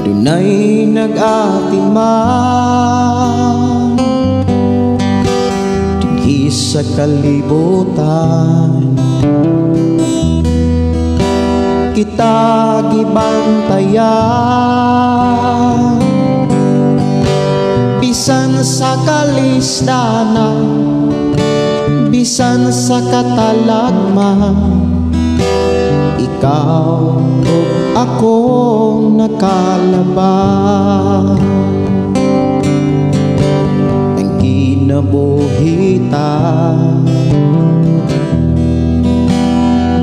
dunay nag-atiman dinhi sa kalibutan. Kita gibantayan bisan sa kalisdanan, bisan sa katalagman. Ikaw ug akong nakalaban. Ang kinabuhita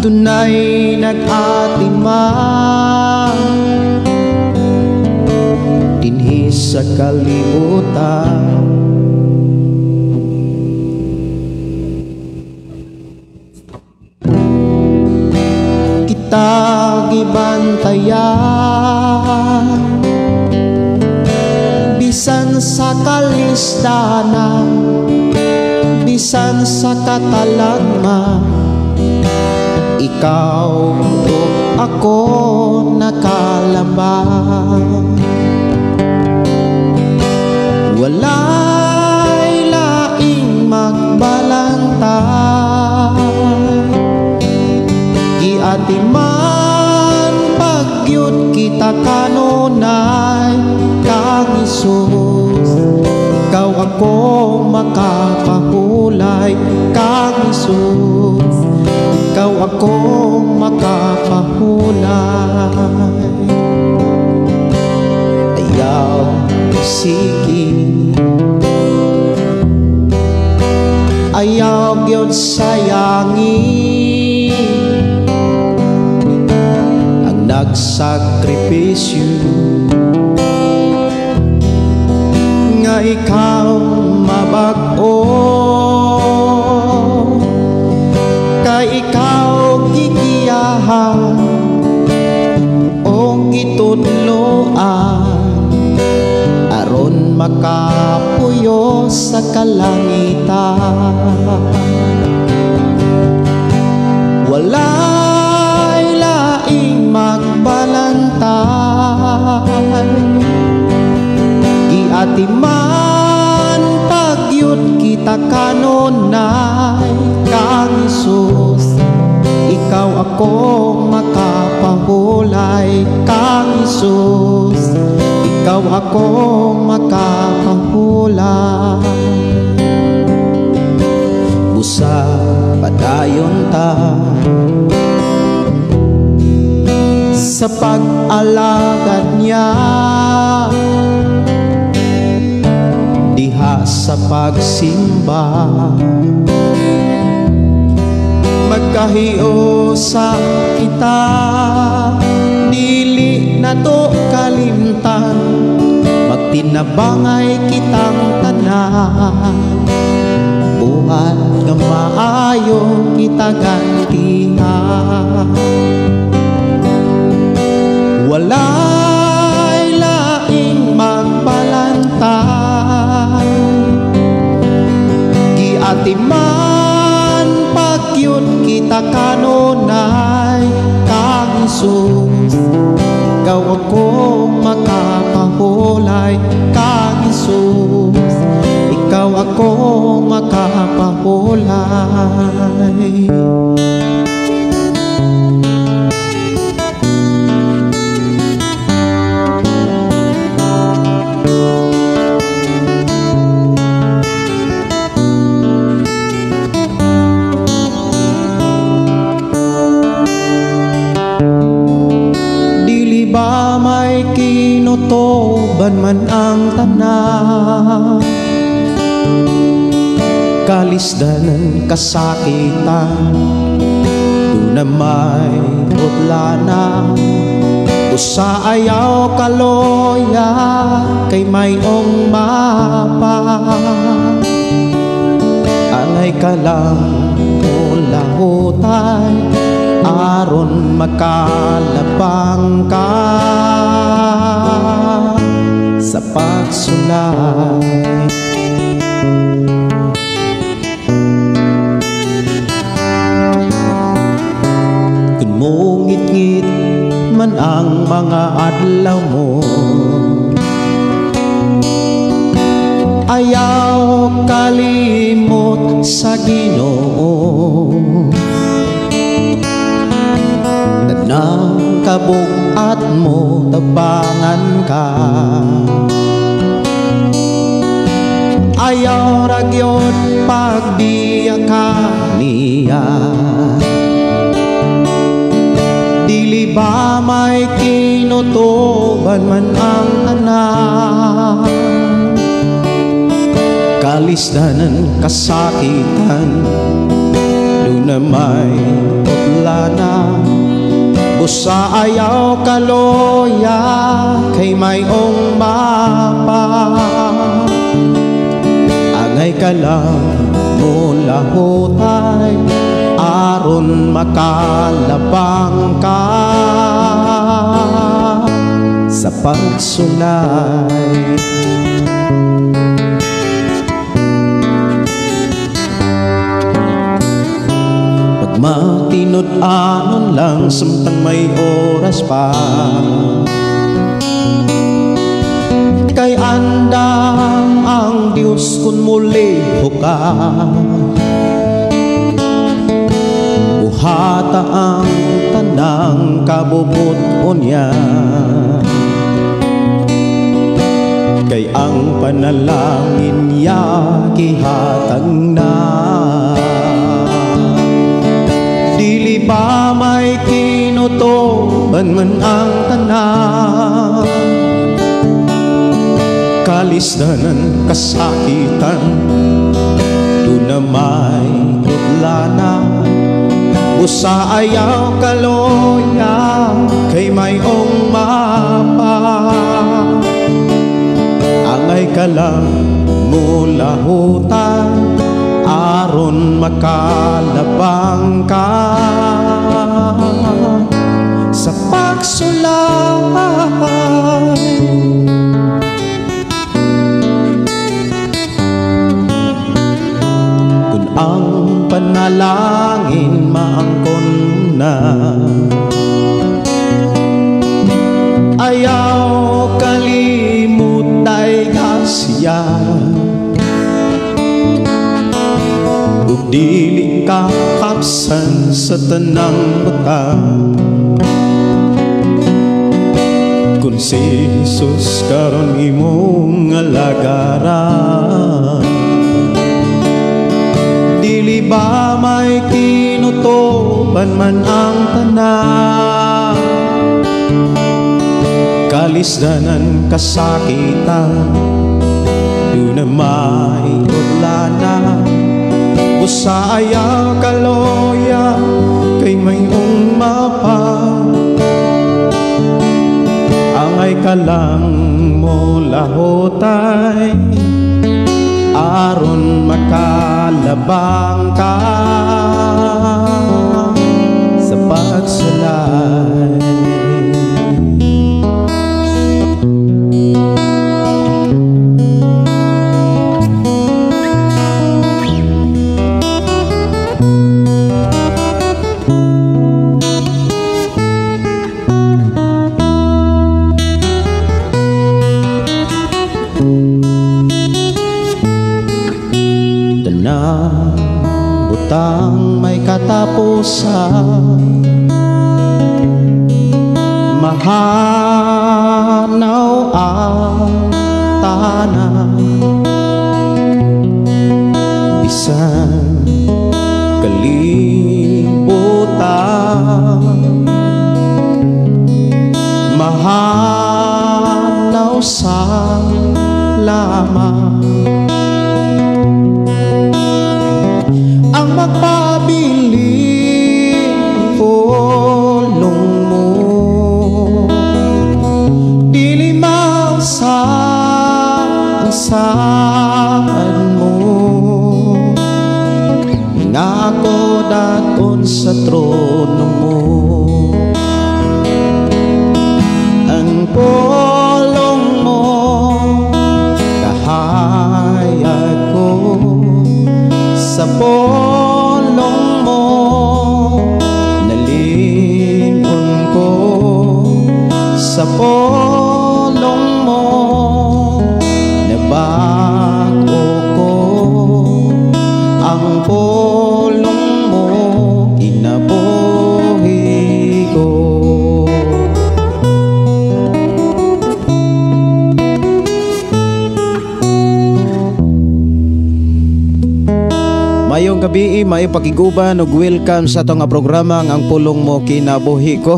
dunay nag-atiman dinhi sa kalibutan. Kita gibantayan bisan sa kalisdanan, bisan sa katalagman. Ikaw o ako nakalaban. Walay laing magbalantay, giatiman pagyud kita kanunay. Kang Isus, ikaw ako makapahulay. Kang Isus, ikaw ako makapahulay. Ayaw sige, ayaw gyud sayangi ang nagsakripisyo nga ikaw mabag-o. Kay ikaw gigiyahan o gitudloan aron makapuyo sa kalangitan. Walay laing magbalantay, giatiman pagyud kita kanunay. Kang Isus, ikaw ako makapahulay. Kang Isus, ikaw ako makapahulay. Busa padayon ta sa pag-alagad niya, diha sa pagsimba. Magkahiusa kita, dili na to kalimtan. Magtinabangay kitang tanan, buhat nga maayo kita gantihan. Walay laing magbalantay, giatiman pagyud kita kanunay. Kang Isus, ikaw ako makapahulay. Kang Isus, ikaw ako makapahulay. Ba may kinutuban man ang tanan, kalisdanan kasakitan, doon na may putlanan. Usa ayaw kaloya kay mayong mapa, angay ka lang ulahutay aron makalabang ka sa pagsulay. Kun mong Ayaw kalimot sa Ginoo, nang kabugat mo tabangan ka. Ayaw ragyod pagbiya ka niya, dili ba may kinutuban man ang anak. Kalisdanan kasakitan, doon na may putlana. Busa ayaw kaloya, kay mayong mapa. Angay ka lang mula hutay, aron makalabang ka sa pagsulay. Matinod-anon lang samtang may oras pa, kay andam ang Diyos kun muli ka. Buhata ang tanang kabubuton niya, kay ang panalangin niya gihatag na. Dili ba may kinutuban man ang tanan, kalisdanan kasakitan, doon na may kudlana. Busa ayaw kaloya, kay mayong mapa. Angay ka lang mula hutan, aron makalabang ka sa pagsulay. Kung ang panalangin maangkon na, ayaw kalimutay kasya. Dili ka kapsan sa tanang butang, kung si Jesus karon imong alagaran. Dili ba may kinutuban man ang tanan, kalisdanan kasakitan, doon na may kudlana. Busa ayaw kaloya, kay mayong mapa. Angay ka lang mula hutay, aron makalabang ka sa pagsulay. Butang may katapusan, mahanaw ang tanan. Bisan kalibutan, mahanaw sa lamang. Ang magpabiling pulong mo, dili magsaan mo. Nga ako daton sa trono mo, ang pulong mo kahayag ko. Sa pulong mo nalingon ko, sa pulong mo nabag Mayong gabi, may pakiguban ug welcome sa atong nga programa ang pulong mo kinabuhi ko.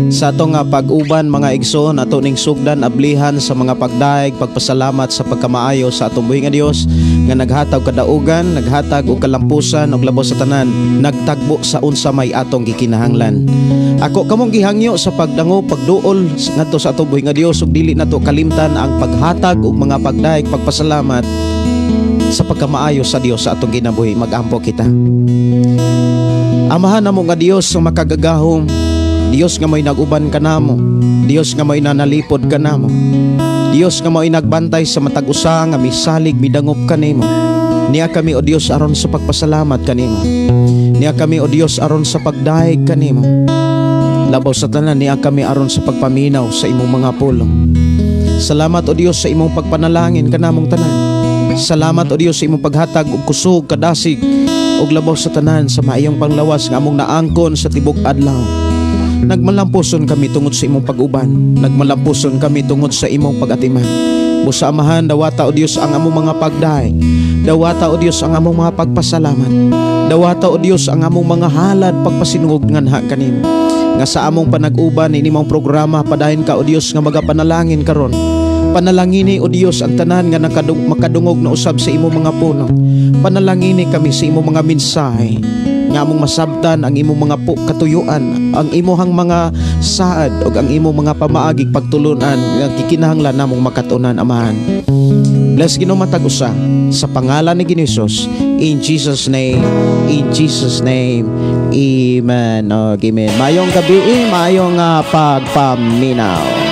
Sa atong nga pag-uban mga igsoon ato ning sugdan ablihan sa mga pagdaig pagpasalamat sa pagkamaayo sa atong buhi nga Dios nga naghatag kadaugan, naghatag og kalampusan ug labos sa tanan, nagtagbo sa unsa may atong gikinahanglan. Ako kamong gihangyo sa pagdango pagduol ngadto sa atong buhi nga Dios ug dili nato kalimtan ang paghatag og mga pagdaig pagpasalamat sa pagkamaayo sa Dios sa atong ginabuhi. Magampo kita. Amahan namo nga Dios nga makagagahom, Dios nga may naguban kanamo, Dios nga may nanalipod kanamo, Dios nga may nagbantay sa matag usa nga misalig midangop kanimo. Niya kami o Dios aron sa pagpasalamat kanimo. Niya kami o Dios aron sa pagdaig kanimo. Labaw sa tanan niya kami aron sa pagpaminaw sa imong mga pulong. Salamat o Dios sa imong pagpanalangin kanamong tanan. Salamat o Dios sa imong paghatag og kusog, kadasig og labaw sa tanan sa maayong panglawas nga among naangkon sa tibok adlaw. Nagmalampuson kami tungod sa imong pag-uban. Nagmalampuson kami tungod sa imong pag-atiman. Busa amahan dawata o Dios ang among mga pagdaig. Dawata o Dios ang among mga pagpasalamat. Dawata o Dios ang among mga halad pagpasinungog nganha kanimo. Nga sa among panag-uban inimong programa padayon ka o Dios nga magapanalangin karon. Panalangini o Dios ang tanan nga makadungog na usab sa imo mga puno. Panalangini kami sa imo mga mensahe nga among masabtan ang imo mga katuyuan, ang imuhang mga saad o ang imo mga pamaagig pagtulunan nga kikinahanglan namong makatunan amahan. Bless Ginoo matag usa sa pangalan ni Hesus. In Jesus name, in Jesus name. Amen. Amen. Mayong gabi, mayong pagpaminaw.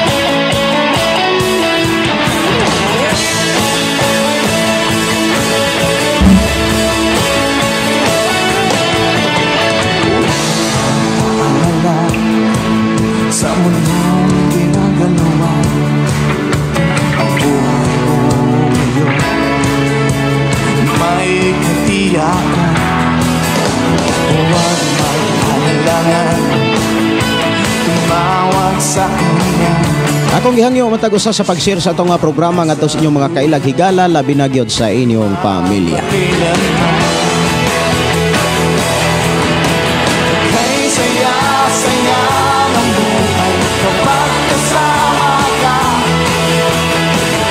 Sa mundong ginagalawa ang buhay mo ngayon, may katiyakan, huwag mag-alangan, tumawag sa Kanya. Akong gihangyo matag usa sa pag-share sa atong programa ngadto sa inyong mga kailag higala labi na gyud sa inyong pamilya. Kay saya-saya ng buhay kapag kasama ka,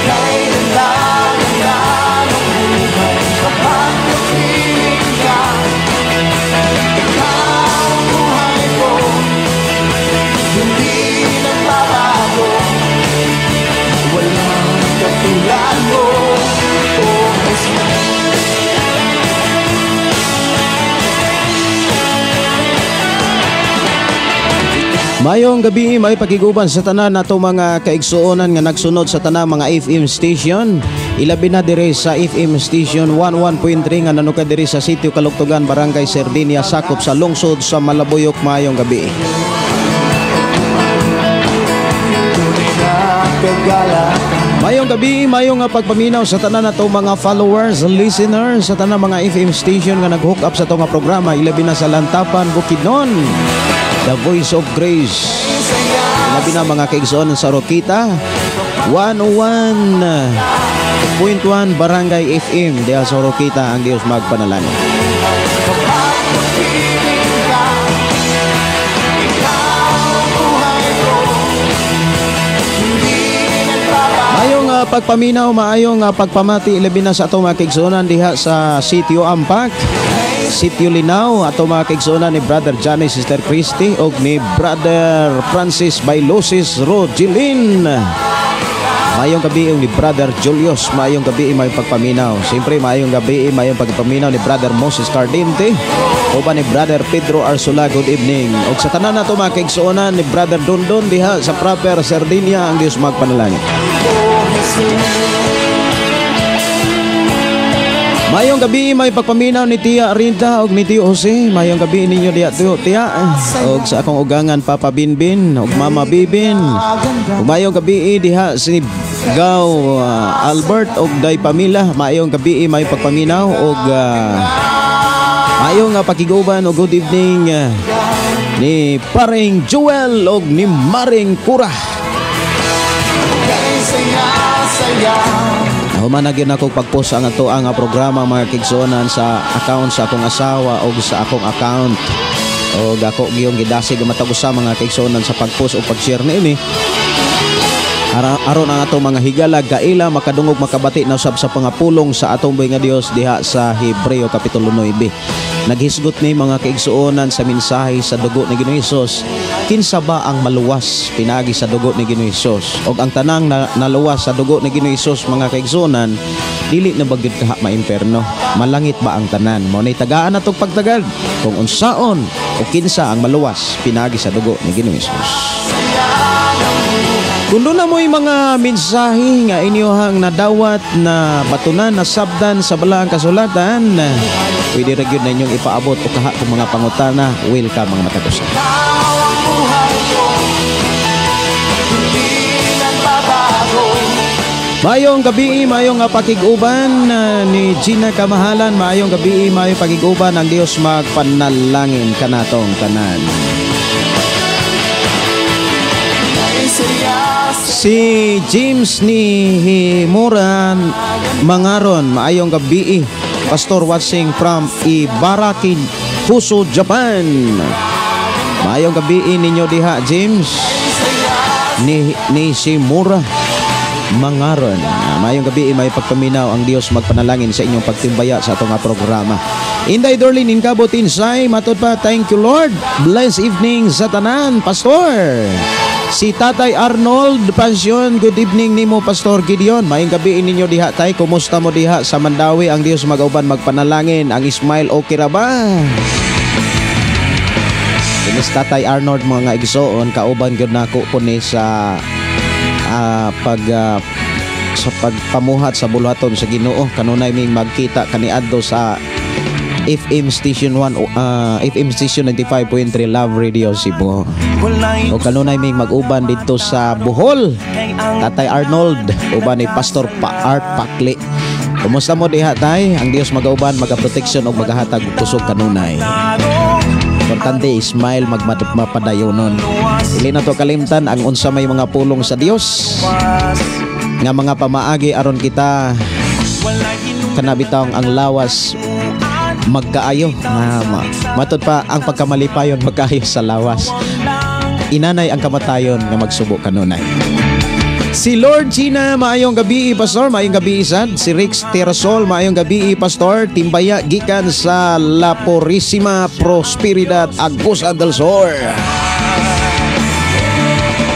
kay ganda-ganda ng buhay kapag napiling ka. Ikaw ang buhay ko, hindi nagbabago, walang katulad mo, oh Jesus. Mayong gabi, may pakiguban sa tanan nato mga kaigsuonan nga nagsunod sa tanang mga FM station. Ilabi na dire sa FM station 11.3 nga nanuka dire sa Sitio Kalugtugan, Barangay Sardinia, sakop sa lungsod sa Malabuyok. Mayong gabi. Mayong gabi, mayong pagpaminaw sa tanan nato mga followers, listeners sa tanang mga FM station nga nag-hook up sa itong programa. Ilabi na sa Lantapan, Bukidnon, The Voice of Grace. Labi na mga kaigsoon sa Rokita 101.1 Barangay FM diha sa Rokita. Ang Dios magpanalangin. Mayong pagpaminaw, maayong pagpamati ilabi na sa atong mga kaigsuonan diha sa Sitio Ampak, Sitio Linao, ato mga kaigsuonan ni Brother Johnny, Sister Christy og ni Brother Francis Bailosis Rogilin. Mayong gabi ni Brother Julius. Mayong gabi may pagpaminaw. Siyempre mayong gabi mayong pagpaminaw ni Brother Moses Cardente o ba ni Brother Pedro Arsula. Good evening. Og sa tanan nato mga kaigsuonan ni Brother Dondon diha sa proper Sardinia. Ang Dios magpanalangin. Mayong gabi may pagpaminaw ni Tia Rita og ni Tio Jose. Mayong gabi ninyo diya Tia og sa akong ugangan Papa Binbin og Mama Bibin. Og mayong gabi diha si Gaw Albert og Day Pamila. Mayong gabi may pagpaminaw og mayong pakiguban og good evening ni Paring Joel og ni Maring Kura. Human na gyud ako pag-post ang ato ang programa mga kaigsuonan sa account sa akong asawa o sa akong account. O ako giyong gidasig matag usa mga kaigsuonan sa pag-post o pag-share niini. Aron ang atong mga higala kaila makadungog makabati na usab sa pangapulong sa atong buhi nga Dios diha sa Hebreo kapitulo 9. Naghisgot ni mga kaigsuonan sa mensahe sa dugo ni Ginoong Hesus. Kinsa ba ang maluwas pinagi sa dugo ni Ginoong Hesus? Og ang tanang naluwas sa dugo ni Ginoong Hesus mga kaigsuonan, dili na bagyud kaha maimperno. Malangit ba ang tanan? Mao nay tagaan natong pagtagad kung unsaon o kinsa ang maluwas pinagi sa dugo ni Ginoong Hesus. Kung doon na mo'y mga mensahe nga inyohang nadawat na batunan na sabdan sa balaang kasulatan, pwede rin yun na inyong ipaabot o kaha kung mga pangutana. Welcome mga matagusan. ang buhay ko, hindi nagbabago. Mayong gabi, mayong pakiguban ni Gina Kamahalan. Mayong gabi, mayong pakiguban ang Diyos magpanalangin kanatong tanan. Si James ni Himuran Mangaron, maayong gabi, Pastor watching from Ibaraki, Fuso, Japan. Maayong gabi ninyo diha, James ni Shimura Mangaron. Maayong gabi, may pagpaminaw ang Dios magpanalangin sa inyong pagtimbaya sa atong programa. Inday Dorlin inkabotin say matod pa, thank you Lord. Bless evening sa tanan, Pastor. Si Tatay Arnold Pansyon, good evening nimo Pastor Gideon. Maayong gabi ninyo diha tay, kumusta mo diha sa Mandawi? Ang Dios magauban magpanalangin. Ang Ismail okay ra ba? Kinis Tatay Arnold mga igsoon, kauban gyud nako kuni sa pagpamuhat sa buluhaton sa Ginoo. Kanunay ming magkita kaniadto sa FM Station 1 FM Station 95.3 Love Radio Cebu. O kanunay ming mag-uban dito sa Bohol, Tatay Arnold uban ni Pastor Art Pakli. Kumusta mo diha tay? Ang Dios mag-uban, magaproteksyon o magahatag kusog kanunay. Importante smile magmapadayonon. Dili na to kalimtan ang unsa may mga pulong sa Dios nga mga pamaagi aron kita kanabitang ang lawas magkaayo. Matod pa ang pagkamalipayon magkaayo sa lawas. Inanay ang kamatayon nga magsubo kanunay. Si Lord Gina, maayong gabi Pastor, maayong gabi sad. Si Rix Terasol, maayong gabi Pastor. Timbaya gikan sa La Purísima Prosperidad Agusa del Sur.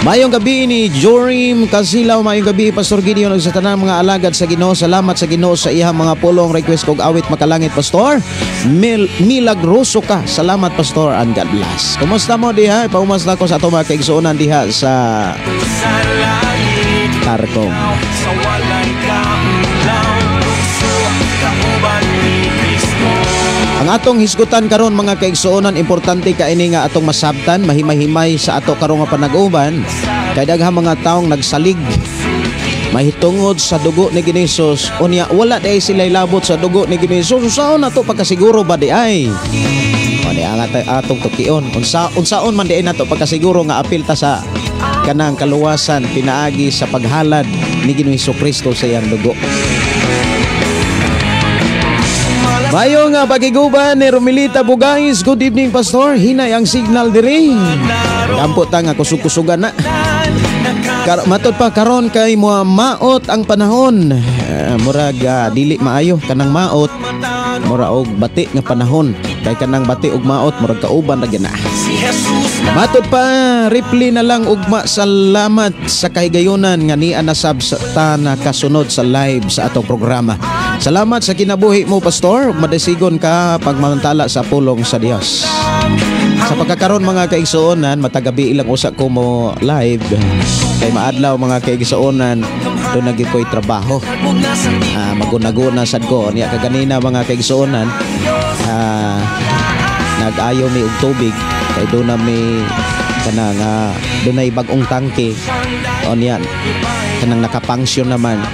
Mayong gabi ni Jorim Casilaw, mayong gabi Pastor Gideon ug sa tanang mga alagad sa Ginoo. Salamat sa Ginoo sa iyang mga pulong. Request kog awit makalangit Pastor. Milagroso ka. Salamat Pastor and God bless. Kumusta mo diha? Paumasta ko sa ato mga kaigsuonan diha sa Tarcong. Sa walay kaulaw, lukso, kauban ni Kristo. Ang atong hisgutan karon mga kaigsuonan, importante kaini nga atong masabtan, mahimay-himay sa ato karong nga panag-uban. Kay daghang mga taong nagsalig mahitungod sa dugo ni Ginoong Hesus, unya wala day sila labot sa dugo ni Ginoong Hesus. Unsaon nato pagkasiguro ba di ay? Ani ang atong tukion. Unsaon man di ay nato pagkasiguro nga apil ta sa kanang kaluwasan pinaagi sa paghalad ni Ginoong Hesukristo sa iyang dugo. Mayong pagiguban ni Romilita Bugais. Good evening Pastor. Hinay ang signal diri. Kampot ta nga kusug-kusugan na. Matod pa karon kay maot ang panahon. Murag dili maayo kanang maot. Mura og bati nga panahon. Kay kanang bati og maot murag kauban ra gyud na. Matod pa reply na lang ugma. Salamat sa kahigayunan nga niya nasab ta na kasunod sa live sa atong programa. Salamat sa kinabuhi mo Pastor. Madasigon ka pagmamantala sa pulong sa Dios. Sa pagkakaroon mga kaigsuonan, matagabi ilang usa ko mo live. Kay maadlaw mga kaigsuonan, doon naging ko'y trabaho. Maguna-guna sad ko. Niya kaganina mga kaigsuonan, nag-ayo mi og tubig. Kay doon na mi kanang doon ay bagong tangke. O niyan, kanang nakapangsyon naman.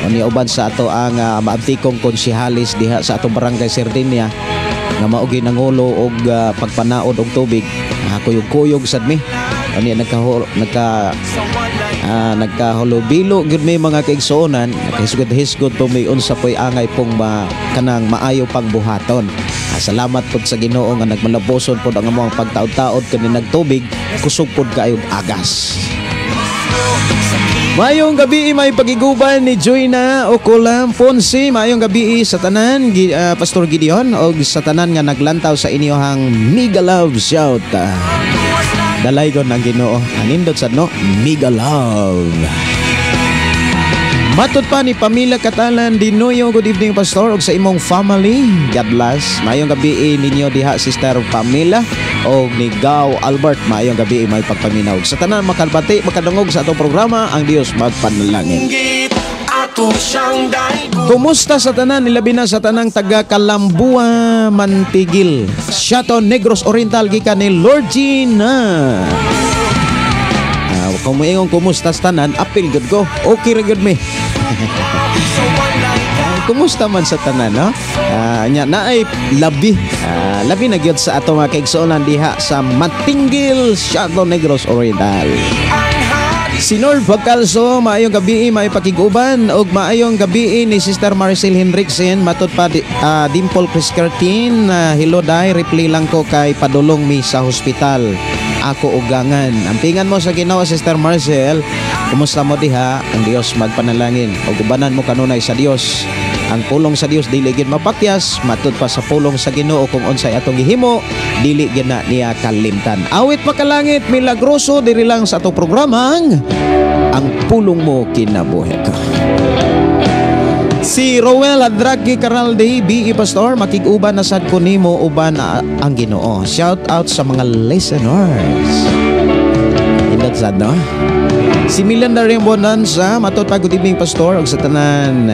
O niya uban sa ato ang maabtikong konsihalis diha sa atong barangay Sardinia nga maogi nangulo og pagpanaod og tubig. Kuyog-kuyog sad mi. O niya nagkahulubilo gyud may mga kaigsuonan, nakahisgod-hisgod to may unsa po'y angay pong kanang maayo pang buhaton. Salamat po sa Ginoo nga nagmalaboson po ang among pagtaod-taod kani nagtubig kusog pod kaayog agas. Mayong gabi may pagiguban ni Joyna Ocolam Ponce. Mayong gabi sa tanan Pastor Gideon o sa tanan nga naglantaw sa inyohang mega love shout. Dalaygon ang Ginoo. Anindot sad no? Mega love. Matod pa ni Pamela Catalan Dinoyo, good evening Pastor og sa imong family. God bless. Mayong gabi ninyo diha Sister Pamela og ni Gaw Albert. Mayong gabi may pagpaminaw. Sa tanan makalbati makadungog sa atong programa, ang Dios magpanalangin. Kumusta sa tanan, nilabi na sa tanang taga Kalambua Mantigil, Chateau Negros Oriental gikan ni Lord Gina. Kung mayong kumusta sa tanan, apil good ko. Okay ra good me. Kumusta man sa tanan, no? Nya naay labi. Labi na gyud sa ato mga kaigsuonan diha sa Matingil, Chateau Negros Oriental. Sinor Pagkalso, maayong gabi may pakiguban og maayong gabi ni Sister Maricel Henriksen. Matod pa Dimple Criscartin, hello day, replay lang ko kay padulong mi sa hospital. Ako ugangan. Ampingan mo sa Ginoo Sister Marcel. Kumusta mo diha? Ang Dios magpanalangin. O gubanan mo kanunay sa Dios. Ang pulong sa Dios dili gid mapakyas, matud pa sa pulong sa Ginoo kung unsay atong gihimo, dili gid na niya kalimtan. Awit makalangit milagroso diri lang sa atong programang Ang Pulong Mo Kinabuhi Ka. Si Rowel Adragi Caralde, B.E. Pastor, makiguban na sad ko nimo uban ang Ginoo. Shout out sa mga listeners. Indot sad no? Si Milan Daring Bonanza, matot pa good evening Pastor og sa tanan.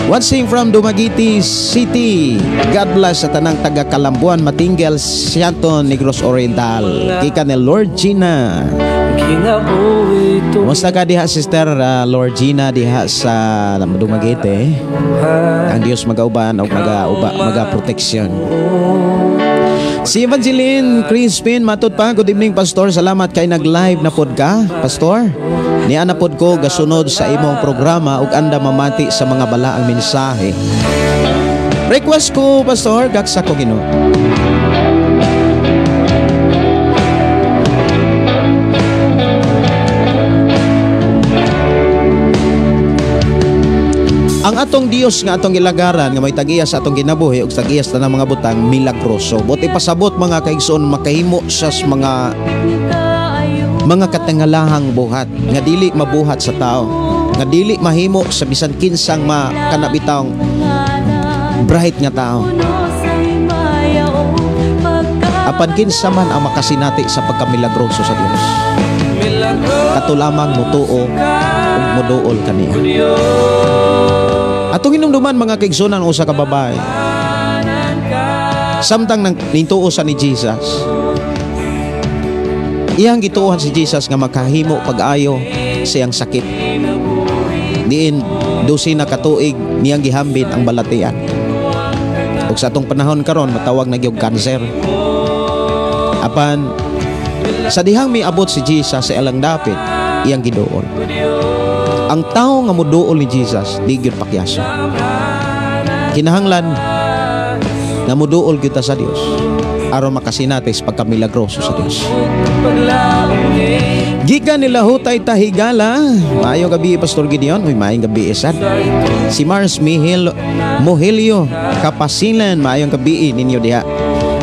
Watching from Dumaguete City. God bless sa tanang taga Kalambuan, Matingel, Chateau Negros Oriental. Kika ni Lord Gina. Kumusta ka diha Sister Lord Gina diha sa Dumaguete? Ang Dios magauban o maga-proteksyon. Si Evangeline Crispin, matud pa, good evening Pastor, salamat kay nag-live na pod ka Pastor. Niya na pod ko gasunod sa imong programa ug anda mamati sa mga balaang mensahe. Request ko Pastor, gaksa ko Ginoo. Ang atong Dios nga atong gilagaran nga may tagiya sa atong ginabuhi ug tagiya sa tanang mga butang milagroso. Buti pasabot mga kaigsoon makahimo siya sa mga katangalahang buhat nga dili mabuhat sa tao, nga dili mahimo sa bisan kinsang makanabitang bright nga tao. Apan kinsa man ang makasinati sa pagkamilagroso sa Dios. Kato lamang mutuo ug muduol kaniya. Atong hinumduman mga kaigsunan usa ka babae. Samtang nang nintuo sa ni Jesus. Iyang gituohan si Jesus nga makahimo pag-ayo siyang sakit. Diin 12 na katuig niyang gihambit ang balatian. Ug sa atong panahon karon matawag na gyud cancer. Apan sa dihang miabot si Jesus sa ilang dapit, iyang giduol. Ang tao nga muduol ni Jesus di gyud pakyaso. Kinahanglan nga muduol kita sa Dios aron makasinati sa pagkamilagroso sa Dios. Gikan nila hutay tahigala. Maayong gabi Pastor Gideon. Uy, maayong gabi isad. Si Mars Mohelio Kapasilan. Maayong gabi ninyo diha.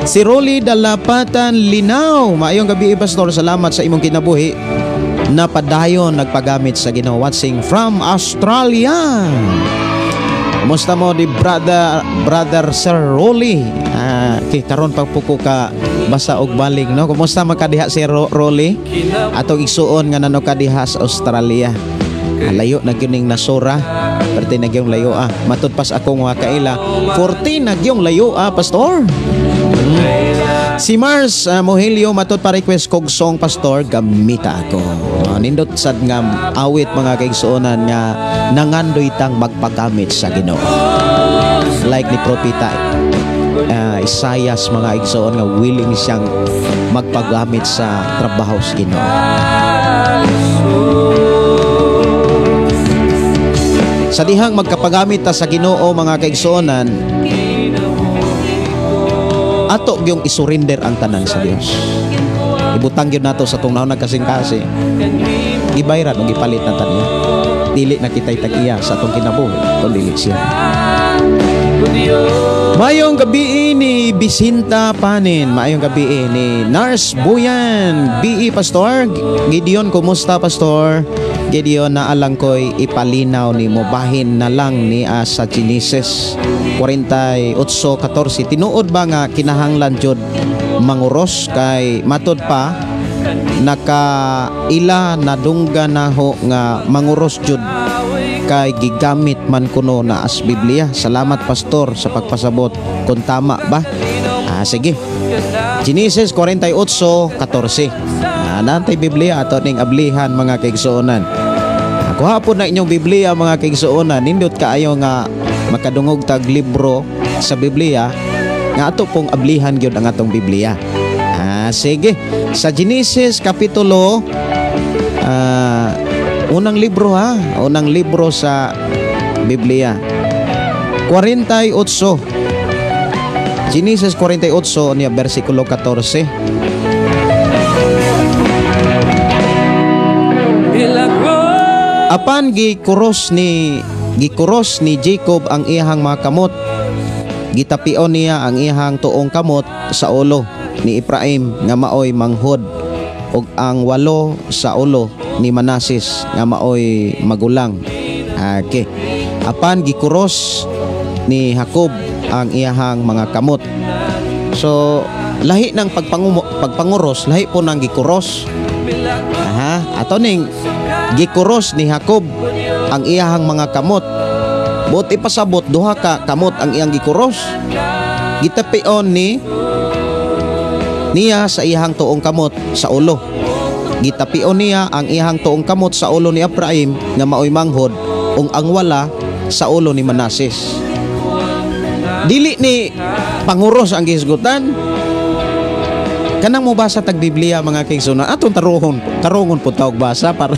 Si Rolly Dalapatan Linaw. Maayong gabi Pastor. Salamat sa imong kinabuhi. Napadayon nagpagamit sa Ginoo. Watching from Australia. Kumusta mo di brother Sir Rolly? Karon pa puko ka basa og balik no. Kumusta makadiha si Rolly? Atong igsuon nga nano kadiha sa Australia. Layo na gyuning nasura. Perti na gyung layo Matud pas akong mga kaila 14 na gyung layo Pastor. Si Mars Mohelio matud pa request kog song Pastor gamita ako. Nindot sad nga awit mga kaigsuonan nga nangandoy tang magpagamit sa Ginoo. Like ni propeta Isaias mga igsoon nga willing siyang magpagamit sa trabaho sa Ginoo. Sa dihang magkapagamit ta sa Ginoo mga kaigsuonan, ato gyung isurrender ang tanan sa Dios. Ibutang gyud nato sa tungnaw nagkasing-kasi. Gibayran o gipalit na taniya. Dili na kita'y tag-iya sa atong kinabuhi kung dili siya. Mayong gabi ni Bisinta Panin. Mayong gabi ni Nars Buyan. B.E. Pastor Gideon, kumusta Pastor? Gideon, naalang ko'y ipalinaw ni mo. Bahin na lang ni sa Genesis 48:14. Tinuod ba nga kinahanglan jud manguros kay matod pa nakaila na dungga na ho nga manguros jud kay gigamit man kuno na as Biblia. Salamat Pastor sa pagpasabot kung tama ba. Sige. Genesis 48:14. Nantay Biblia ato ning ablihan mga kaigsuonan. Kuha po na inyong Biblia mga kaigsuonan. Nindot kaayo nga makadungog tag libro sa Biblia nga ato pong ablihan gyud ang atong Biblia. Sige. Sa Genesis kapitulo unang libro unang libro sa Biblia 48. Genesis 48 niya versikulo 14. Apan gikuros ni Jacob ang iyang mga kamot, gitapion niya ang iyang tuong kamot sa ulo ni Ephraim nga maoy manghod, ug ang walo sa ulo ni Manases nga maoy magulang. Okay. Apan gikuros ni Jacob ang iyang mga kamot. So lahi ng pagpanguros, lahi po nang gikuros. Ato ning gikuros ni Jacob ang iyang mga kamot. Buti pasabot duha ka kamot ang iyang gikuros. Gitapion niya sa iyang tuong kamot sa ulo. Gitapion niya ang iyang tuong kamot sa ulo ni Ephraim nga maoy manghod, ug ang wala sa ulo ni Manases. Dili ni panguros ang gisgutan. Kanang mo basa tag Biblia mga kaigsuonan, atong tarungon po tawag basa para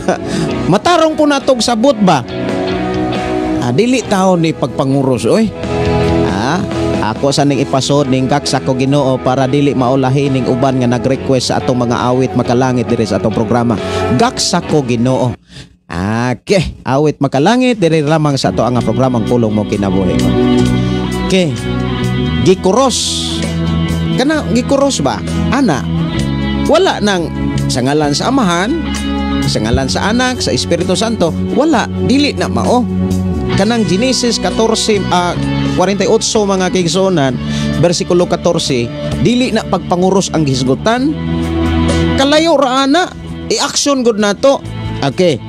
matarong po natog sabot ba. Dili taon ni pagpanguros oy. Ako sa ning ipasod ning kaksa ko Ginoo para dili maulahi ning uban nga nag-request sa atong mga awit makalangit diri sa atong programa. Gaksa ko Ginoo. Okay, awit makalangit diri lamang sa ato ang programang Pulong Mo Kinabuhi. Okay. Gikuros. Kana gikuros ba? Ana. Wala nang sa ngalan sa Amahan, sa ngalan sa Anak, sa Espiritu Santo. Wala, dili na mao. Kanang Genesis 48 mga kaigsuonan, versikulo 14, dili na pagpanguros ang gisgutan. Kalayo ra ana, i-action gud nato. Okay.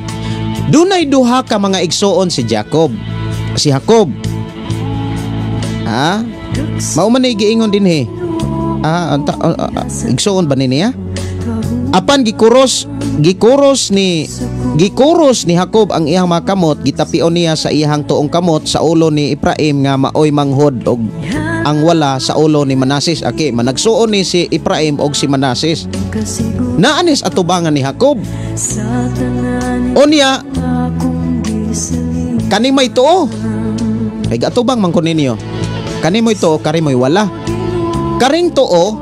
Dunay duha ka mga igsuon si Jacob. Si Jacob. Mao man giingon dinhi. Igsuon ba niya? Apan gikuros ni Jacob ang iyang mga kamot, gitapion niya sa iyang tuong kamot sa ulo ni Ephraim nga maoy manghod, og ang wala sa ulo ni Manases. Okay, managsuon ni si Ephraim og si Manases. Naanis atubangan ni Jacob. Unya kani may tuo. Ay atubang man ko ninyo. Kani mo'y tuo, kari mo'y wala. Karing tuo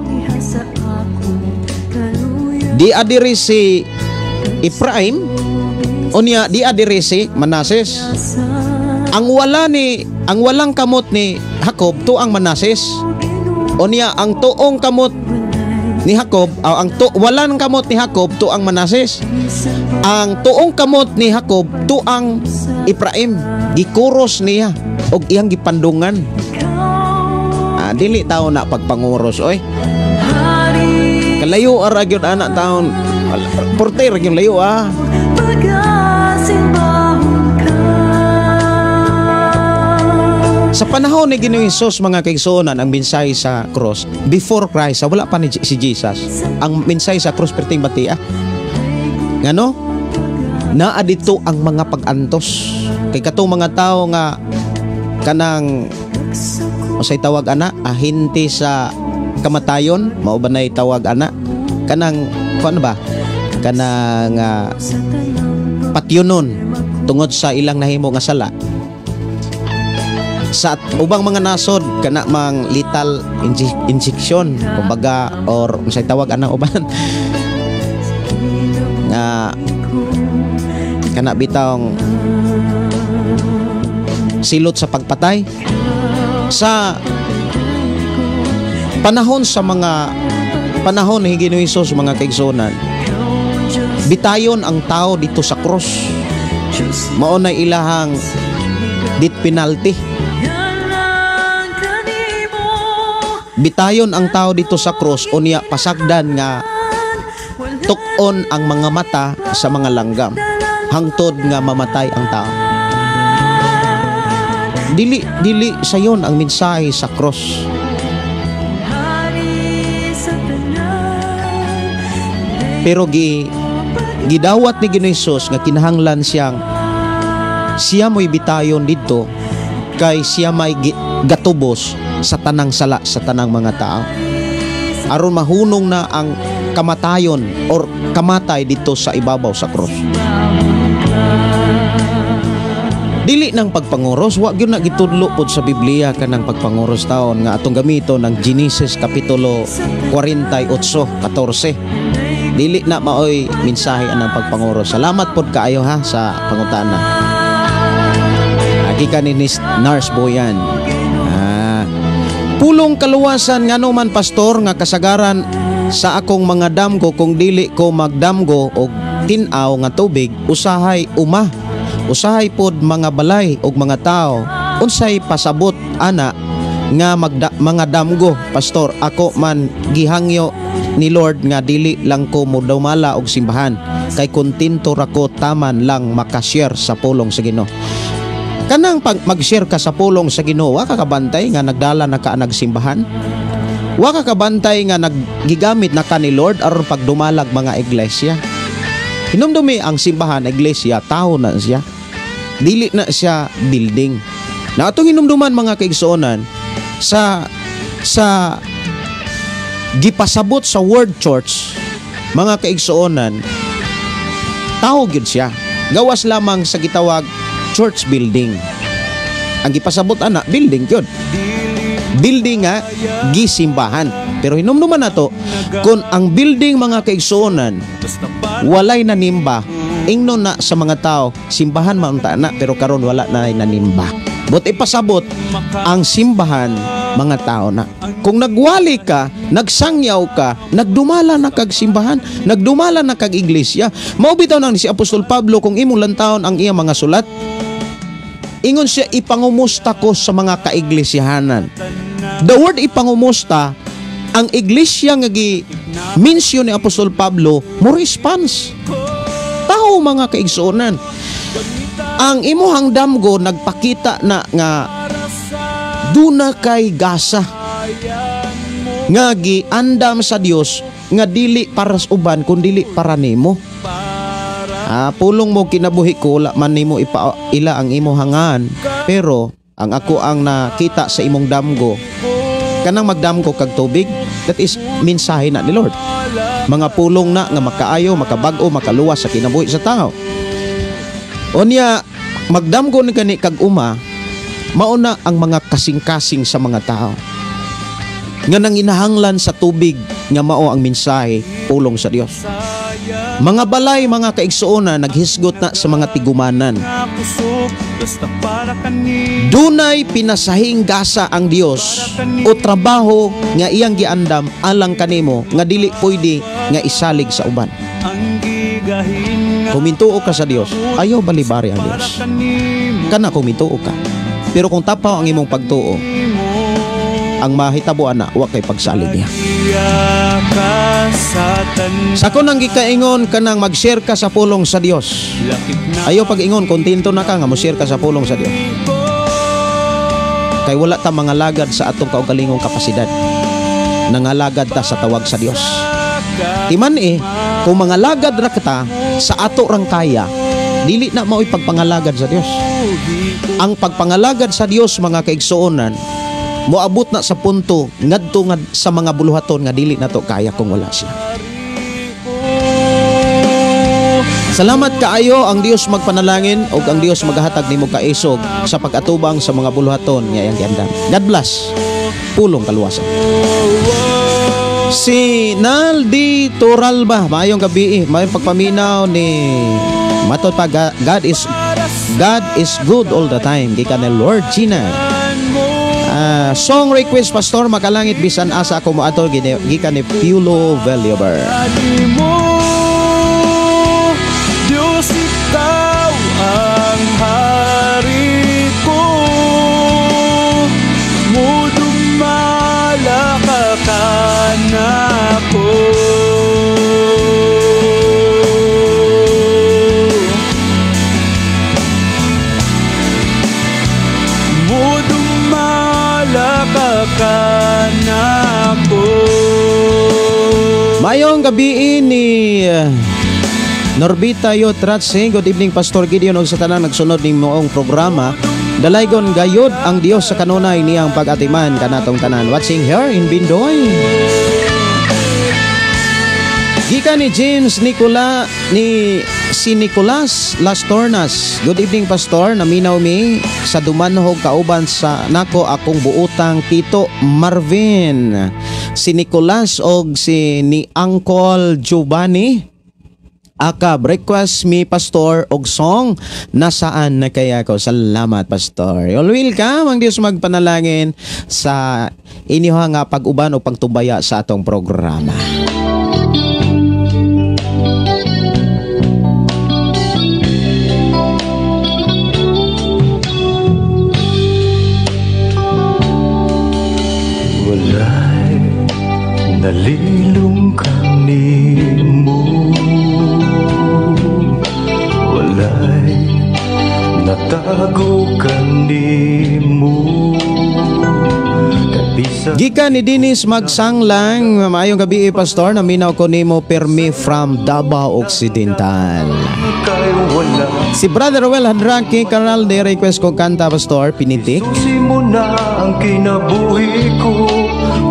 di adiri si Ephraim, unya di adiri si Manases. Ang walang kamot ni Jacob tuang Manases. Unya ang tuong kamot ni Jacob, walang kamot ni Jacob tuang Manases. Ang tuong kamot ni Jacob tuang Ephraim. Gikuros niya og iyang gipandungan. Dili tao na pagpanguros oy. Kalayo ara gyud anak taon. Porter gyud layo Sa panahon ni Ginoong Hesus mga kaigsuonan, ang mensahe sa cross before Christ, wala pa ni si Jesus. Ang mensahe sa cross perting batia. Ngano? Naa dito ang mga pag-antos. Kay katong mga tao nga kanang usay tawag ana, ahinti sa kamatayon, mao ba nay tawag ana? Kanang kuan ba? Kanang patyunon tungod sa ilang nahimo nga sala. sa ubang mga nasod kana mang lethal injection kumbaga or unsay tawag anang uban nga kana bitawng silot sa pagpatay sa panahon ni Ginoong Hesus mga kaigsuonan. Bitayon ang tao dito sa cross. Mao na ilahang death penalty. Bitayon ang tao dito sa cross unya pasagdan nga tukon ang mga mata sa mga langgam hangtod nga mamatay ang tao. Dili sayon ang mensahe sa cross. Pero gidawat ni Ginoong Hesus nga kinahanglan siya mo'y bitayon dito kay siya may gatubos sa tanang sala sa tanang mga tao aron mahunong na ang kamatayon or kamatay dito sa ibabaw sa cross. Dili ng pagpanguros, wag yun na gitudlo pod sa Biblia kanang pagpanguros taon nga atong gamito ng Genesis kapitulo 48:14. Dili na maoy mensahe anang pagpanguros. Salamat pod kaayo ha sa pangutana. Agi ka ni Nars Boyan. Pulong kaluwasan nga man pastor nga kasagaran sa akong mga damgo kung dili ko magdamgo og tinaw nga tubig usahay pod mga balay og mga tao unsay pasabot ana nga mga damgo pastor ako man gihangyo ni Lord nga dili lang ko modumala og simbahan kay kontento ra ko taman lang makashare sa pulong sa Ginoo. Kanang pag mag-share ka sa pulong sa Ginoo, wa ka kabantay nga nagdala na ka nagsimbahan? Wa ka kabantay nga naggigamit na ka ni Lord aron pagdumalag mga iglesia? Hinumdumi ang simbahan, iglesia, tao na siya. Dili na siya building. Na atong hinumduman mga kaigsuonan sa gipasabot sa Word Church, mga kaigsuonan, tao gyud siya. Gawas lamang sa gitawag church building. Ang gipasabot ana building gyud. Building nga gisimbahan. Pero hinumduman nato kung ang building mga kaigsuonan walay nanimba, ingnon na sa mga tao simbahan maunta na pero karon wala na nanimba. But ipasabot ang simbahan mga tao na. Kung nagwali ka, nagsangyaw ka, nagdumala na kag simbahan, nagdumala na kag iglesia. Mao bitaw nang si Apostol Pablo kung imong lantawon ang iyang mga sulat. Ingon siya ipangumusta ko sa mga kaiglesiyahanan. The word ipangumusta, ang iglesia nga gi-mention ni Apostol Pablo, mo response. Tao mga kaigsuonan. Ang imuhang damgo nagpakita na nga duna kay gasa nga giandam sa Dios nga dili para sa uban kun dili para nimo. Pulong mo kinabuhi ko wala man nimo ila ang imo hangan pero ang ako ang nakita sa imong damgo kanang magdamgo kag tubig, that is mensahe na ni Lord. Mga pulong na nga makaayo, makabag-o, makaluwas sa kinabuhi sa tao. Unya magdamgo ni gani kag uma mauna ang mga kasing-kasing sa mga tao nga nanginahanglan sa tubig nga mao ang mensahe pulong sa Dios. Mga balay, mga kaigsuonan naghisgot na sa mga tigumanan. Dunay pinasahing gasa ang Dios o trabaho nga iyang giandam alang kanimo nga dili pwede nga isalig sa uban. Kumintuo ka sa Dios, ayaw balibari ang Dios. Kana kumintuo ka. Pero kung tapaw ang imong pagtuo, ang mahitabuan na wa kay pagsalig niya. Sa kunang gikaingon kanang mag-share ka sa pulong sa Dios. Ayaw pag-ingon kontento na ka nga mo-share ka sa pulong sa Dios. Kay wala ta mga lagad sa atong kaugalingong kapasidad. Nangalagad ta sa tawag sa Dios. Timan kung mga lagad ra kita sa ato rang kaya, dili na mao'y pagpangalagad sa Dios. Ang pagpangalagad sa Dios mga kaigsuonan moabot na sa punto ngadto nga sa mga buluhaton nga dili na to kaya kung wala siya. Salamat kaayo ang Dios magpanalangin ug ang Dios maghatag nimo kaisog sa pag-atubang sa mga buluhaton nga iyang giandam. God bless. Pulong kaluwasan. Si Naldi Turalba, maayong gabi, may pagpaminaw ni matot pa God is good all the time. Gikan ni Lord Gina. Song request pastor makalangit bisan asa ako moadto gikan ni Piolo Valuable. Diyos, ikaw ang hari ko, mudumalakan ako. Mudumalakan ako. Mayong gabi ni Norbita Yotratse. Good evening Pastor Gideon og sa tanan nagsunod ning moong programa. Dalaygon gayud ang Dios sa kanunay niyang pag-atiman kanatong tanan. Watching here in Bindoy. Gikan ni James si Nicolas Lastornas. Good evening Pastor, naminaw mi sa dumanhog kauban sa nako akong buutang Tito Marvin. Si Nicolas og si ni Uncle Giovanni. Akab, request mi Pastor og song nasaan na kaya ko. Salamat Pastor. All welcome ang Dios magpanalangin sa inyo nga pag-uban o pagtubaya sa atong programa. Walay nalilong kanimo, walay natago kanimo. Gikan ni Dennis Magsanglang, maayong gabi Pastor, naminaw ko nimo permi from Davao Occidental. Si Brother Well Hadraki Karal de request ko kanta Pastor Pinitik. Susi mo na ang kinabuhi ko,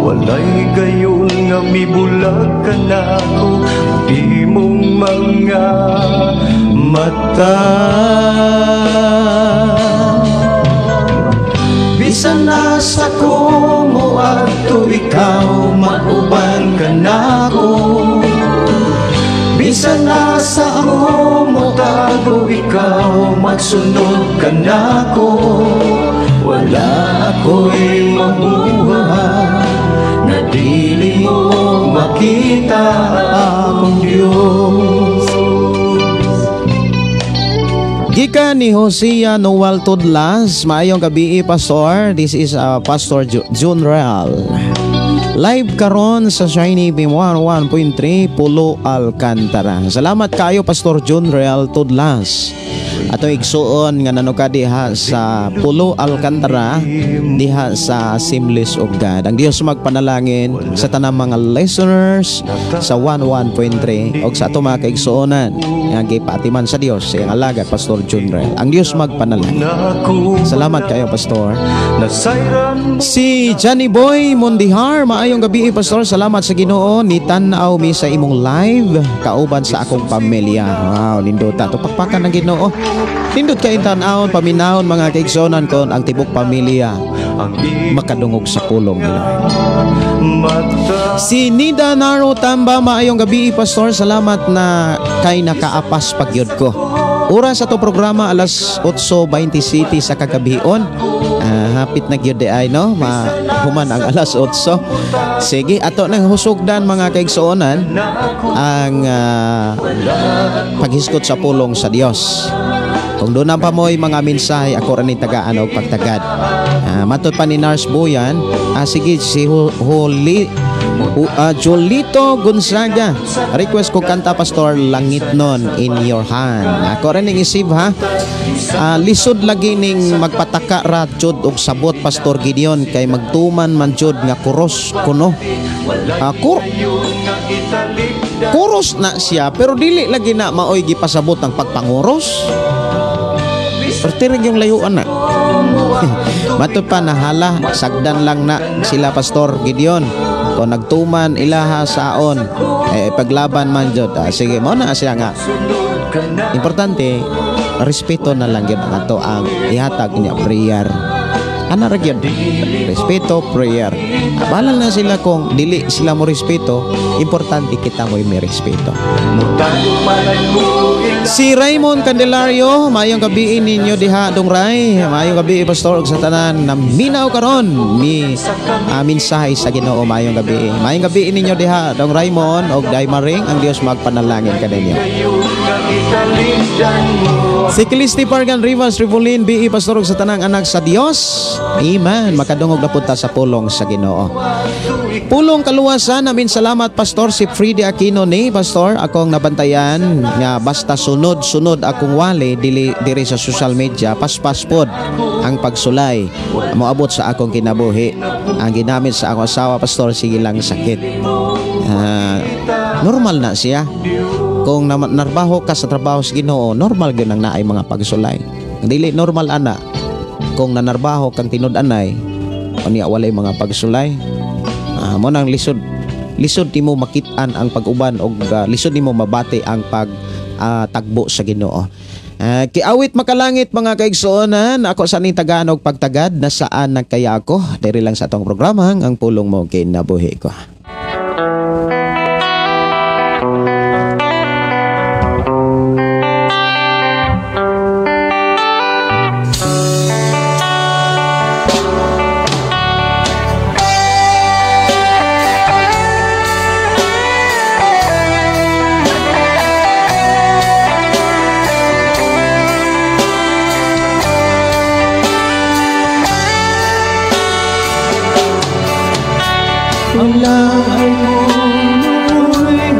walay gayon nga mibulag ka na ko. Di mong mga mata, bisan nasa ko mo adto ikaw, mauban ka na ko. Bisan nasa ako mo tago ikaw, magsunod ka na ko. Wala ako'y mabuhay na dili mo makita akong Diyos. Gikan ni Hosea Noel Tudlas, maayong gabi Pastor. This is Pastor June Real. Live karon sa Shiny Beam 101.3 Pulo Alcantara. Salamat kayo Pastor June Real Tudlas. Ato igsuon nga nanuka diha sa Pulo Alcantara, diha sa Assemblies of God. Ang Dios magpanalangin sa tanang mga listeners sa 101.3 o sa ato mga kaigsuonan nga gipatiman sa Dios sa iyang alagad Pastor June Real. Ang Dios magpanalangin. Salamat kayo Pastor. Si Johnny Boy Mondihar, maayong gabi Pastor. Salamat sa Ginoo ni tan-aw mi sa imong live kauban sa akong pamilya. Wow, nindota to pakpakan ng Ginoo. Nindot kay tan-aw paminahon mga kaigsonan kon ang tibok pamilya makadungog sa pulong nila. Si Nida Naro Tamba, maayong gabi Pastor. Salamat na kay nakaapas pagyod ko. Oras sa to programa alas 8:20 City sa kagabion. Hapit na gyud ay no, mahuman ang alas 8. Sige, ato nang husugdan mga kaigsuonan ang paghiskot sa pulong sa Dios. Kung doon na pa mo'y mga mensahe, ako rin tagaan o pagtagad. Matot pa ni Nars Boyan. Sige, si Jolito Gonzaga. Request ko kanta Pastor Langit Nun in Your Hand. Ako rin isip ha. Lisod lagi ning magpataka ra jud og sabot Pastor Gideon kay magtuman man jud nga kuros kuno. Kuros na siya pero dili lagi na maoy gipasabot ang pagpanguros. Pertirig yung layuan na. Matud pa nahala, sagdan lang na sila Pastor Gideon. Kung nagtuman ilaha saon, paglaban man jud. Sige mo na siya nga. Importante, respeto na lang yun ato ang ihatag niya prayer. Ana ra gyud, respeto, prayer. Bahala na sila kung dili sila mo respeto, importante kita mo may respeto. Si Raymond Candelario, mayong gabi ninyo diha Dongray. Mayong gabi pastor ug sa tanan na minaw karon mi mensahe sa Ginoo mayong gabi. Mayong gabi ninyo diha Dong Raymond ug Day Maring, ang Dios magpanalangin kaninyo. Si Kilisti Pargan Rivas Rivolin, BE pastor ug sa tanang anak sa Dios. Amen. Makadungog na punta sa pulong sa Ginoo. Pulong kaluwasan, namin salamat pastor si Frida Aquino ni pastor akong nabantayan nga basta sunod-sunod akong wali diri sa social media paspas pod ang pagsulay moabot sa akong kinabuhi. Ang ginamit sa akong asawa pastor sige lang sakit. Normal na siya. Kung narbaho ka sa trabaho sa Ginoo, normal gyud ang naay mga pagsulay. Dili normal ana kung nanarbaho kang tinud-anay unya walay mga pagsulay. Mo nang lisod nimo makit-an ang pag-uban og lisod nimo mabati ang tagbo sa Ginoo. Kiawit makalangit mga kaigsuonan, ako sa ning Tagalog pagtagad na saan nagkaya ako diri lang sa atong programa ang pulong mo kinabuhi ko.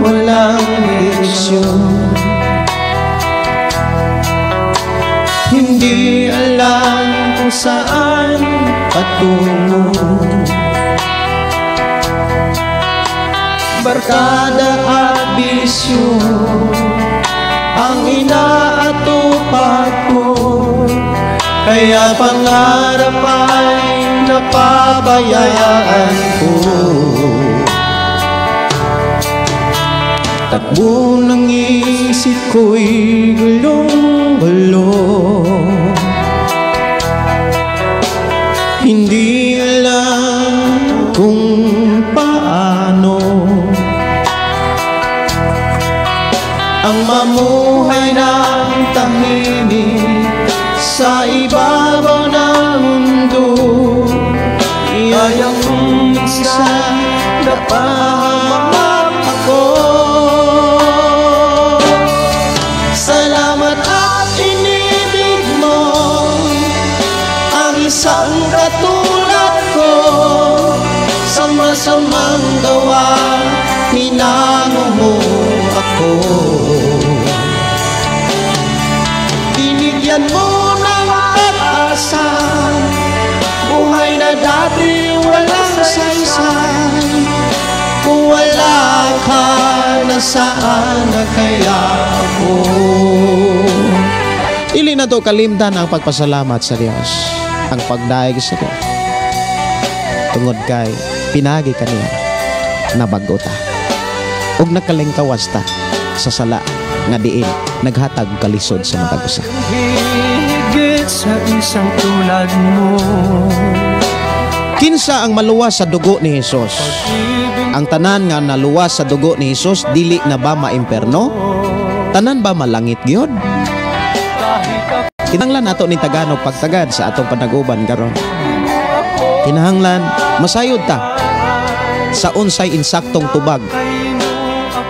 Walang direksyon, hindi alam kung saan patungo. Barkada at bisyo ang inaatupag ko, kaya pangarap ay napabayaan ko. Takbo ng isip ko'y gulong-gulo, hindi alam kung paano ang mamuhay ng tahimik sa ibabaw ng mundo. Iyayang minsan napahamak ako. Salamat at inibig mo ang isang katulad ko. Sa masamang gawa, hinango mo ako. Binigyan mo ng pag-asa, buhay na dati walang saysay. Kung wala ka, nasaan na kaya ako? Ili na to kalimtan ang pagpasalamat sa Dios, ang pagdaig sa Dios. Tungod kay pinagi kaniya nabago ta ug nakalingkawas ta sa sala nga diin naghatag kalisod sa matag usa. Higit sa isang tulad mo. Kinsa ang maluwas sa dugo ni Hesus? Ang tanan nga naluwas sa dugo ni Hesus dili na ba maimperno? Tanan ba malangit gyud? Kinahanglan nato ni Tagalog pagtagad sa atong panaguban karon. Kinahanglan masayod ta sa unsay insaktong tubag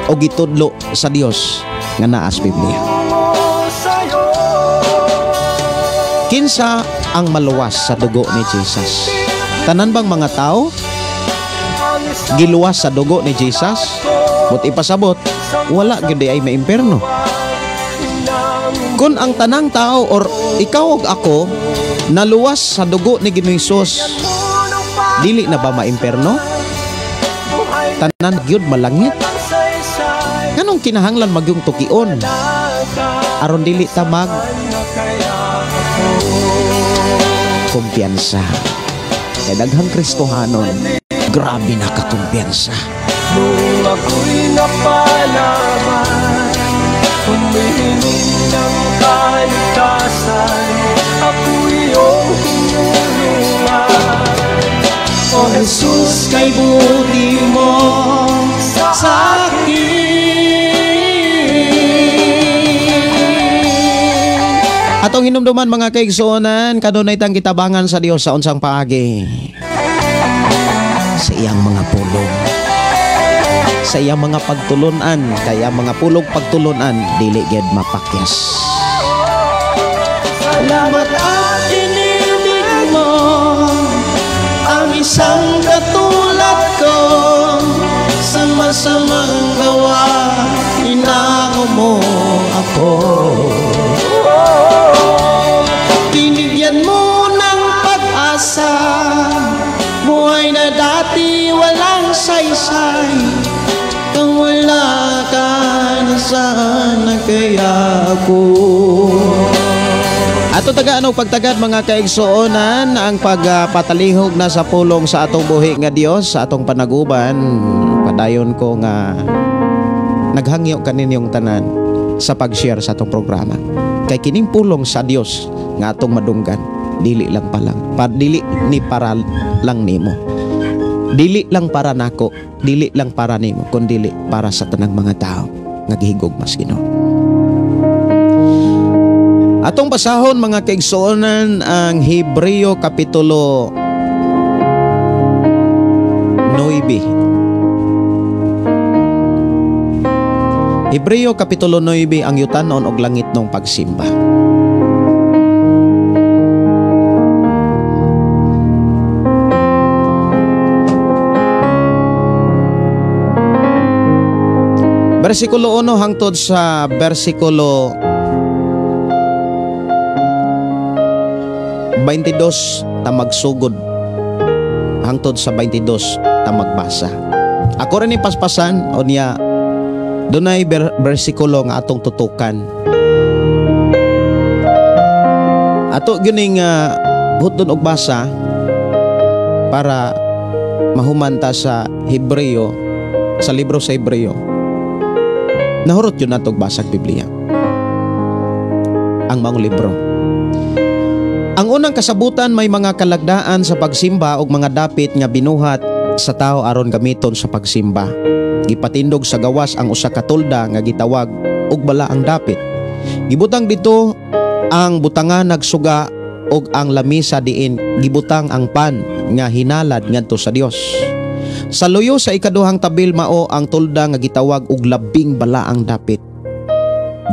o gitudlo sa Dios nga naa sa Biblia. Kinsa ang maluwas sa dugo ni Jesus? Tanan bang mga tao giluwas sa dugo ni Jesus? But ipasabot, wala gyud ay maimperno. Kung ang tanang tao or ikaw ug ako naluwas sa dugo ni Ginoong Hesus, dili na ba maimperno? Tanan gyud malangit. Nganong kinahanglan magyung tukion aron dili ta mag kumpiyansa? Kay daghang Kristohanon, grabe na kakumpiyansa. Nung ako'y napalaman, humihiling ng kaligtasan, ako iyong tinulungan. O Jesus, kay buti mo sa akin. Atong hinumduman mga kaigsuonan, kanunay tang kitabangan sa Dios sa unsang paagi. Sa iyang mga pulong, sa iyang mga pagtulunan, kaya mga pulong pagtulunan, dili gyud mapakyas. Salamat at inilig mo ang isang katulad ko. Sa masamang gawa, inako mo ako. Binigyan mo ng pag-asa, buhay na dati walang saysay. Kung wala ka, nasaan na kaya ako? Ato tagaanong pagtagad mga kaigsuonan, ang pagpatalihog na sa pulong sa atong buhi nga Dios, sa atong panaguban. Padayon ko nga naghangyo kaninyong tanan sa pag-share sa atong programa. Kay kining pulong sa Dios nga atong madunggan, dili lang dili ni para lang nimo. Dili lang para nako, dili lang para nimo, kundi dili para sa tanang mga tao nga gihigugmas Ginoo. Atong basahon mga kaigsuonan ang Hebreo Kapitulo 9. Hebreo Kapitulo 9 ang yutanon og langit ng pagsimba. Versikulo 1 hangtod sa versikulo 22 ta magsugod hangtod sa 22 ta magbasa. Ako rin ipaspasan o niya dunay bersikulo nga atong tutukan. Ato gining hutdon og basa para mahumanta sa Hebreo, sa libro sa Hebreo. Nahurot yun natong basag Biblia, ang maong libro. Ang unang kasabutan may mga kalagdaan sa pagsimba ug mga dapit nga binuhat sa tao aron gamiton sa pagsimba. Gipatindog sa gawas ang usa ka tolda nga gitawag og balaang dapit. Gibutang dito ang butangan nagsuga ug ang lamisa diin gibutang ang pan nga hinalad ngadto sa Dios. Sa luyo sa ikaduhang tabil mao ang tolda nga gitawag og labing balaang dapit.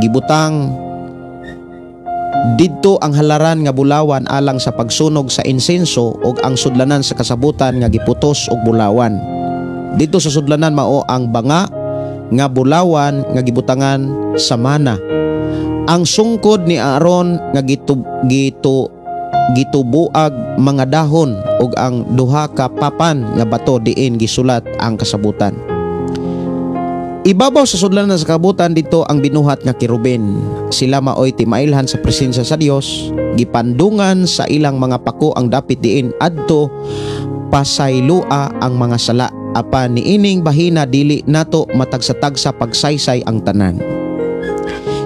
Gibutang didto ang halaran nga bulawan alang sa pagsunog sa insenso ug ang sudlanan sa kasabutan nga giputos og bulawan. Dito sa sudlanan mao ang banga nga bulawan nga gibutangan sa mana. Ang sungkod ni Aaron nga gitubuag mga dahon ug ang duha ka papan nga bato diin gisulat ang kasabutan. Ibabaw sa sudlanan sa kabutan dito ang binuhat nga kirubin. Sila maoy timailhan sa presensya sa Dios. Gipandungan sa ilang mga pako ang dapit diin adto pasaylua ang mga sala. Apan niining bahina dili nato matagsatag sa pagsaysay ang tanan.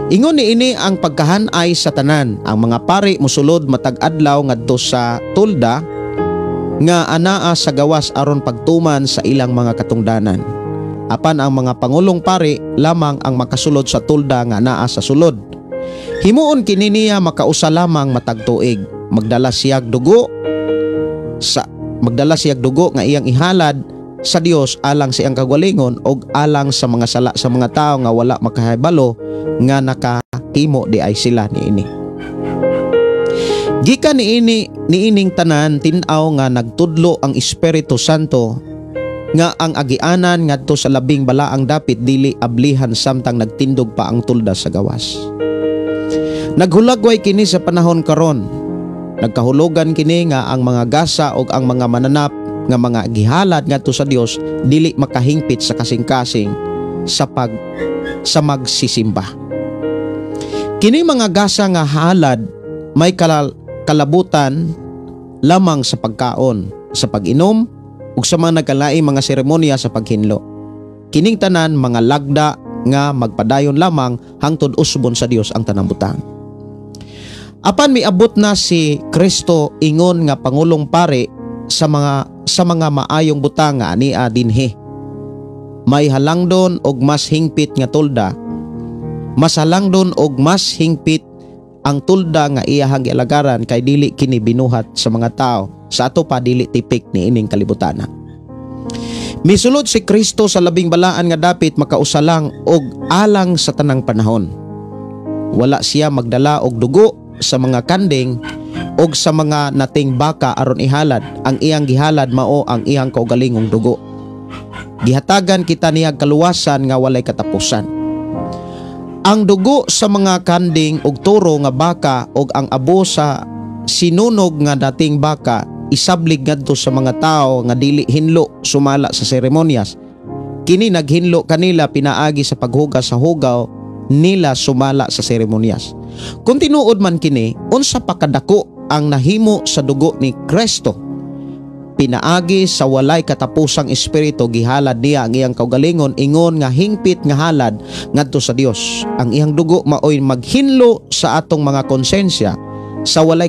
Ingon niini ang pagkahanay sa tanan. Ang mga pari mosulod matag adlaw ngadto sa tolda nga anaa sa gawas aron pagtuman sa ilang mga katungdanan. Apan ang mga pangulong pari lamang ang makasulod sa tolda nga naa sa sulod. Himuon kini niya makausa lamang matag tuig. Magdala siyag dugo nga iyang ihalad sa Dios alang sa iyang kagalingon og alang sa mga sala sa mga tao nga wala makahibalo nga nakahimo di ay sila niini. Gikan niining tanan tin-aw nga nagtudlo ang Espiritu Santo nga ang agianan ngadto sa labing balaang dapit dili ablihan samtang nagtindog pa ang tulda sa gawas. Naghulagway kini sa panahon karon. Nagkahulogan kini nga ang mga gasa ug ang mga mananap nga mga gihalad ngadto sa Dios dili makahingpit sa kasing-kasing sa magsisimba. Kini mga gasa nga halad may kalabutan lamang sa pagkaon, sa pag-inom ug sa mga nagkalaing mga seremonya sa paghinlo. Kining tanan mga lagda nga magpadayon lamang hangtod usbon sa Dios ang tanang butang. Apan miabot na si Kristo ingon nga pangulong pare sa mga maayong butang nga ania dinhi. May halangdon og mas hingpit nga tulda. Mas halangdon og mas hingpit ang tulda nga iyahang gialagaran kay dili kini binuhat sa mga tao, sa ato pa dili tipik ni ining kalibutana. Misulod si Kristo sa labing balaan nga dapit makausalang og alang sa tanang panahon. Wala siya magdala og dugo sa mga kanding og sa mga nating baka aron ihalad. Ang iyang gihalad mao ang iyang kaugalingong dugo. Gihatagan kita niyang kaluwasan nga walay katapusan. Ang dugo sa mga kanding og turo nga baka og ang abo sa sinunog nga dating baka isablig ngadto sa mga tao nga dili hinlo sumala sa seremonyas. Kini naghinlo kanila pinaagi sa paghugas sa hugaw nila sumala sa seremonyas. Kung tinuod man kini, unsa pa kadako ang nahimo sa dugo ni Kristo. Pinaagi sa walay katapusang espiritu gihalad niya ang iyang kaugalingon ingon nga hingpit nga halad ngadto sa Dios. Ang iyang dugo maoy maghinlo sa atong mga konsensya sa walay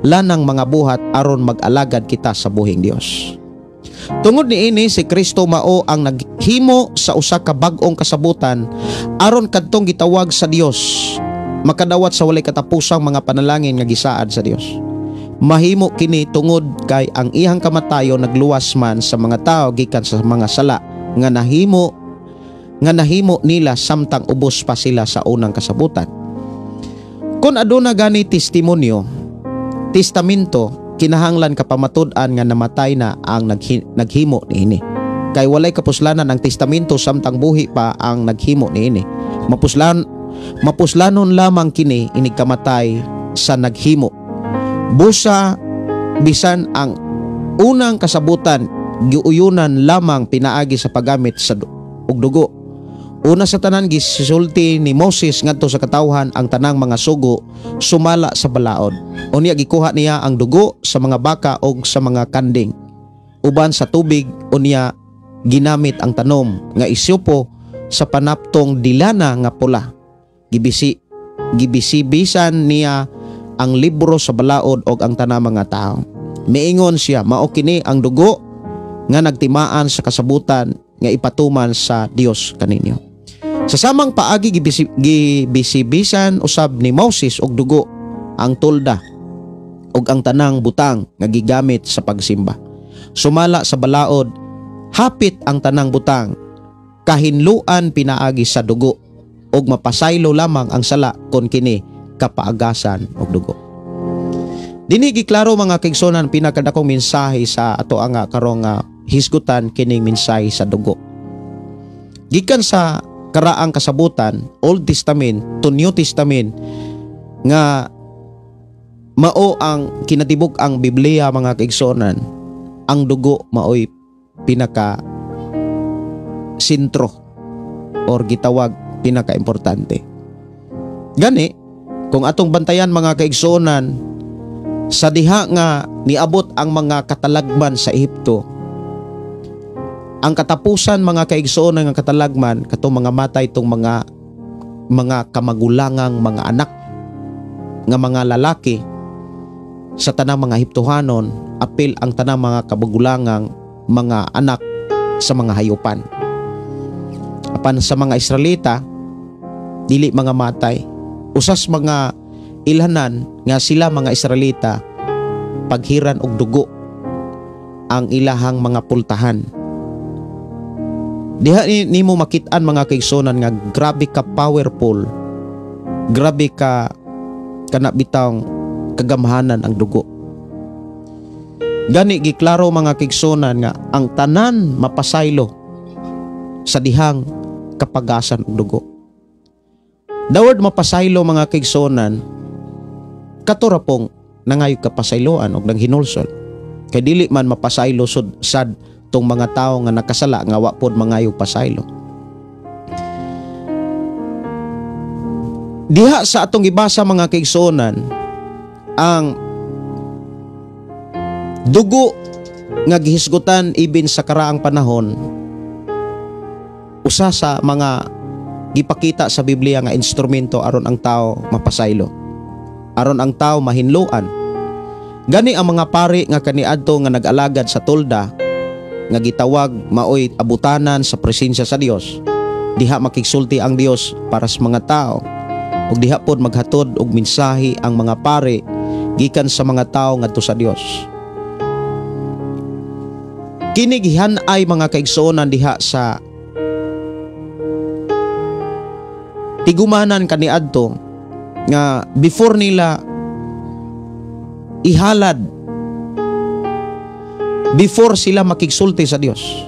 lanang mga buhat aron mag-alagad kita sa buhing Dios. Tungod niini si Kristo mao ang naghimo sa usa ka bag-ong kasabutan aron kadtong gitawag sa Dios makadawat sa walay katapusang mga panalangin nga gisaad sa Dios. Mahimo kini tungod kay ang iyang kamatayon nagluwas man sa mga tao gikan sa mga sala nga nahimo nila samtang ubos pa sila sa unang kasabutan. Kung aduna gani testamento, kinahanglan kapamatud-an nga namatay na ang naghimo niini. Kay walay kapuslanan ang testamento samtang buhi pa ang naghimo niini. Mapuslanon lamang kini inig kamatay sa naghimo. Busa bisan ang unang kasabutan giuyunan lamang pinaagi sa paggamit sa og dugo. Una sa tanan gisulti ni Moses ngadto sa katawhan ang tanang mga sugo sumala sa balaod. Unya gikuha niya ang dugo sa mga baka o sa mga kanding. Uban sa tubig unya ginamit ang tanom nga isyupo sa panaptong dilana nga pula. Gibisibisan niya ang libro sa balaod og ang tanang mga tao. Miingon siya mao kini ang dugo nga nagtimaan sa kasabutan nga ipatuman sa Dios kaninyo. Sa samang paagi gibisibisan usab ni Moses og dugo ang tulda og ang tanang butang nga gigamit sa pagsimba. Sumala sa balaod hapit ang tanang butang kahinluan pinaagi sa dugo og mapasaylo lamang ang sala kon kini kapaagasan og dugo. Dinhi giklaro mga kaigsonan pinakadakong mensahe sa ato nga karong hisgutan kining mensahe sa dugo. Gikan sa karaang kasabutan, Old Testament to New Testament nga mao ang kinatibuk ang Biblia mga kaigsonan, ang dugo maoy pinaka sentro or gitawag pinaka-importante. Gani, kung atong bantayan mga kaigsonan, sa diha nga niabot ang mga katalagman sa Ehipto, ang katapusan mga kaigsoon ng katalagman katong mga matay itong mga kamagulangang mga anak nga mga lalaki sa tanang mga Ehiptohanon, apil ang tanang mga kabagulangang mga anak sa mga hayupan. Apan sa mga Israelita dili mga matay, usas mga ilhanan nga sila mga Israelita paghiran og dugo ang ilahang mga pultahan. Diha nimo makit-an mga kaigsonan nga grabe ka powerful, grabe ka kanabitang kagamhanan ang dugo. Gani giklaro mga kaigsonan nga ang tanan mapasaylo sa dihang kapagasan og dugo. The word mapasaylo mga kaigsonan katura pong nangayo kapasayloan og nang hinulsol. Kay dili man mapasaylo sad tong mga tao nga nakasala nga wa pod mangayo pasaylo. Diha sa atong gibasa mga kaigsonan, ang dugo nga gihisgutan ibin sa karaang panahon, usa sa mga gipakita sa Biblia nga instrumento aron ang tao mapasaylo, aron ang tao mahinluan. Gani ang mga pari nga kaniadto nga nag-alagad sa tolda nga gitawag maoy abutanan sa presensya sa Dios. Diha makigsulti ang Dios para sa mga tao, ug diha pod maghatod og mensahe ang mga pari gikan sa mga tao ngadto sa Dios. Kini gihan-ay mga kaigsuonan diha sa tigumanan kaniadto nga before nila ihalad, before sila makigsulti sa Dios,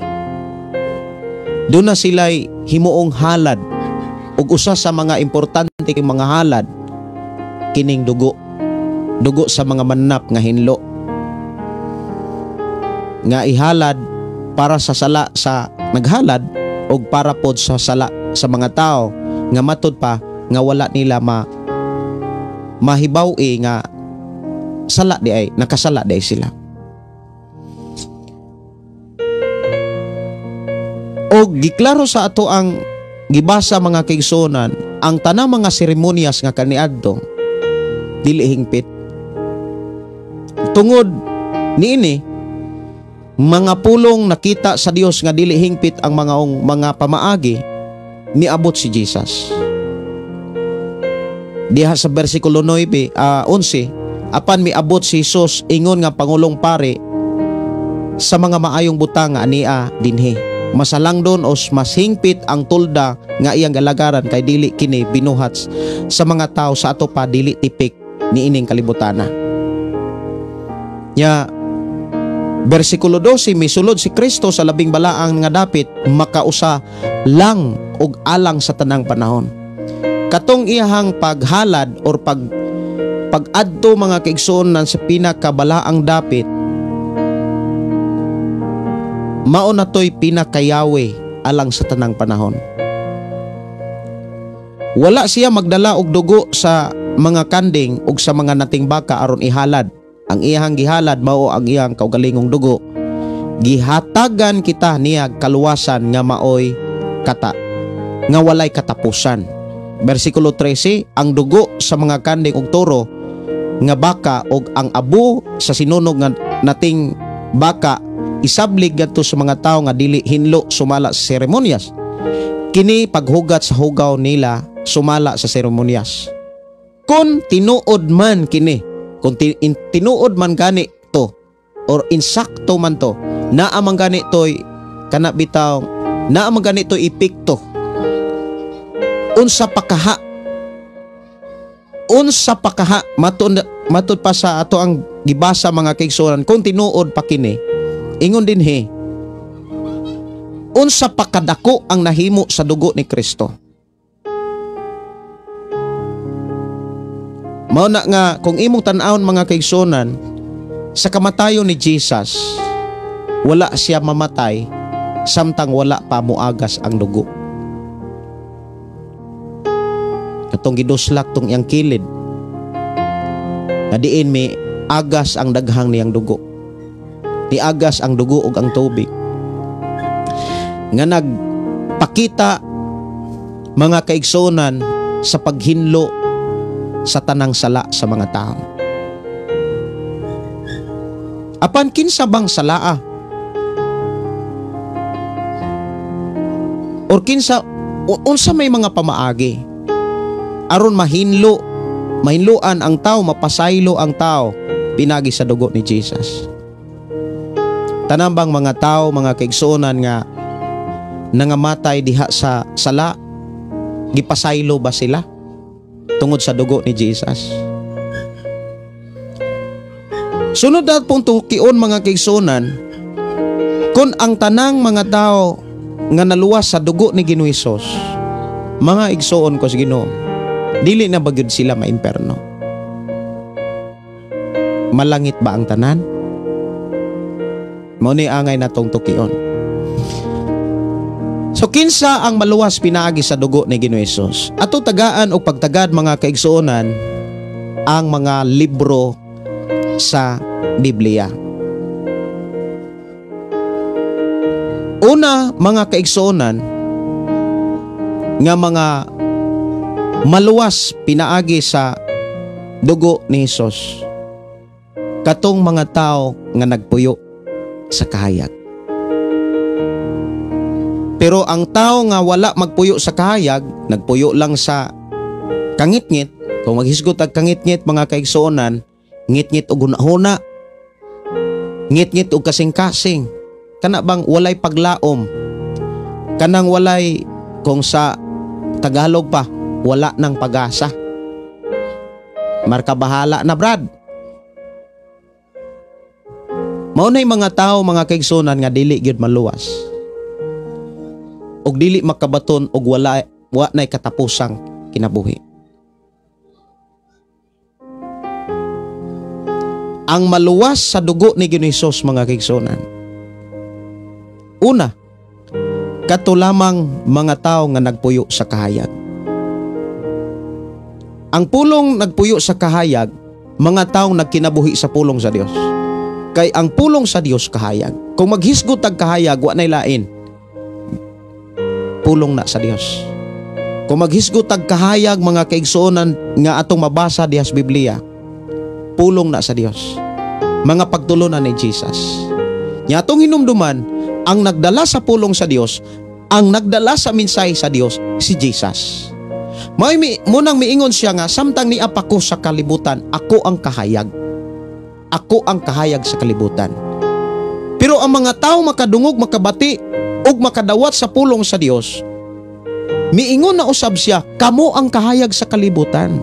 doon na sila'y himuong halad, ug usa sa mga importante kay mga halad kining dugo sa mga manap nga hinlo nga ihalad para sa sala sa naghalad, ug para pod sa sala sa mga tao nga matud pa nga wala nila mahibaw-i nga sala di ay nakasala di ay sila. Og giklaro sa ato ang gibasa mga kaigsuonan, ang tanang mga seremonyas nga kaniadto dili hingpit. Tungod niini mga pulong nakita sa Dios nga dili hingpit ang mga pamaagi, niabot si Jesus. Diha sa bersikulo 11, apan miabot si Jesus ingon nga pangulong pare sa mga maayong butang nga ania dinhi. Masalang doon os mas hingpit ang tulda nga iyang galagaran kay dili kini binuhat sa mga tao sa ato pa dili tipik ni ining kalibutana. Ya bersikulo 12, misulod si Kristo sa labing balaang nga dapit makausa lang og alang sa tanang panahon. Katong iyahang paghalad or pag-adto mga kaigsuonan sa pinakabalaang dapit, mao na to'y pinakayawe alang sa tanang panahon. Wala siya magdala og dugo sa mga kanding ug sa mga nating baka aron ihalad. Ang iyang gihalad mao ang iyang kaugalingong dugo. Gihatagan kita niya kaluwasan nga maoy kata, nga walay katapusan. Bersikulo 13, ang dugo sa mga kanding ug toro nga baka ug ang abo sa sinunog nga nating baka isablig gadto sa mga tao nga dili hinlo sumala sa seremonyas. Kini paghugat sa hugaw nila sumala sa seremonyas. Kung tinuod man kini, kung tinuod man gani to or insakto man to, naa man gani to'y kana bitaw, naa man gani to'y epekto. Unsa pakaha matud pa sa ato ang gibasa mga kaigsuonan, kung tinuod pa kini ingon dinhi, unsa pakadako ang nahimo sa dugo ni Kristo. Mao na nga kung imong tan-awon mga kaigsuonan, sa kamatayon ni Jesus wala siya mamatay samtang wala pa muagas ang dugo. Katong giduslak tong iyang kilid nga diin mi agas ang daghang niyang dugo. Niagas ang dugo ug ang tubig nga nagpakita mga kaigsuonan sa paghinlo sa tanang sala sa mga tao. Apan kinsa bang salaa? Or kinsa unsa may mga pamaagi aron mahinluan ang tao, mapasaylo ang tao pinagi sa dugo ni Jesus. Tanang bang mga tao, mga kaigsuonan nga nangamatay diha sa sala, gipasaylo ba sila tungod sa dugo ni Jesus? Sunod na pong tukion mga kaigsuonan, kung ang tanang mga tao nga naluwas sa dugo ni Ginoong Hesus, mga igsuon ko sa Ginoo, dili na ba gyud sila maimperno? Malangit ba ang tanan? Mao ni angay natong tukion. So kinsa ang maluwas pinaagi sa dugo ni Ginoong Hesus? Ato tagaan og pagtagad mga kaigsuonan ang mga libro sa Biblia. Una mga kaigsuonan, nga mga maluwas pinaagi sa dugo ni Hesus katong mga tao nga nagpuyo sa kahayag. Pero ang tao nga wala magpuyo sa kahayag, nagpuyo lang sa kangit-ngit, kung maghisgot ag kangit-ngit mga kaigsuonan, ngit-ngit og hunahuna, ngit-ngit og kasing-kasing, kana bang walay paglaom, kanang walay, kung sa Tagalog pa, wala ng pag-asa. Markabahala na brad. Maunay mga tao mga kaigsuonan nga dili gyud maluwas. Og dili makabaton og wala nay katapusang kinabuhi. Ang maluwas sa dugo ni Hesus mga kaigsuonan. Una, kato lamang mga tao nga nagpuyo sa kahayag. Ang pulong nagpuyo sa kahayag, mga taong nagkinabuhi sa pulong sa Dios. Kay ang pulong sa Dios kahayag. Kung maghisgot ag kahayag, wa nay lain. Pulong na sa Dios. Kung maghisgot ag kahayag mga kaigsuonan nga atong mabasa diha sa Biblia, pulong na sa Dios. Mga pagtulunan ni Jesus. Nya atong hinumduman, ang nagdala sa pulong sa Dios, ang nagdala sa mensahe sa Dios, si Jesus. Munang miingon siya nga, samtang ni apako sa kalibutan, ako ang kahayag. Ako ang kahayag sa kalibutan. Pero ang mga tao makadungog, makabati, ug makadawat sa pulong sa Dios, miingon na usab siya, kamo ang kahayag sa kalibutan.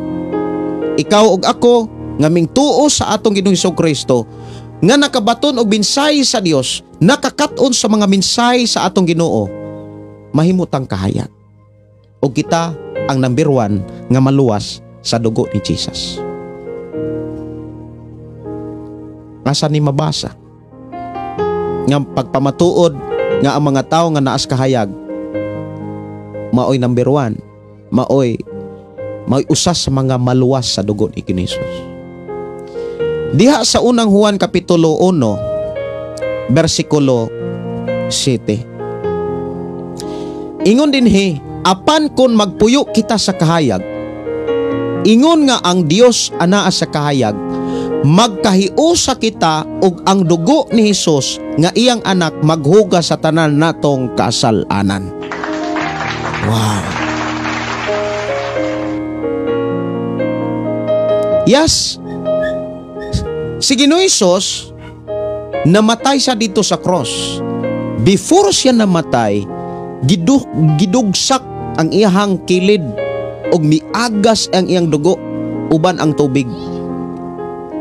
Ikaw ug ako, nga mingtuo sa atong Ginoong Hesukristo, nga nakabaton og mensahe sa Dios, nakakaton sa mga mensahe sa atong Ginoo, mahimutang kahayag. O kita ang number 1 nga maluwas sa dugo ni Jesus. Asa ni mabasa nga pagpamatuod nga ang mga tao nga naas kahayag, maoy number 1, maoy usas sa mga maluwas sa dugo ni Jesus. Diha sa unang Juan kapitulo 1 versikulo 7. Ingon dinhi, apan kun magpuyo kita sa kahayag, ingon nga ang Dios anaa sa kahayag, magkahiusa kita og ang dugo ni Hesus nga iyang anak maghuga sa tanan natong kasalanan. Wow. Yes. Si Ginoong Hesus namatay siya dito sa cross. Before siya namatay, gidugsak ang iyang kilid og miagas ang iyang dugo uban ang tubig.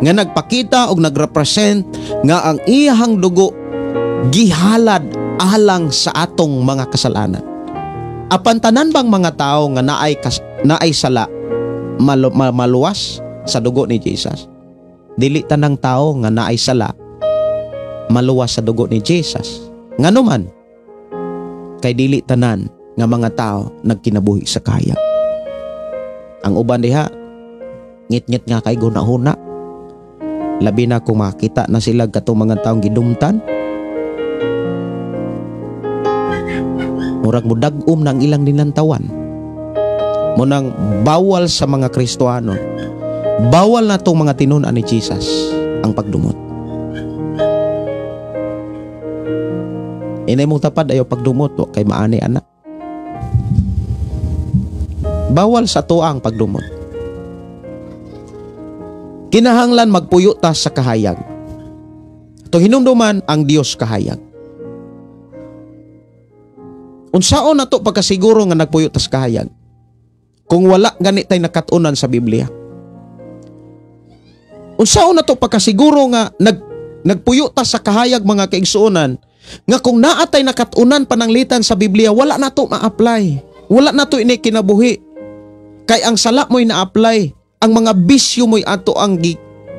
Nga nagpakita og nagrepresent nga ang iyang dugo gihalad alang sa atong mga kasalanan. Apan tanan bang mga tao nga naay sala maluwas sa dugo ni Jesus? Dili tanang tao nga naay sala maluwas sa dugo ni Jesus. Ngano man? Kay dili tanan nga mga tao nagkinabuhi sa kahayag. Ang uban diha, ngit-ngit nga kay gunahuna. Labi na kung makita na sila katong mga taong gidumtan. Murag mudag-om ng ilang ninantawan. Munang bawal sa mga Kristohano. Bawal na itong mga tinunan ni Jesus ang pagdumot. Inay mong tapad ayaw pagdumot o kay maani anak. Bawal sa tuang pagdumot. Kinahanglan magpuyo ta sa kahayag. To hinumduman ang Dios kahayag. Unsaon nato pagkasiguro nga nagpuyo ta sa kahayag? Kung wala gani tay nakatunan sa Biblia. Unsaon nato pagkasiguro nga nagpuyo ta sa kahayag mga kaigsuonan nga kung naatay nakatunan pananglitan sa Biblia, wala nato ma-apply. Wala nato ini kinabuhi. Kay ang sala mo'y na-apply, ang mga bisyo mo'y ato ang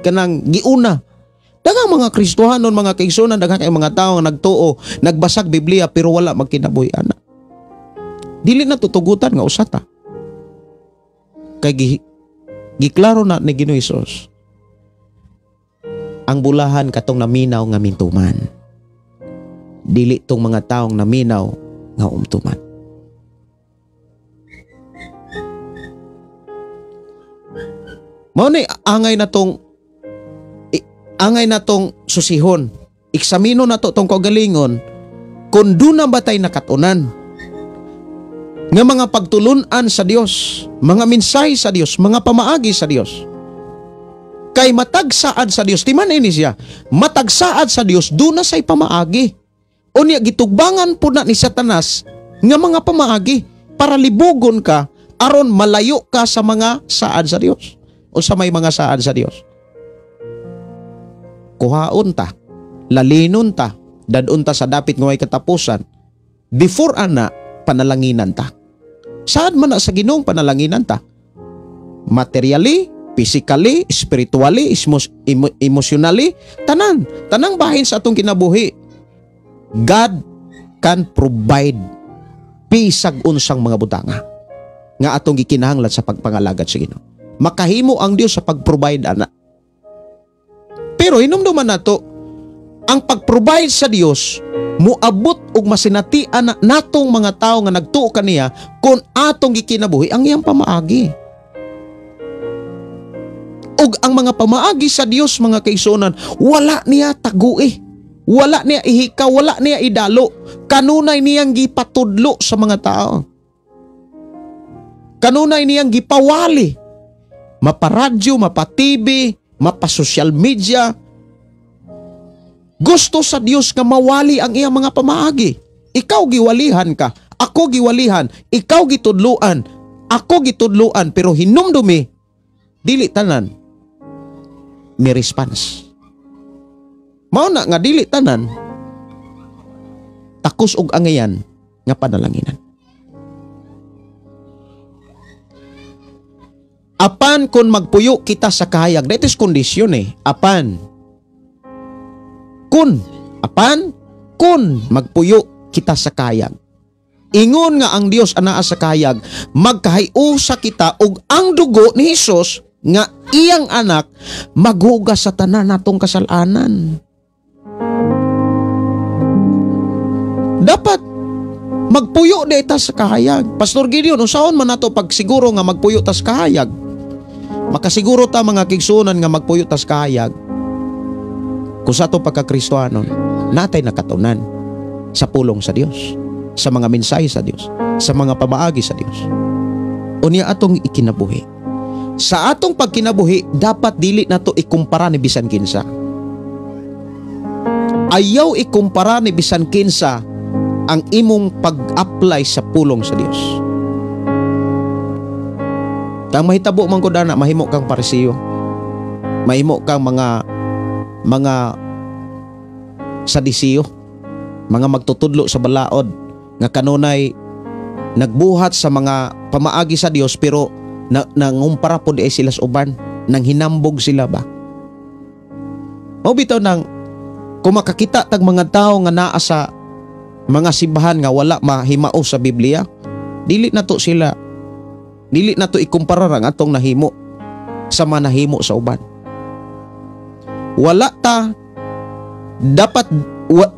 kanang giuna. Daghang mga Kristohanon, mga kaigsuonan, daghang kay mga tao nga nagtuo, nagbasag Biblia pero wala magkinabuhi ana. Dili na tutugutan nga usata. Kay giklaro na ni Ginoong Hesus ang bulahan katong naminaw nga mintuman. Dili tong mga taong naminaw nga umtuman. Mao ni angay na tong susihon. Eksamino na to tong kaugalingon kung doon na ba tayo nakatunan nga mga pagtulunan sa Dios, mga mensahe sa Dios, mga pamaagi sa Dios. Kay matagsaad sa Dios, timan ini siya, matagsaad sa Dios, doon na say pamaagi. Unya gitugbangan po na ni Satanas nga mga pamaagi para libugon ka aron malayo ka sa mga saad sa Dios o sa may mga saad sa Dios. Kuhaon ta, lalinon ta, dadun ta sa dapit nga may katapusan. Before ana, panalanginan ta. Saan man na sa Ginoong panalanginan ta? Materially, physically, spiritually, emotionally, tanang bahin sa atong kinabuhi. God can provide pisag unsang mga butanga nga atong gikinahanglan sa pagpangalagad sa Ginoo. Makahimo ang Dios sa pag-provide ana. Pero hinumduman nato, ang pag-provide sa Dios muabot og masinatian na natong mga tao nga nagtuo kaniya kung atong gikinabuhi ang iyang pamaagi. Og ang mga pamaagi sa Dios, mga kaigsuonan, wala niya tagui, wala niya ihikaw, wala niya idalo. Kanunay niyang gipatudlo sa mga tao. Kanunay niyang gipawali. Maparadyo, mapa-TV, mapa-social media. Gusto sa Dios nga mawali ang iyang mga pamaagi. Ikaw giwalihan ka, ako giwalihan, ikaw gitudluan, ako gitudluan, pero hinumdumi, dili tanan may response. Mao na nga dili tanan takos og angayan nga panalanginan. Apan kung magpuyo kita sa kahayag, that is kondisyon apan kun magpuyo kita sa kahayag, ingon nga ang Dios anaa sa kahayag, magkahiusa kita og ang dugo ni Hesus nga iyang anak maghugas sa tanan natong kasalanan. Dapat magpuyo deta sa kahayag. Pastor Gideon, usaon man nato pag siguro nga magpuyo ta sa kahayag? Makasiguro ta mga kigsuonan nga magpuyo ta sa kahayag kung sa ato pagka-Kristohanon natay nakatunan sa pulong sa Dios, sa mga mensahe sa Dios, sa mga pamaagi sa Dios. Unya atong ikinabuhi. Sa atong pagkinabuhi, dapat dili nato ikumpara ni bisan kinsa. Ayaw ikumpara ni bisan kinsa ang imong pag-apply sa pulong sa Dios. Kang mahitabo man ko dana, mahimo kang Parisiyo. Mahimo kang mga Sadisiyo, mga magtutudlo sa balaod nga kanunay nagbuhat sa mga pamaagi sa Dios pero nangumpara po di sila sa uban, nang hinambog sila ba? O bitaw nang kung makakita tag mga tao nga naa sa mga simbahan nga wala mahimao sa Biblia, dili nato ikumpara ang atong nahimo sa manahimo sa uban. Wala ta dapat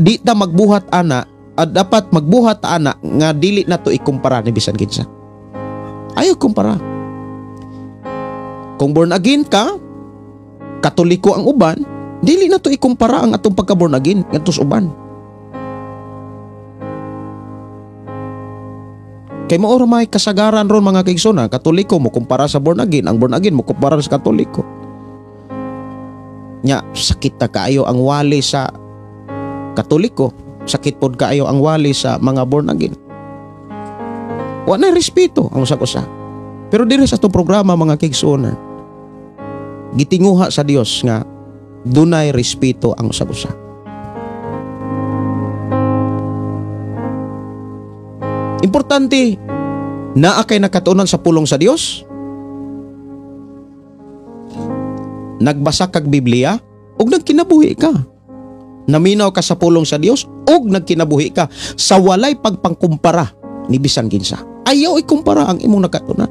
di ta magbuhat ana at dapat magbuhat ana nga dili nato ikumpara ni bisan kinsa. Ayaw kumpara. Kung born again ka, Katoliko ang uban, dili nato ikumpara ang atong pagka born again ngadto sa uban. Kay mao ra may kasagaran ron mga kaigsoon, Katoliko mo kumpara sa born again, ang born again mo kumpara sa Katoliko. Nya sakit ta kaayo ang wali sa Katoliko, sakit pod kaayo ang wali sa mga born again. Wa na respeto ang usa-usa. Pero diri sa atong programa mga kaigsoon, gitinguha sa Dios nga dunay respeto ang usa-usa. Importante naa kay nakatunan sa pulong sa Dios. Nagbasa kag Biblia ug nagkinabuhi ka. Naminaw ka sa pulong sa Dios ug nagkinabuhi ka sa walay pagpangkumpara ni bisan kinsa. Ayaw ikumpara ang imong nakatunan.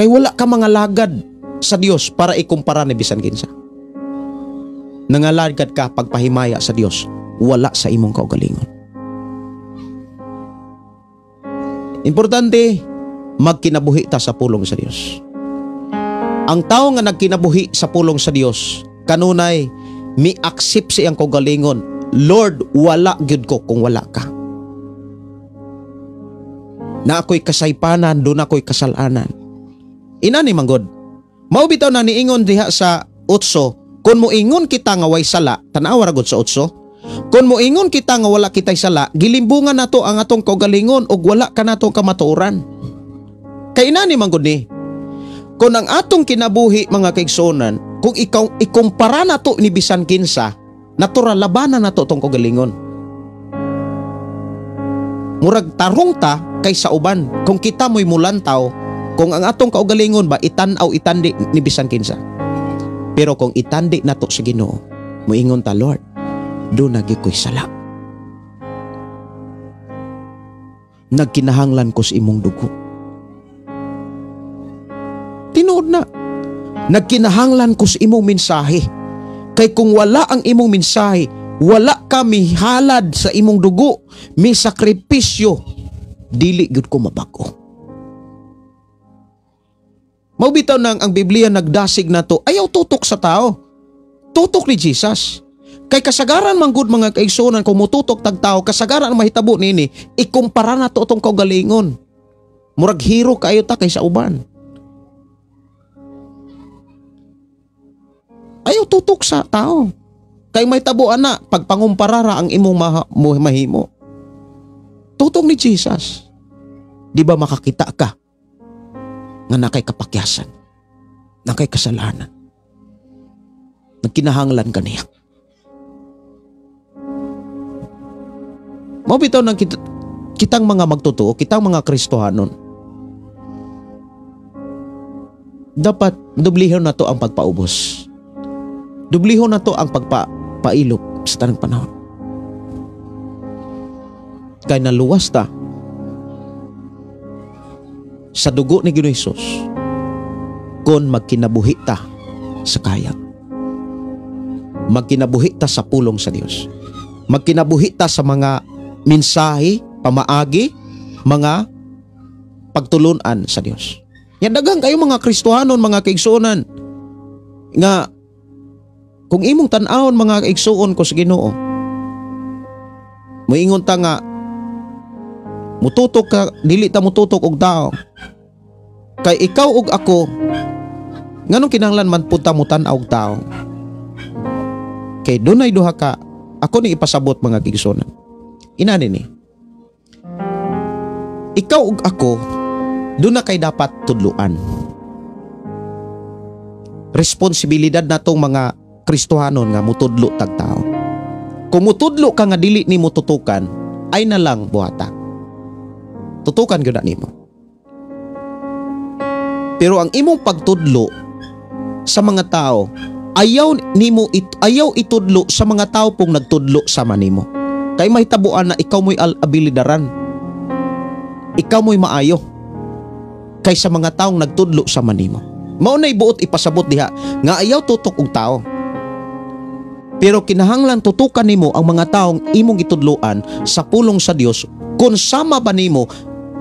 Kay wala ka mga lagad sa Dios para ikumpara ni bisan kinsa. Nangalagad ka pagpahimaya sa Dios, wala sa imong kaugalingon. Importante magkinabuhi ta sa pulong sa Dios. Ang tao nga nagkinabuhi sa pulong sa Dios, kanunay mi-accept siyang kaugalingon. Lord, wala gyud ko kung wala ka. Na ako'y kasaypanan, doon ako'y kasalanan. Ina ni manggod. Mao bitaw na niingon diha sa 8, kun moingon kita nga way sala, tanawa ra gud sa 8. Kun moingon kita nga wala kitay sala, gilimbungan nato ang atong kaugalingon ug wala ka natong kamatuoran. Kay ina ni manggod ni. Kung ang atong kinabuhi mga kaigsuonan, kung ikaw ikumpara nato ni bisan kinsa, natural labanan nato tong kaugalingon. Murag tarong ta kaysa uban. Kung kita mo'y mulantaw, kung ang atong kaugalingon ba itan-aw itandi ni bisan kinsa. Pero kung itandi nato sa Ginoo, moingon ta, Lord, do nagi ko'y sala. Nagkinahanglan ko sa imong dugo. Tinuod na. Nagkinahanglan ko sa imong mensahe. Kay kung wala ang imong mensahe, wala ka mihalad sa imong dugo, mi sakripisyo, dili gyud ko mabago. Maubitaw nang ang Biblia nagdasig na to, ayaw tutok sa tao. Tutok ni Jesus. Kay kasagaran man gud mga kaigsuonan, kung mututok tag tao, kasagaran ang mahitabo nini, ikumpara na to itong kaugalingon. Murag hero kayo ta kaysa uban. Ayaw tutok sa tao. Kay may tabuan na, pagpangumparara ang imong mahimo. Tutok ni Jesus. Di ba makakita ka nga nakay kapakyasan, nakay kasalanan, nagkinahanglan ka niya. Mabitaw ng kitang mga magtotoo, kitang mga Kristohanon, dapat dubliho na to ang pagpaubos. Dubliho na to ang pagpapailop sa tanang panahon. Kaya naluwas ta sa dugo ni Ginoong Hesus kung magkinabuhi ta sa kayag. Magkinabuhi ta sa pulong sa Dios. Magkinabuhi ta sa mga mensahe, pamaagi, mga pagtulunan sa Dios. Yan daghang kayo mga Kristohanon, mga kaigsuonan, nga kung imong tan-awon mga kaigsuon ko sa Ginoo, moingon ta nga mututok ka, dili ta mututok og tao. Kay ikaw ug ako, nganong kinahanglan man punta mo tan-aw og tao? Kay dunay duha ka, ako ni ipasabot mga kaigsuonan. Ina ni. Ikaw ug ako, doon na kay dapat tudluan. Responsibilidad natong mga Kristohanon nga mutudlo tag tao. Kung mutudlo ka nga dili nimo tutukan, ay na lang buhata. Tutukan gyud nimo. Pero ang imong pagtudlo sa mga tao, ayaw itudlo sa mga tao pong nagtudlo sa manimo. Kay mahitabuan na ikaw mo'y abilidaran. Ikaw mo'y maayo kaysa mga taong nagtudlo sa manimo. Mao nay buot ipasabot diha nga ayaw tutok og tao. Pero kinahanglan tutukan nimo ang mga taong imong itudloan sa pulong sa Dios kung sama ba nimo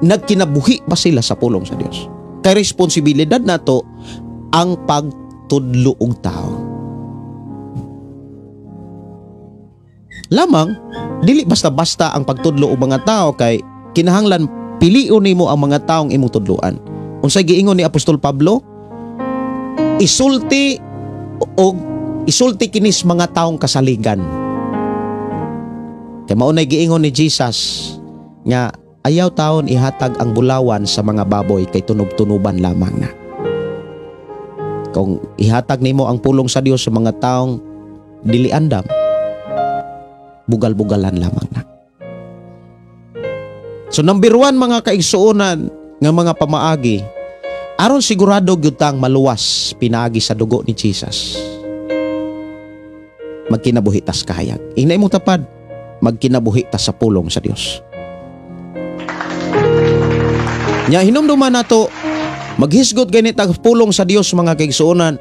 nagkinabuhi ba sila sa pulong sa Dios. Kay responsibilidad nato ang pagtudlo og tao. Lamang dili basta-basta ang pagtudlo og mga tao, kay kinahanglan pilion nimo ang mga taong imong tudloan. Unsay giingon ni Apostol Pablo, isulti kinis mga taong kasaligan. Kay mao nay giingon ni Jesus nga ayaw taon ihatag ang bulawan sa mga baboy kay tunob-tunuban lamang na. Kung ihatag nimo ang pulong sa Dios sa mga taong dili andam, bugal-bugalan lamang na. So number 1 mga kaigsuonan nga mga pamaagi, aron sigurado gyud tang maluwas pinaagi sa dugo ni Jesus. Magkinabuhi ta sa kahayag. Ingna imong tapad, magkinabuhi ta sa pulong sa Dios. Nya hinumduman nato maghisgot ganit ang pulong sa Dios mga kaigsuonan.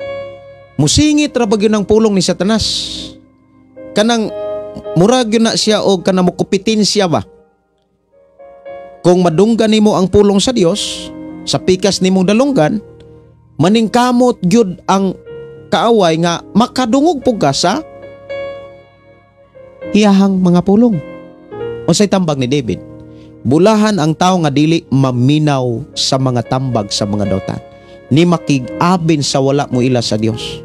Musingit ra bagyo ng pulong ni Satanas. Kanang murag yun na siya o kanang mukupitin siya ba? Kung madunggan nimo ang pulong sa Dios, sa pikas nimong dalunggan, maningkamot gyud ang kaaway nga makadungog pug ka sa iyahang mga pulong. Unsay tambag ni David? Bulahan ang tao nga dili maminaw sa mga tambag sa mga dautan, ni makig-abin sa wala mo ila sa Dios,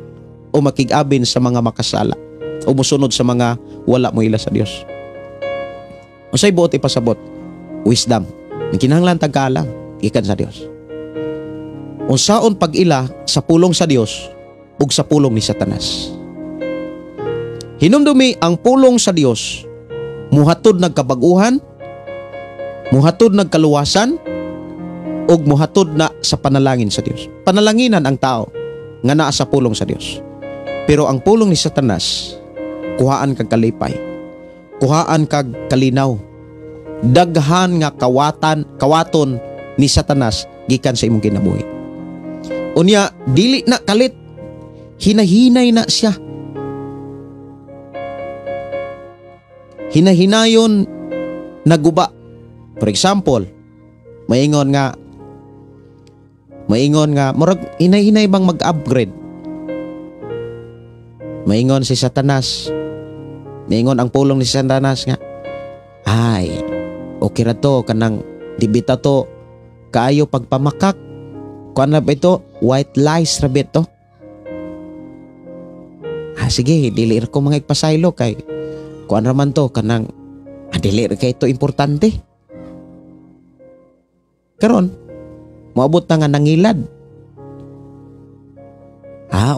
o makig-abin sa mga makasala, o musunod sa mga wala mo ila sa Dios. Unsay buot ipasabot? Wisdom. Kinahanglan tagkaalam gikan sa Dios. Unsaon pag-ila sa pulong sa Dios ug sa pulong ni Satanas. Hinumdumi ang pulong sa Dios muhatod nagkabaguhan, muhatod nagkaluwasan, ug muhatod na sa panalangin sa Dios. Panalanginan ang tao nga naa sa pulong sa Dios. Pero ang pulong ni Satanas, kuhaan kag kalipay, kuhaan kag kalinaw, daghan nga kawaton ni Satanas gikan sa imong kinabuhi. Unya dili na kalit, hinahinay na siya. Hinahinayon naguba. For example, maingon nga murag hinay-hinay bang mag-upgrade. Maingon si Satanas, maingon ang pulong ni Satanas nga, ay, okay ra to, kanang dibita to, kaayo pagpamakak, kuan na ba ito, white lies ra ba ito? Sige, dili ko mga ipasaylo kay, kuan raman to, kanang, dili kay ito importante. Karon, moabot na nga nangilad.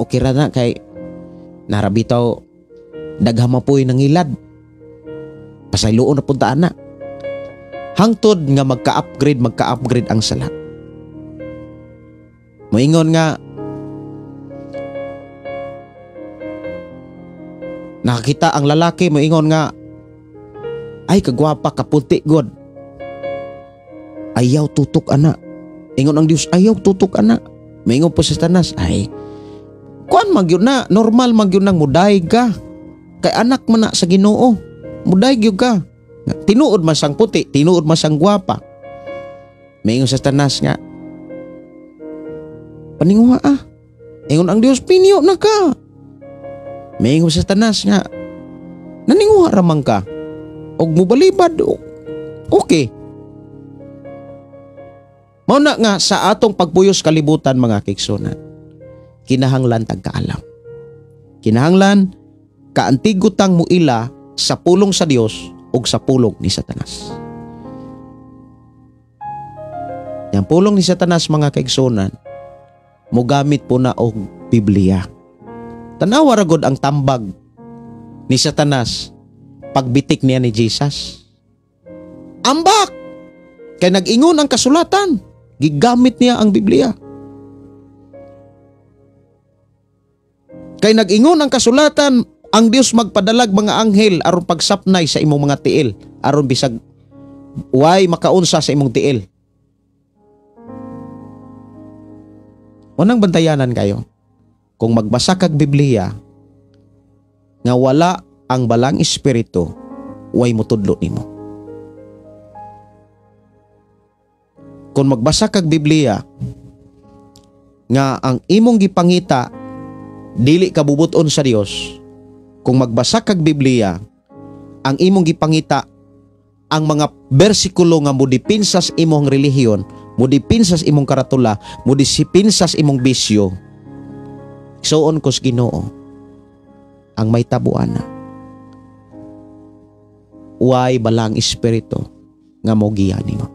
Okay ra na kay, narabitaw, daghamapoy nangilad. Pasayloon na puntaan na. Hangtod nga magka-upgrade ang sala. Moingon nga, nakakita ang lalaki, moingon nga, ay kagwapa, kaputi god. Ayaw tutok ana. Ingon ang Dios, ayaw tutok ana. Moingon po sa Satanas, ay, kuan magyud na, normal magyud nang muday ka. Kay anak man na sa Ginoo, muday gyud ka. Tinuod man sang puti, tinuod man sang gwapa. Moingon sa Satanas nga, paninguha ingon ang Dios, pinyo na ka. Moingon sa Satanas nga, naninguha ramang ka. Og mubalibad, okay. Mauna nga sa atong pagpuyos kalibutan mga kigsunan, kinahanglan tagkaalam. Kinahanglan kaantigutang mo ila sa pulong sa Dios ug sa pulong ni Satanas. Yang pulong ni Satanas mga kaigsunan, mogamit po na og Biblia. Tanawa ra gud ang tambag ni Satanas pagbitik niya ni Jesus. Ambak! Kay nag-ingon ang kasulatan, gigamit niya ang Biblia. Kay nag-ingon ang kasulatan, ang Dios magpadalag mga anghel aron pagsapnay sa imong mga tiil, aron bisag way makaunsa sa imong tiil. Unang bantayanan kayo, kung magbasa kag Biblia nga wala ang balang espiritu, way motudlo nimo. Kung magbasa kag Biblia nga ang imong gipangita dili kabubuton sa Dios, kung magbasa kag Biblia ang imong gipangita ang mga bersikulo nga mudipinsas imong relihiyon, mudipinsas imong karatula, mudipinsas imong bisyo, suon kos Ginoo ang may tabuan na way balang espiritu nga mogiya nimo.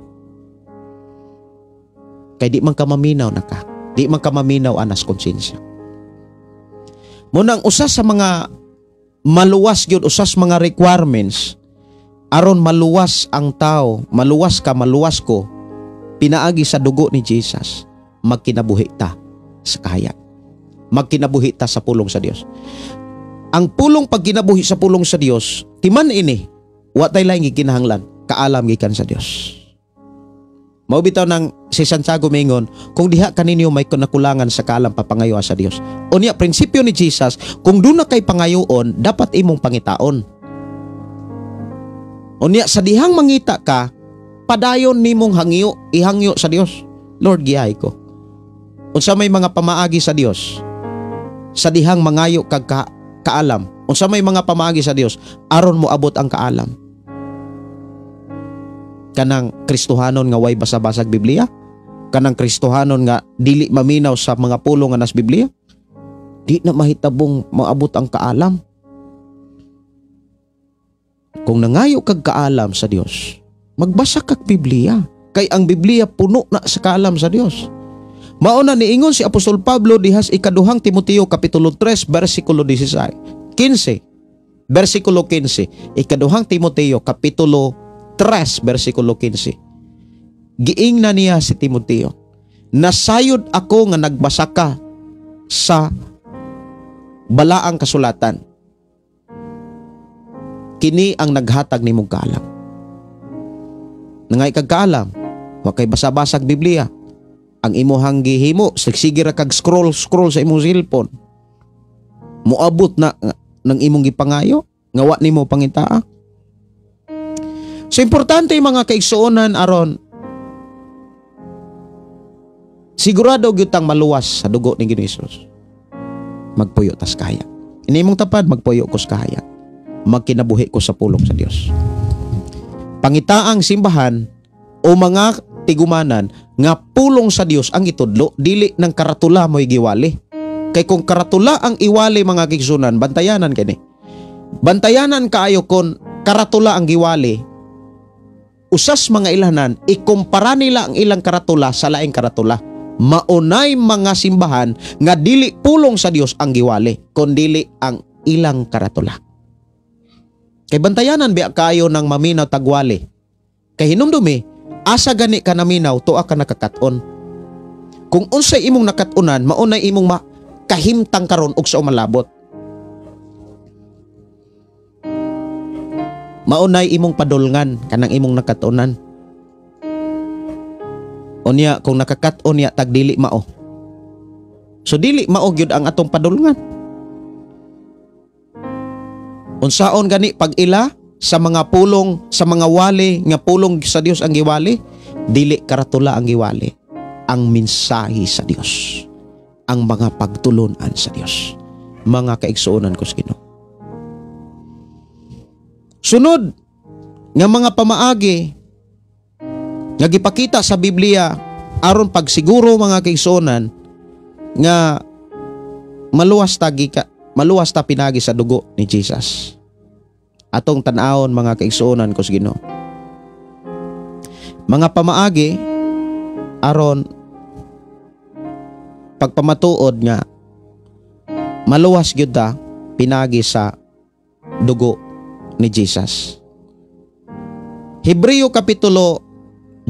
Kay di man ka maminaw na ka, di man ka maminaw anas konsensya. Munang usas sa mga maluwas gyud, usas mga requirements aron maluwas ang tao, maluwas ka, maluwas ko, pinaagi sa dugo ni Jesus, magkinabuhi ta sa kahayag, magkinabuhi ta sa pulong sa Dios. Ang pulong pagkinabuhi sa pulong sa Dios, timan ini wa tay laing gikinahanglan, kaalam gikan sa Dios. Mao bitaw nang si Santiago mingon, kung diha kaninyo may nakulangan sa kaalam papangayo sa Dios. Unya prinsipyo ni Jesus, kung duna kay pangayoon, dapat imong pangitaon. Unya sa dihang mangita ka, padayon nimong hangyo, ihangyo sa Dios. Lord, gihay ko. Unsa may mga pamaagi sa Dios sa dihang mangayo kag kaalam. Unsa may mga pamaagi sa Dios aron mo abot ang kaalam. Kanang Kristohanon nga way basa-basag Biblia, kanang Kristohanon nga dili maminaw sa mga pulong nga nas Biblia, di na mahitabong maabot ang kaalam. Kung nangayo kag kaalam sa Dios, magbasa kag Biblia, kay ang Biblia puno na sa kaalam sa Dios. Mauna niingon si Apostol Pablo dihas ikaduhang Timoteo kapitulo 3 bersikulo 15, versikulo 15, ikaduhang Timoteo kapitulo 3 bersikulo 15. Giingna niya si Timoteo, nasayod ako nga nagbasa ka sa balaang kasulatan. Kini ang naghatag nimong kaalam. Nangay kag kaalam, wa kay basa-basag Biblia. Ang imuhang gihimo, sige ra kag scroll sa imong cellphone. Moabot na ng imong gipangayo, nga wa nimo pangitaa. So importante mga kaigsuonan aron sigurado gyud tang maluwas sa dugo ni Ginoong Hesus. Magpuyo tas kaya. Inimong tapad magpuyo ko sa kaya. Magkinabuhi ko sa pulong sa Dios. Pangitaang simbahan o mga tigumanan nga pulong sa Dios ang itudlo, dili ng karatula mo'y giwali. Kay kung karatula ang iwali mga kigsunan, bantayanan kini. Bantayanan kaayo kon karatula ang giwali. Usas mga ilahanan, ikumpara nila ang ilang karatula sa laing karatula. Maunay mga simbahan nga dili pulong sa Dios ang giwali, kundili ang ilang karatula. Kay bantayanan biya kayo ng maminaw tagwali. Kay hinumdumi, asa gani ka naminaw, tuwa ka nakakaton. Kung unsay imong nakatunan, maunay imong kahimtang karon og sa umalabot. Maunay imong padulngan kanang imong nakatunan. Unya kung nakakaton ya tag dili mao. So dili mao gyud ang atong padulngan. Unsaon gani pag ila sa mga pulong, sa mga wali nga pulong sa Dios ang giwali, dili karatula ang giwali, ang mensahe sa Dios, ang mga pagtulunan sa Dios. Mga kaigsuonan ko sa Ginoo. Sunod nga mga pamaagi nga gipakita sa Biblia aron pagsiguro mga kaigsuonan nga maluwas ta pinagi sa dugo ni Jesus. Atong tan-awon mga kaigsuonan ko sa Ginoo. Mga pamaagi aron pagpamatuod nga maluwas gyud ta pinagi sa dugo ni Jesus. Hebreo kapitulo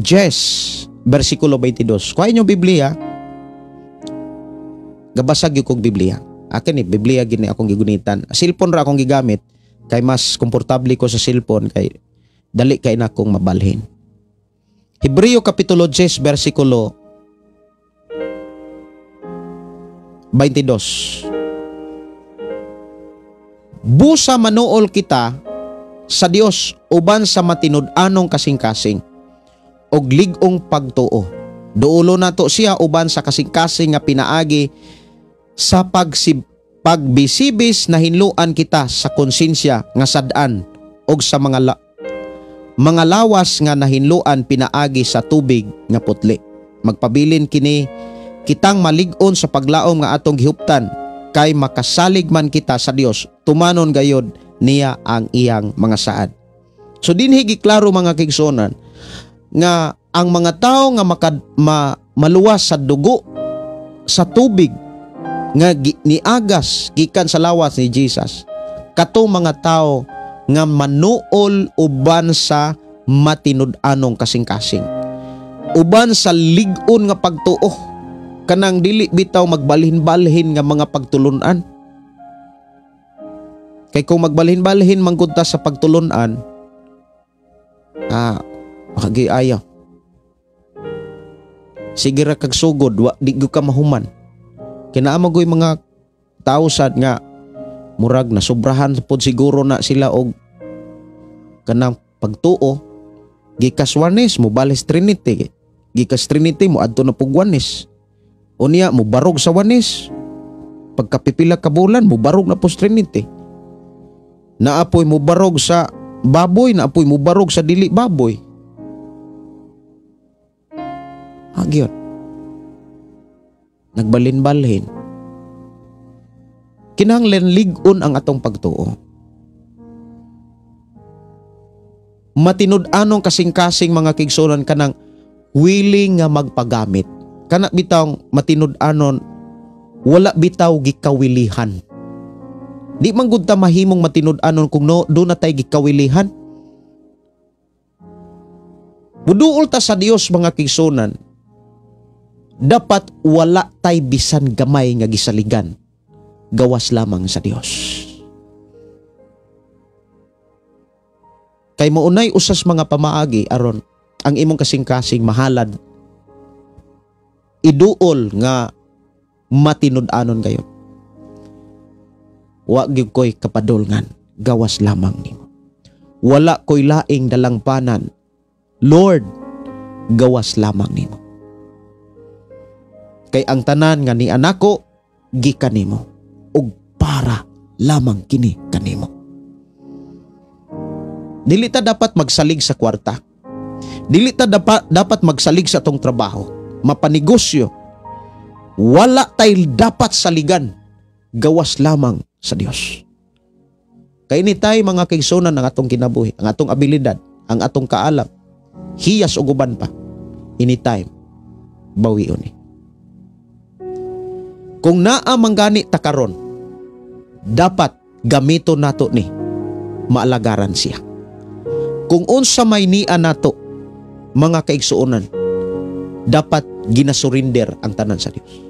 10 bersikulo 22. Kuha inyo Biblia. Gabasag yung kong Biblia. Akin Biblia gini akong gigunitan. Cellphone ra akong gigamit kay mas komportable ko sa cellphone kay dali kay na akong mabalhin. Hebreo kapitulo 10 bersikulo 22. Busa manuol kita sa Dios uban sa matinud-anong kasing-kasing og lig-ong pagtuo. Duulo nato siya uban sa kasing-kasing nga pinaagi sa pagbisibis na hinluan kita sa konsensya nga sad-an og sa mga lawas nga nahinluan pinaagi sa tubig nga putli. Magpabilin kini kitang malig-on sa paglaom nga atong gihuptan kay makasalig man kita sa Dios tumanon gayod niya ang iyang mga saad. So dinhi giklaro mga kaigsuonan nga ang mga tao nga maluwas sa dugo sa tubig nga niagas gikan sa lawas ni Jesus, katong mga tao nga manuol uban sa matinud-anong kasing-kasing, uban sa lig-on nga pagtuo, kanang dili bitaw magbalhin-balhin nga mga pagtulunan. Kay kung magbalhin-balhin manggudta sa pagtulunan, makagiayaw. Sige ra kag sugod, di gyud ka mahuman. Kinaamagoy mga tao sad nga murag na sobrahan pod siguro na sila og kanang pagtuo, gikas Wanes mo bales Trinity, gikas Trinity mo adto na pug Wanes. Unya mubarog sa wanis. Pagkapipila ka bulan mubarog na pos Trinity. Naapoy mubarog sa baboy, naapoy mubarog sa dili baboy. Agyon. Nagbalin-balhin. Kinahanglan lig-on ang atong pagtuo. Matinud-anong kasing-kasing mga kigsunan kanang willing nga magpagamit. Kana bitaw matinud-anon wala bitaw gikawilihan. Di man gud ta mahimong matinud-anon kung do na tay gikawilihan. Buduol ta sa Dios mga kigsunan. Dapat wala tay bisan gamay nga gisaligan. Gawas lamang sa Dios. Kay maunay usas mga pamaagi aron ang imong kasing-kasing mahalad. Iduol nga matinud-anon kayo. Wa gyud koy kapadulngan, gawas lamang nimo. Wala koy laing dalangpanan. Lord, gawas lamang nimo. Kay ang tanan nga ni anako gikan nimo ug para lamang kini kanimo. Dili ta dapat magsalig sa kwarta. Dili ta dapat magsalig sa tong trabaho, mapanegosyo. Wala tay dapat saligan, gawas lamang sa Dios. Kay ni tay mga kaigsunan ang atong kinabuhi, ang atong abilidad, ang atong kaalam, hiyas ug uban pa. Anytime bawion ni. Kung naa manggani ta karon, dapat gamiton nato ni maalagaran siya. Kung unsa may niya nato mga kaigsuonan, dapat ginasurinder ang tanan sa Dios.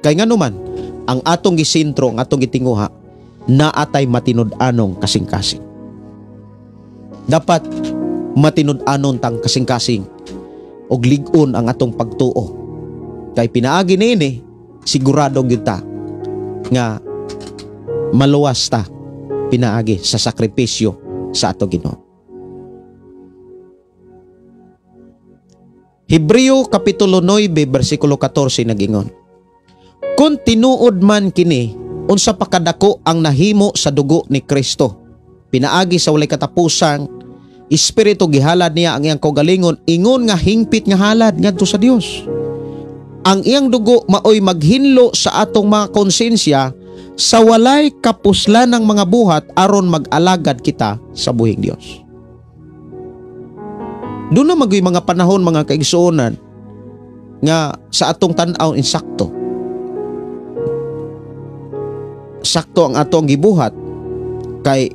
Kay nganuman ang atong gisentro, ang atong gitinguha, naatay matinud-anong kasing-kasing. Dapat matinud-anon tang kasing-kasing og lig-on ang atong pagtuo. Kay pinaagi niini, sigurado gyud ta nga maluwas ta pinaagi sa sakripisyo sa ato Ginoo. Hebreo kapitulo 9 bersikulo 14 nagingon, kung tinuod man kini, unsa pa kadako ang nahimo sa dugo ni Kristo, pinaagi sa walay katapusang espiritu gihalad niya ang iyang kaugalingon, ingon nga hingpit nga halad ngadto sa Dios. Ang iyang dugo maoy maghinlo sa atong mga konsensya sa walay kapuslan ng mga buhat aron mag-alagad kita sa buhing Dios. Doon na mag-uy mga panahon mga kaigsuonan nga sa atong tan-aw insakto. Sakto ang atong gibuhat kay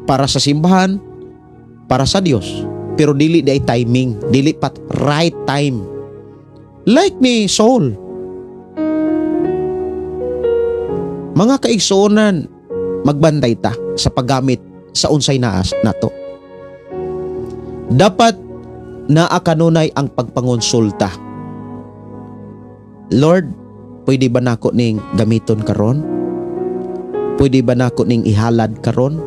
para sa simbahan, para sa Dios. Pero dili day timing, dili pat right time. Like ni Saul. Mga kaigsuonan, magbantay ta sa paggamit sa unsay naas nato. Dapat naa kanunay ang pagpangonsulta. Lord, pwede ba nako ning gamiton karon? Pwede ba nako ning ihalad karon?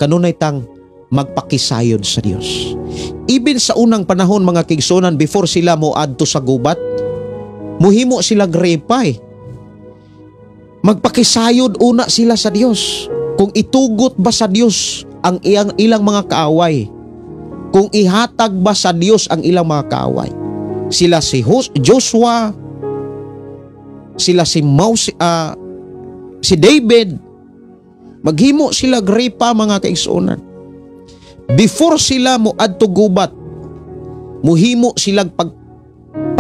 Kanunay tang magpakisayod sa Dios. Even sa unang panahon mga kaigsuonan, before sila mo adto sa gubat, muhimo sila grepay. Magpakisayod una sila sa Dios. Kung itugot ba sa Dios ang ilang mga kaaway, kung ihatag ba sa Dios ang ilang mga kaaway. Sila si Joshua, sila si si David, maghimo sila grepa mga kaigsuonan. Before sila mo adto gubat, muhimo silang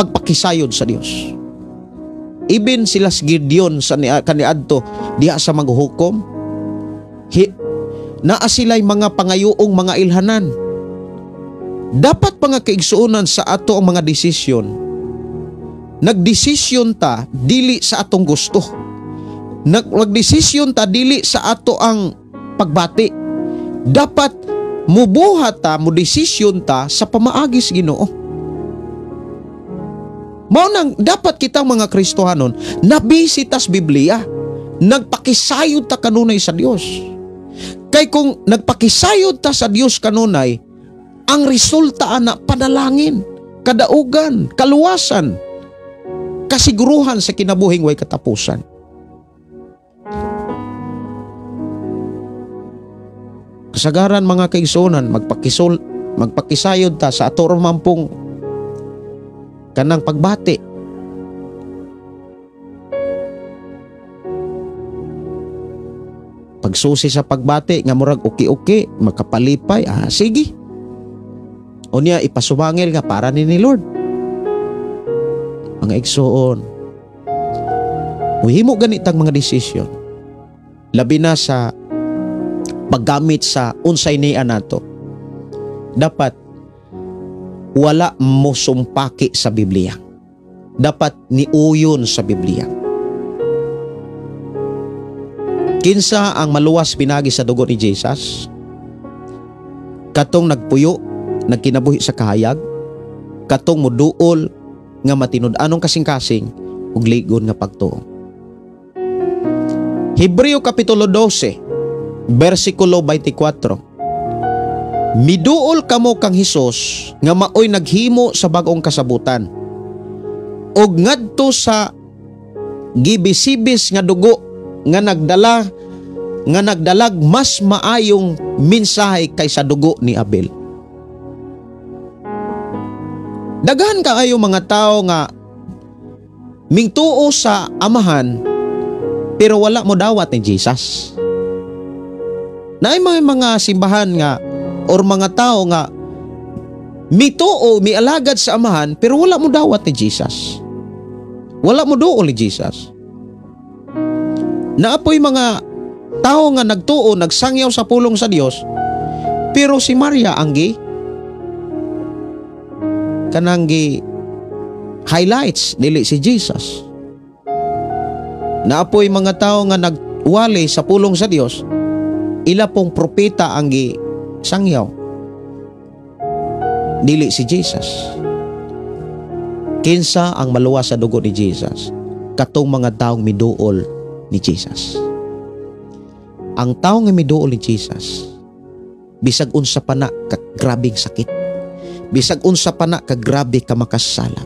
pagpakisayod sa Dios. Even sila si Gideon sa kaniadto diha sa maghukom, naa sila'y mga pangayuong mga ilhanan. Dapat mga kaigsuonan sa ato ang mga desisyon. Nagdesisyon ta dili sa atong gusto. Nagdesisyon ta dili sa ato ang pagbati. Dapat mubuhat ta, mudesisyon ta sa pamaagis Ginoo. Mao nang dapat kitang mga Kristohanon nabisitas Biblia. Nagpakisayod ta kanunay sa Dios. Kay kung nagpakisayod ta sa Dios kanunay, ang resulta ana panalangin. kadaugan, kaluwasan, kasiguruhan sa kinabuhing way katapusan. Kasagaran mga kaigsunan, magpakisayod ta sa ato mampong kanang pagbati. Pagsusi sa pagbati nga murag uki-uki, makapalipay, sige. Unya ipasumangil nga para ni Lord. Mga igsoon, muhimo ganitang mga desisyon. Labi na sa paggamit sa unsay niya nato. Dapat wala mo sumpaki sa Biblia. Dapat niuyon sa Biblia. Kinsa ang maluwas pinagi sa dugo ni Jesus? Katong nagpuyo, nagkinabuhi sa kahayag, katong muduol nga matinud-anong kasing-kasing ug ligon nga pagtuo. Hebreo kapitulo 12 versikulo 24. Miduol kamo kang Hesus nga maoy naghimo sa bag-ong kasabutan, og ngadto sa gibisibis nga dugo nga nagdalag mas maayong mensahe kaysa dugo ni Abel. Daghan kaayo mga tao nga mingtuo sa Amahan pero wala mo dawat ni Jesus. Naay mga simbahan nga or mga tao nga mituo, mialagad sa Amahan pero wala mo dawat ni Jesus. Wala mo duol ni Jesus. Naapoy mga tao nga nagtuo, nagsangyaw sa pulong sa Dios pero si Maria anggi kananggi highlights dili si Jesus. Naapoy mga tao nga nagwali sa pulong sa Dios, ila pong propeta ang sangyaw dili si Jesus. Kinsa ang maluwas sa dugo ni Jesus? Katong mga taong miduol ni Jesus. Ang tao nga miduol ni Jesus, bisag unsa pa na kagrabing sakit, bisag unsa pa na kagrabe ka makasala,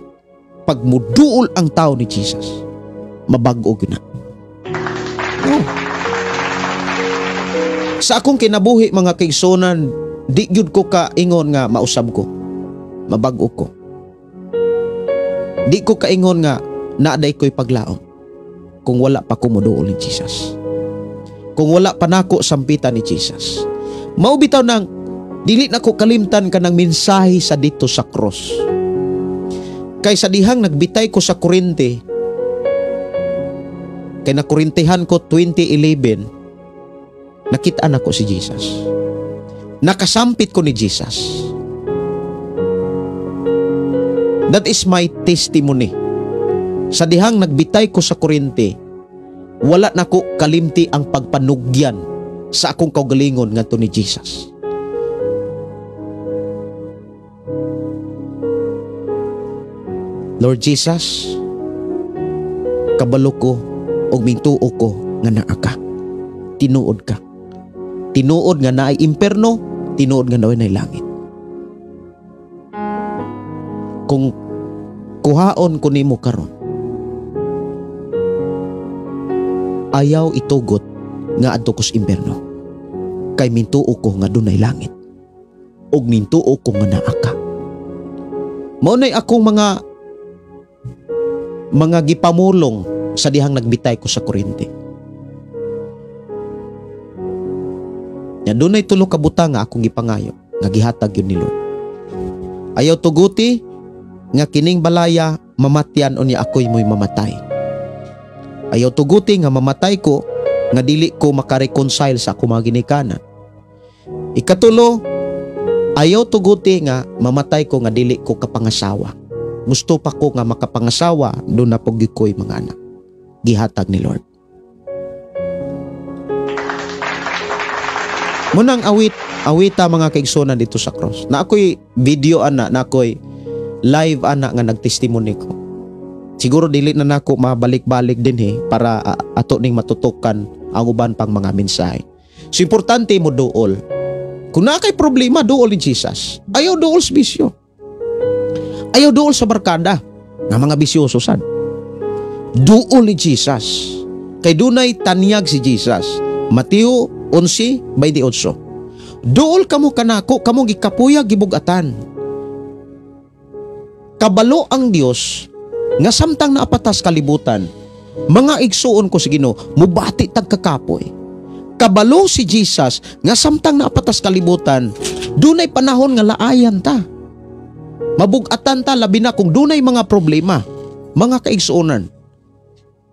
pag muduol ang tao ni Jesus, mabag-o na. Oh. Sa akong kinabuhi mga kaigsunan, di gyud ko kaingon nga mausab ko, mabag-o ko. Di ko kaingon nga naaday ko'y paglaom kung wala pa ko muduol ni Jesus. Kung wala pa nako sampitan ni Jesus. Mao bitaw nang dili na ko kalimtan ka ng mensahe sa dito sa cross. Kaysa dihang nagbitay ko sa Korinte, kay nakorintihan ko 2011, nakitaan ako si Jesus. Nakasampit ko ni Jesus. That is my testimony. Sa dihang nagbitay ko sa Korinte, wala na ko kalimti ang pagpanugyan sa akong kaugalingon ngadto ni Jesus. Lord Jesus, kabalo ko og mingtuo ko nga naa ka. Tinuod ka. Tinuod nga naay imperno, tinuod nga naay langit. Kung kuhaon ko nimo karon, ayaw itugot nga adto ko sa imperno. Kay mintuo ko nga dunay langit. Og mintuo ko nga naa ka. Mao nay akong mga gipamulong sa dihang nagbitay ko sa Korinte. Nya dunay tulo ka butang nga akong gipangayo nga gihatag yun ni Lord. Ayaw tuguti nga kining balaya mamatyan o niya ako'y mo'y mamatay. Ayaw tuguti nga mamatay ko nga dili ko makareconcile sa akong mga ginikanan. Ikatulo, ayaw tuguti nga mamatay ko nga dili ko kapangasawa. Gusto pa ko nga makapangasawa, doon na pogi ko'y mga anak. Gihatag ni Lord. Munang awita mga kaigsunan dito sa cross. Na ako'y video ana, na ako'y live ana nga nagtestimony ko. Siguro dili na nako mabalik-balik din para ato ning matutukan ang uban pang mga mensahe. So importante mo duol. Kung na kay problema, duol ni Jesus. Ayaw duol sa bisyo. Ayaw duol sa barkada nga mga bisyoso sad. Duol ni Jesus. Kay dunay tanyag si Jesus. Mateo 11:28. Duol kamo kanako, kamo gikapuyag gibugatan. Kabalo ang Dios nga samtang naapatas kalibutan, mga igsuon ko si Ginoo, mubati tag kakapoy. Kabalo si Jesus nga samtang naapatas kalibutan, dunay panahon nga laayan ta. Mabugatan ta labi na kung dunay mga problema, mga kaigsuonan.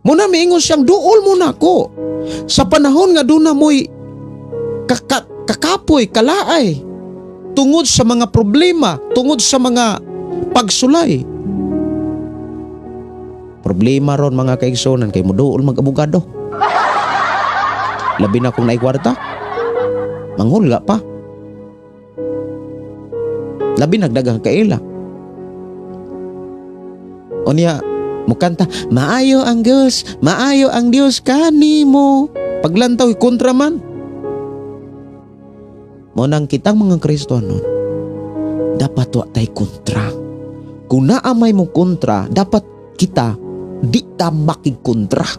Muna miingon siyang duol mo na ko. Sa panahon nga duna mo'y kakapoy, kalaay, tungod sa mga problema, tungod sa mga pagsulay. Problema ron mga kaigsuonan kay mo duol mag-abogado. Labi na kung naikwarta, manghulga pa. Labi nagdagang kaila. O niya, mukanta, maayo ang Diyos kanimo. Paglantaw, kontra man. Monang kitang mga Kristiyano, dapat wa tay kontra. Kung naamay mo kontra, dapat kita di ta makigkontra.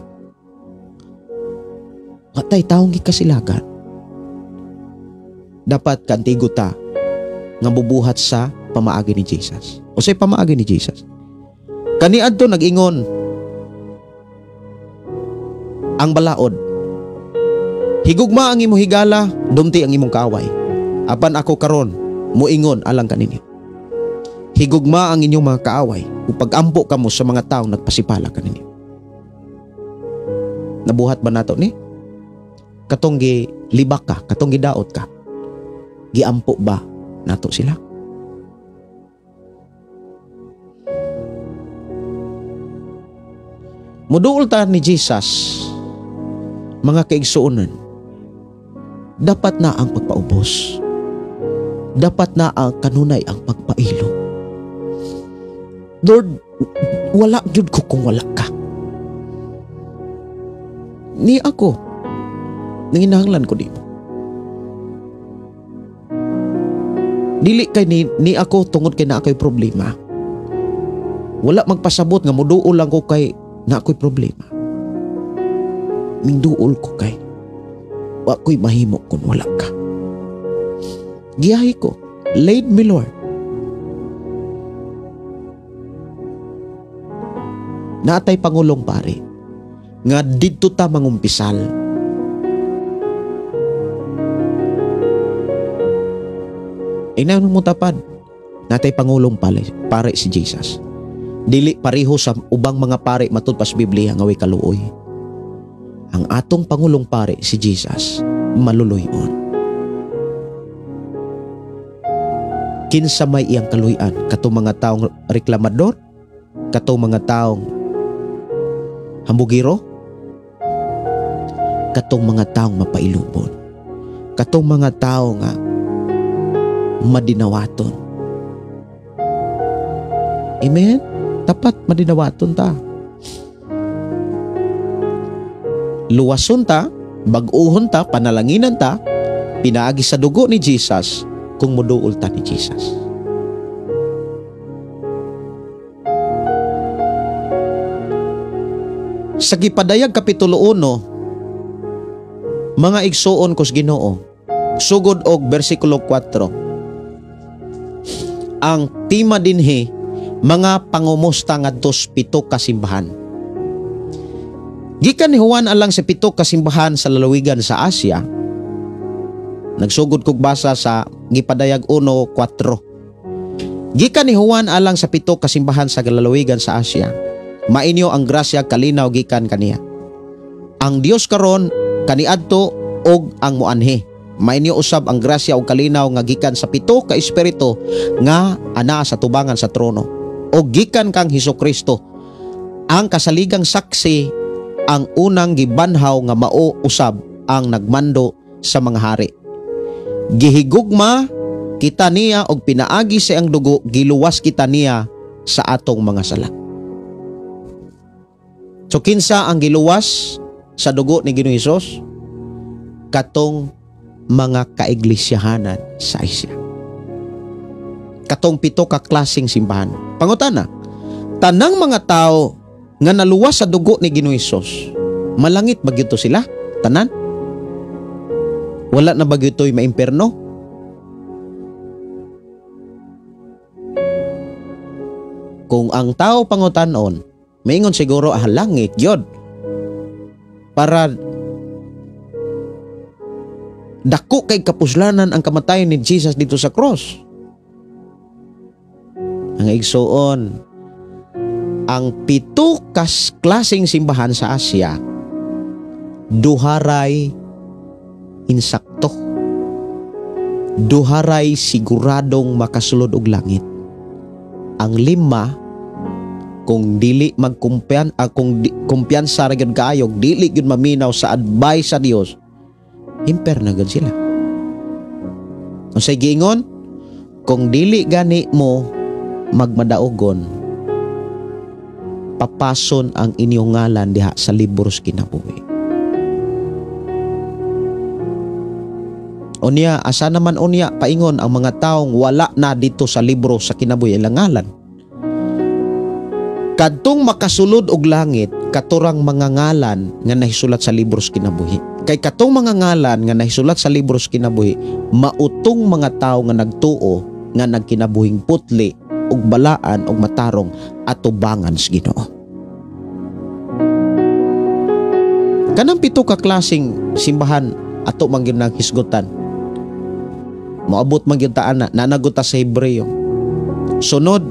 Wa tay taong gikasilagan. Dapat kantigo ta nga bubuhat sa pamaagi ni Jesus. O say pamaagi ni Jesus. Kaniadto nag-ingon ang balaod, higugma ang imong higala, dumti ang imong kaaway. Apan ako karon muingon alang kaninyo, higugma ang inyong mga kaaway upag ampo kamo sa mga taong nagpasipala kaninyo. Nabuhat ba nato ni? Katong gilibak ka, katong gidaot ka, giampo ba nato sila? Muduol ta ni Jesus, mga kaigsuonan, dapat na ang pagpaubos. Dapat na ang kanunay ang pagpailo. Lord, wala jud ko kung wala ka. Ni ako, nanginahanglan ko di mo. Dili kay ni ako tungod kay na ako'y problema. Wala magpasabot nga muduol lang ko kay na ako'y problema. Minduol ko kay wa ko'y mahimo kung wala ka. Giyahi ko, lead me Lord. Natay Pangulong pare nga didto ta mangumpisal. Inaon mo tapad, natay Pangulong pare si Jesus. Dili pareho sa ubang mga pare matud pas Biblia nga way kaluoy. Ang atong Pangulong pare si Jesus maluluyon. Kinsa may iyang kaluyan, katong mga taong reklamador, katong mga taong hambugiro, katong mga taong mapailubon, katong mga taong madinawaton. Amen? Tapat madinawaton ta. Luwason ta, bag-uhon ta, panalanginan ta, pinaagi sa dugo ni Jesus kung muduol ta ni Jesus. Sa Gipadayag Kapitulo 1, mga igsuon kos Ginoo, sugod og bersikulo 4, ang tema dinhi, mga pangumusta ngadto sa 7 ka simbahan. Gikan ni Juan alang sa 7 ka simbahan sa lalawigan sa Asia. Nagsugod kog basa sa Gipadayag 1:4. Gikan ni Juan alang sa 7 ka simbahan sa lalawigan sa Asia. Mainyo ang grasya kalinaw gikan kaniya. Ang Dios karon kaniadto og ang muanhi. Mainyo usab ang grasya og kalinaw nga gikan sa 7 ka espiritu nga ana sa tubangan sa trono. O gikan kang Hesukristo, ang kasaligang saksi, ang unang gibanhaw nga mao usab ang nagmando sa mga hari. Gihigugma kita niya og pinaagi sa ang dugo, giluwas kita niya sa atong mga sala. So kinsa ang giluwas sa dugo ni Ginoong Hesus? Katong mga kaiglisyahanan sa Asia. katong pito ka klaseng simbahan. Pangutana, tanang mga tao nga naluwas sa dugo ni Ginoong Hesus, malangit ba gyud to sila? Tanan? Wala na ba gyud to'y maimperno? Kung ang tao pangutanon, maingon siguro langit gyud. Para dako kay kapuslanan ang kamatayon ni Jesus dito sa cross. Ang igsuon, ang pito kas klaseng simbahan sa Asia, duharay insakto. Duharay siguradong makasulod og langit. Ang lima, kung dili kumpiyansa ra gyud kaayo, dili gyud maminaw sa advice sa Dios, imperno gyud sila. Unsay giingon? Kung dili gani mo magmadaogon, papason ang inyong ngalan diha sa libro sa kinabuhi. Unya, asa naman unya paingon ang mga taong wala na dito sa libro sa kinabuhi ilang ngalan? Kadtong makasulod og langit, katurang mga ngalan nga nahisulat sa libro sa kinabuhi. Kay katong mga ngalan nga nahisulat sa libro sa kinabuhi, mautong mga tao nga nagtuo nga nagkinabuhing putli ug balaan ug matarong atubangan sa Ginoo. Kanang pito ka klaseng simbahan ato man gyud naghisgutan. Moabot man gyud ta ana, nanaguta sa Hebreo. Sunod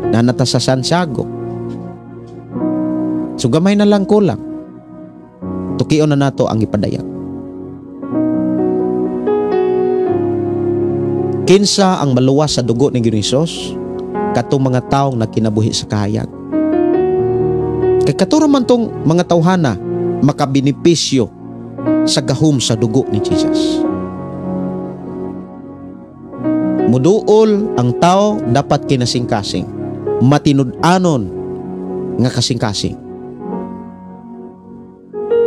nanata sa Santiago. So gamay na lang kulang. Tukion na nato ang ipadayag. Kinsa ang maluwas sa dugo ni Ginoong Hesus? Katong mga taong nagkinabuhi sa kahayag. Kay katura man tong mga tawhana makabinipisyo sa gahom sa dugo ni Jesus. Muduol ang tao dapat kinasingkasing, matinud-anon nga kasingkasing.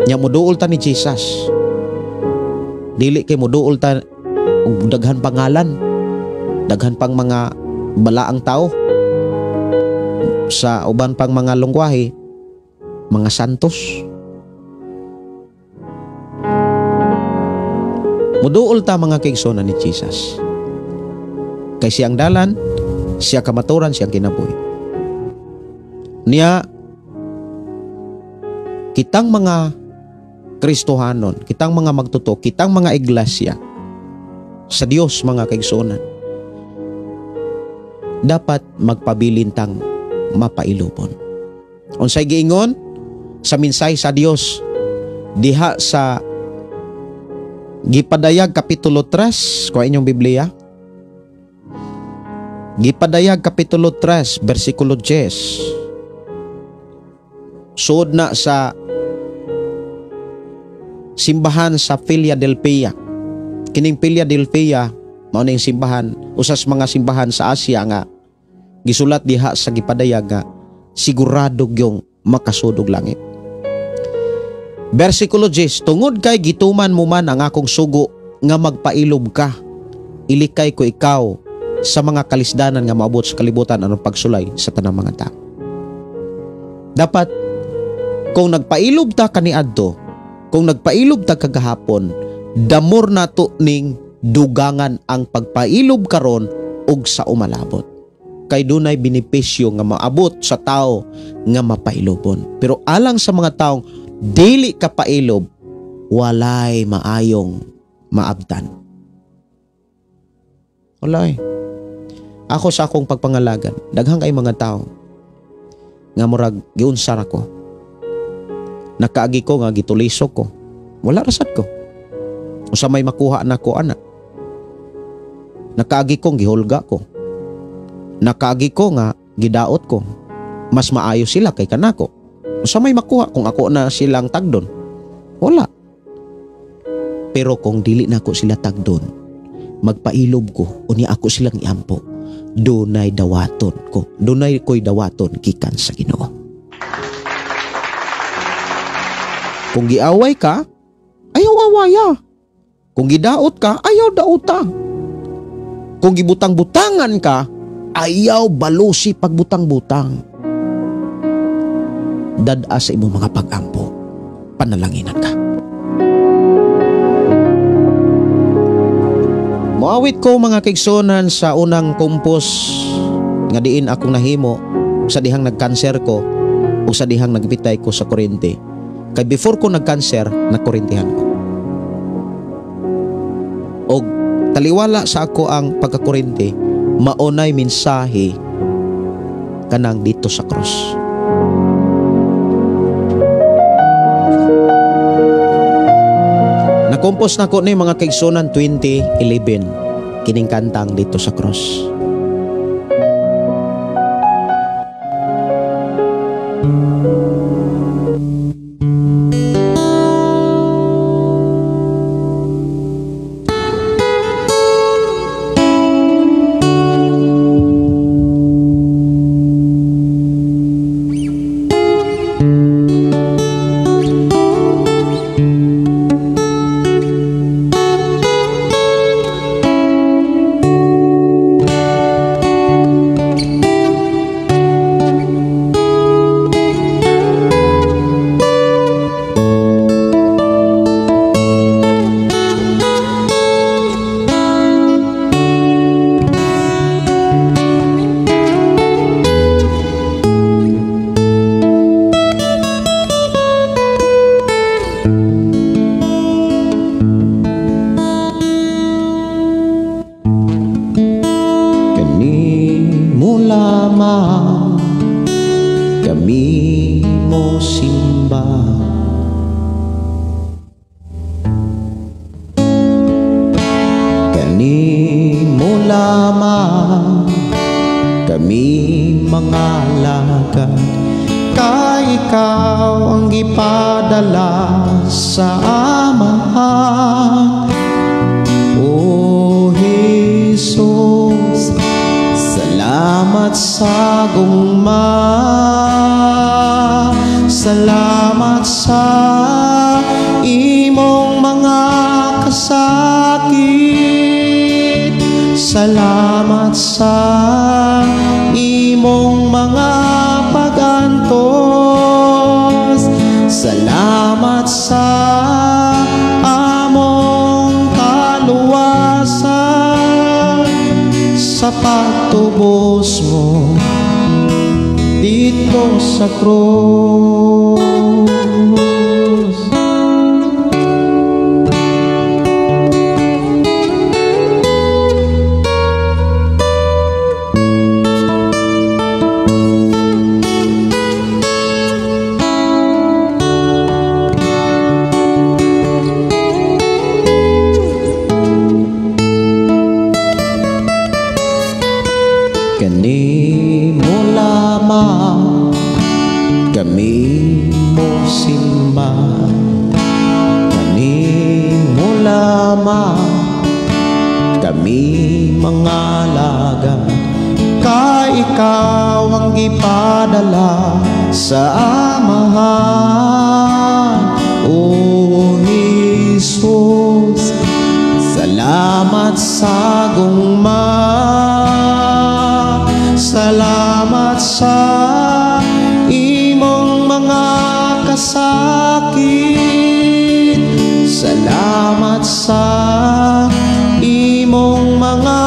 Nya muduol ta ni Jesus. Dili kay muduol ta og daghan pangalan, daghan pang mga balaang tao, sa uban pang mga lungwahe, mga santos. Muduol ta mga kaigsoon ni Jesus. Kay siyang dalan, siya kamaturan, siyang kinabuhi. Niya, kitang mga Kristohanon, kitang mga magtuto, kitang mga iglesia sa Dios mga kaigsuonan, dapat magpabilintang mapailubon. Unsay giingon sa minsay sa Dios diha sa Gipadayag Kapitulo 3, kuha inyong Biblia. Gipadayag Kapitulo 3, versikulo 10. Suod na sa simbahan sa Philadelphia. Kining Philadelphia, mao ning simbahan, usas mga simbahan sa Asia nga gisulat diha sa gipadayag nga sigurado gyung makasudog langit. Versikulo 10, tungod kay gituman mo man ang akong sugo nga magpailob ka, ilikay ko ikaw sa mga kalisdanan nga maabot sa kalibutan anong pagsulay sa tanang mga tao. Dapat kung nagpailob ta kaniadto, kung nagpailob ta kagahapon, damor nato ning dugangan ang pagpailob karon ug sa umalabot. Kay dunay benepisyo nga maabot sa tao nga mapailobon. Pero alang sa mga taong dili ka pailob, walay maayong maabtan. Walay. Ako sa akong pagpangalagan, daghang kay mga tao nga murag giunsar ako. Nakaagi ko nga gitulisok ko. Wala rasad ko. Usa may makuha na ko ana. Nakaagi kong gihulga ko. Nakaagi ko nga gidaot ko. Mas maayo sila kay kanako. Usa may makuha kung ako na silang tagdon. Wala. Pero kung dili na ko sila tagdon, magpailob ko unya ako silang iampo. Dunay dawaton ko. Dunay ko'y dawaton gikan sa Ginoo. Kung giaway ka, ayaw awaya. Kung gidaot ka, ayaw daota. Kung gibutang-butangan ka, ayaw balusi pagbutang-butang. Dad-a sa imong mga pag-ampo, panalanginan ka. Moawit ko mga kaigsonan sa unang kumpos nga diin akong nahimo sa dihang nagkanser ko o sa dihang nagbitay ko sa kuryente. Kay before ko nagkanser, nagkurintihan ko. O taliwala sa ako ang pagkakuryente, maunay mensahe kanang dito sa cross. Nakumpos na ko ni mga kaigsonan 2011 kining kantang dito sa cross. Kami mo simba, kani mo lamang kami mga lagad, kay ikaw ang ipadala sa Amahan. O Jesus, salamat sa gugma, salamat sa imong mga kasakit, salamat sa imong mga pagantos, salamat sa among kaluwasan, sa pagtubos mo dito sa krus. Kani mo lamang kami mo simba, kani mo lamang kami mga lagad, kay ikaw ang ipadala sa Amahan. O Jesus, salamat sa gugma, salamat sa imong mga kasakit, salamat sa imong mga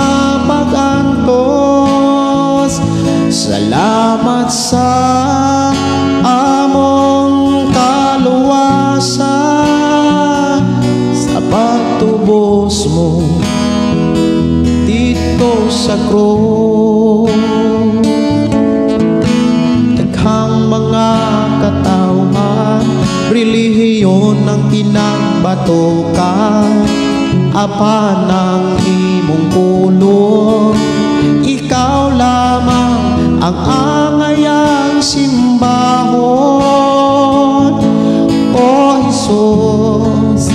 pagantos, salamat sa among kaluwasan, sa pagtubos mo dito sa krus. Daghang mga katawhan, relihiyon ang pinagbatukan, apan ang imong pulong, ikaw lamang ang angayang simbahon. O Jesus,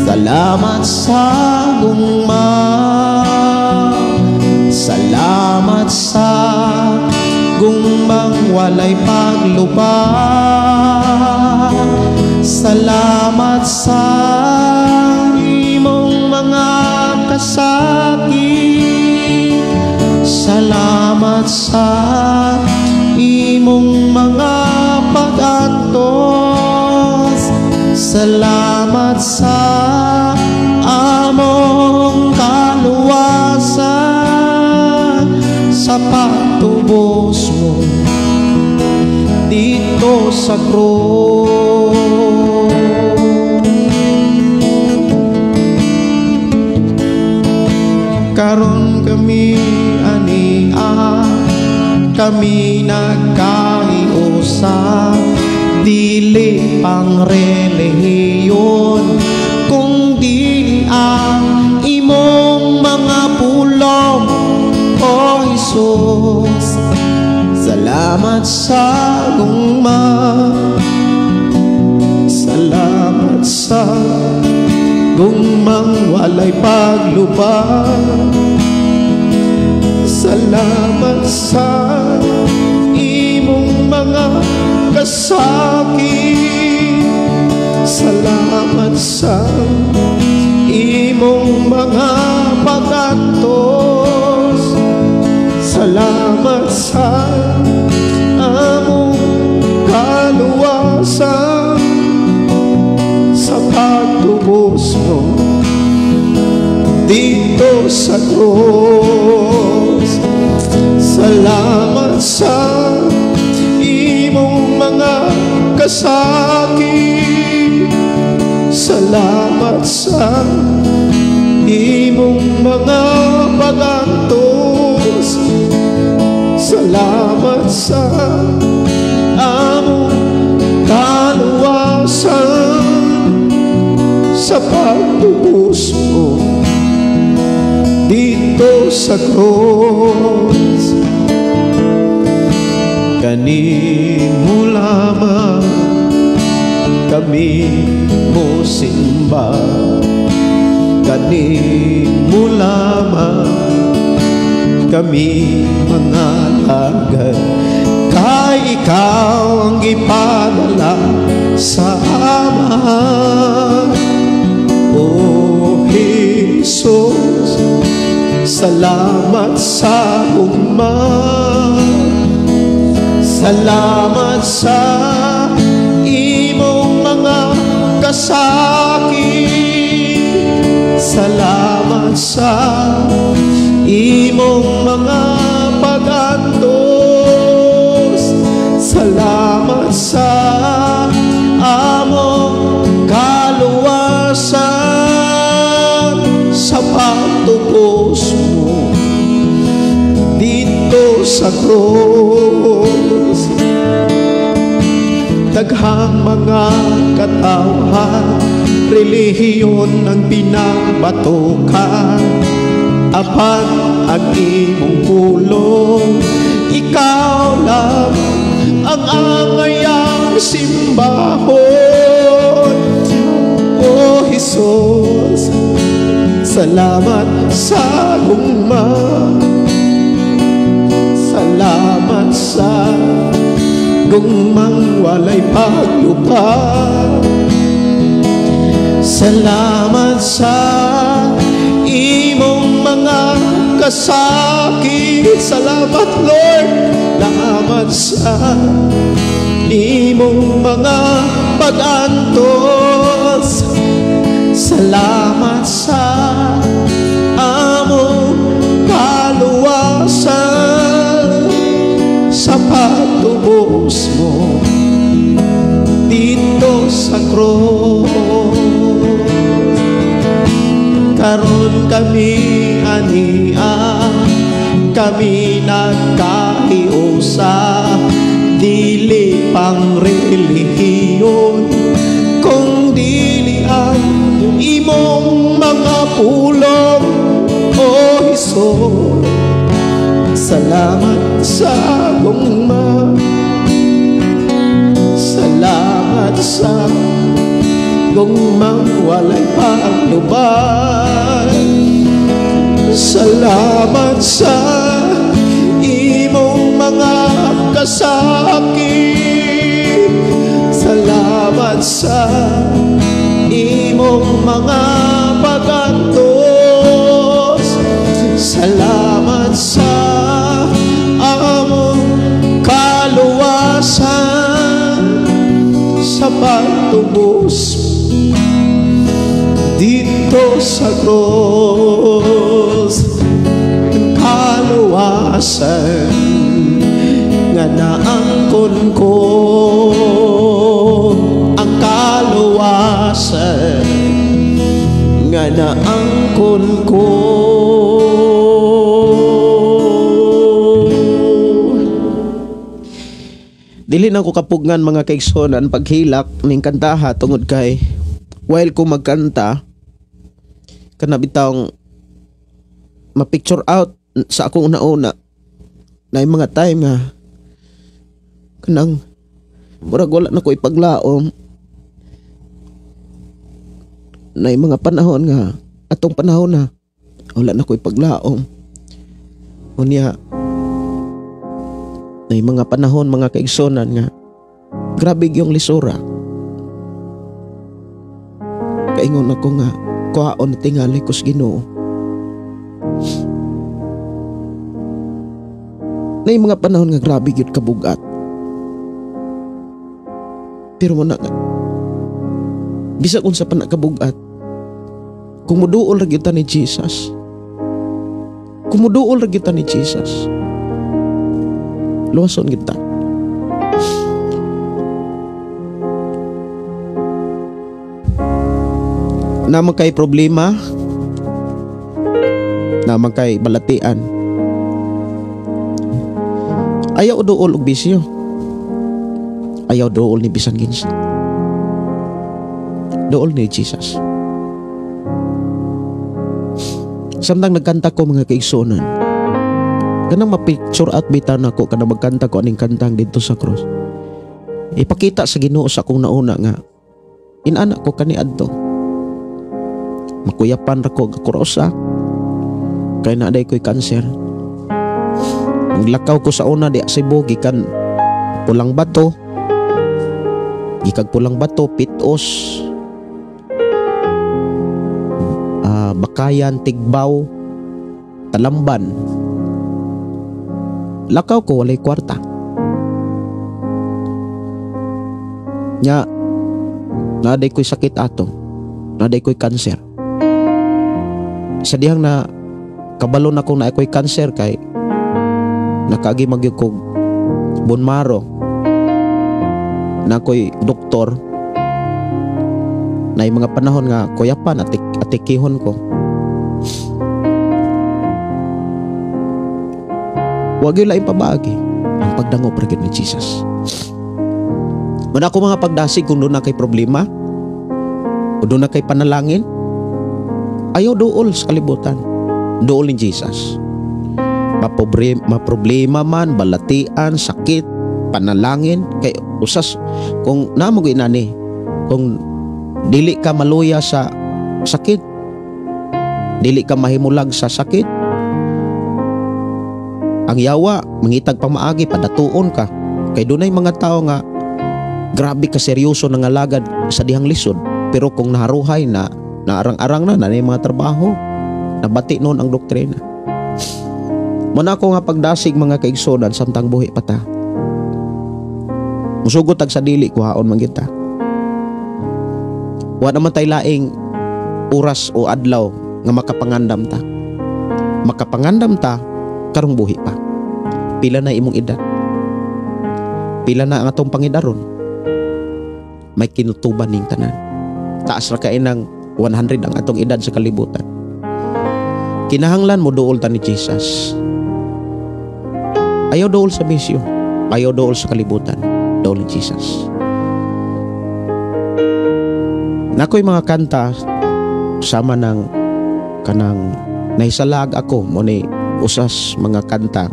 salamat sa gugma, salamat sa gugmang walay paglubag, salamat sa imong mga kasakit, Salamat sa imong mga pag-antos. Salamat sa among kaluwasan, sa pagtubos mo dito sa krus. Karon kami ania, kami nagkahiusa, dili pang relihiyon, kung dili ang imong mga pulong, o Jesus. Salamat sa gugma, salamat sa gugmang walay paglubag. Salamat sa imong mga kasakit. Salamat sa imong mga pag-antos. Salamat sa among kaluwasan, sa pagtubos mo dito sa krus. Salamat sa imong mga kasakit. Salamat sa imong mga pag-antos. Salamat sa among kaluwasan, sa pagtubos mo dito sa krus. Kanimo lamang kami mo simba, kanimo lamang kami mga alagad, kay ikaw ang ipadala sa Ama. O Jesus, salamat sa gugma, salamat sa imong mga kasakit. Salamat sa imong mga pag-antos. Salamat sa among kaluwasan, sa pagtubos mo dito sa krus. Daghang mga katawhan, relihiyon ang pinabatukan, apan ang imong pulong, ikaw lang ang angayang simbahon. O Jesus, salamat sa gugma, salamat sa gugmang walay paglubag. Salamat sa imong mga kasakit. Salamat Lord, salamat sa imong mga pag-antos. Salamat sa among kaluwasan, sa pagtubos mo dito sa krus. Karon kami ania, kami nagkahiusa, dili pang relihiyon, kung dili ang imong mga pulong. O Jesus, salamat sa gugma, salamat sa gugmang walay paglubag. Salamat sa imong mga kasakit. Salamat sa imong mga pag-antos. Salamat sa Dili na ko kapugngan mga kaigsonan paghilak ning kantaha tungod kay while ko magkanta kana bitawng ma-picture out sa akong una-una na yung mga time nga kanang murag wala na ko ipaglaom na yung mga panahon nga atong panahon na wala na ko ipaglaom unya na yung mga panahon mga kaigsonan nga grabe yung lisura kaingon ako nga kuhaon na tingali ko sa Ginoo na yung mga panahon nga grabe yun kabugat pero mo na nga bisag unsa pa na kabugat kung muduol ra gyud ta ni Jesus kung muduol ra gyud ta ni Jesus luwason gyud ta naman kay problema naman kay balatian ayaw duol og bisyo ayaw duol ni bisan ginsa duol ni Jesus samtang nagkanta ko mga kaigsonan kanang ma-picture out bitaw nako kanang magkanta ko aning kantang dito sa cross ipakita sa Ginoo sa akong nauna nga inanak ko kaniadto makuyapan ra ko krosa kay naaday ko'y kanser naglakaw ko sa una di Cebu gikan Pulang Bato gikag Pulang Bato Pitos Bakayan Tigbaw Talamban lakaw ko walay kwarta nya naaday ko'y sakit ato naaday ko'y kanser sa dihang na kabalo na kung na ako'y kanser kay nakaagi magyug kog bone marrow na ako'y doktor na yung mga panahon nga kuyapan at atikihon ko wag yung laing pabaagi ang pagdangop ra gyud ni Jesus man ako mga pagdasig kung doon na kay problema o doon na kay panalangin ayaw duol sa kalibutan duol ni Jesus maproblema man balatian sakit panalangin kay usas kung namo gyud nani kung dili ka maluya sa sakit dili ka mahimulag sa sakit ang yawa mangitag pang maagi padatuon ka kay dunay mga tao nga grabe ka seryoso nangalagad sa dihang lisod pero kung naharuhay na naarang-arang na yung mga trabaho nabati noon ang doktrina muna ako nga pagdasig mga kaigsonan samtang buhi pa ta musugot ag sa dili kuhaon man kita wa naman tay laing oras o adlaw nga makapangandam ta karong buhi pa pila na imong edad pila na ang atong pangidaron may kinutuban ning tanan taas ra kay nang 100 ang atong edad sa kalibutan kinahanglan mo duol ta ni Jesus ayaw duol sa bisyo ayaw duol sa kalibutan duol ni Jesus nakoy mga kanta sama ng kanang nahisalag ako mo ni usas mga kanta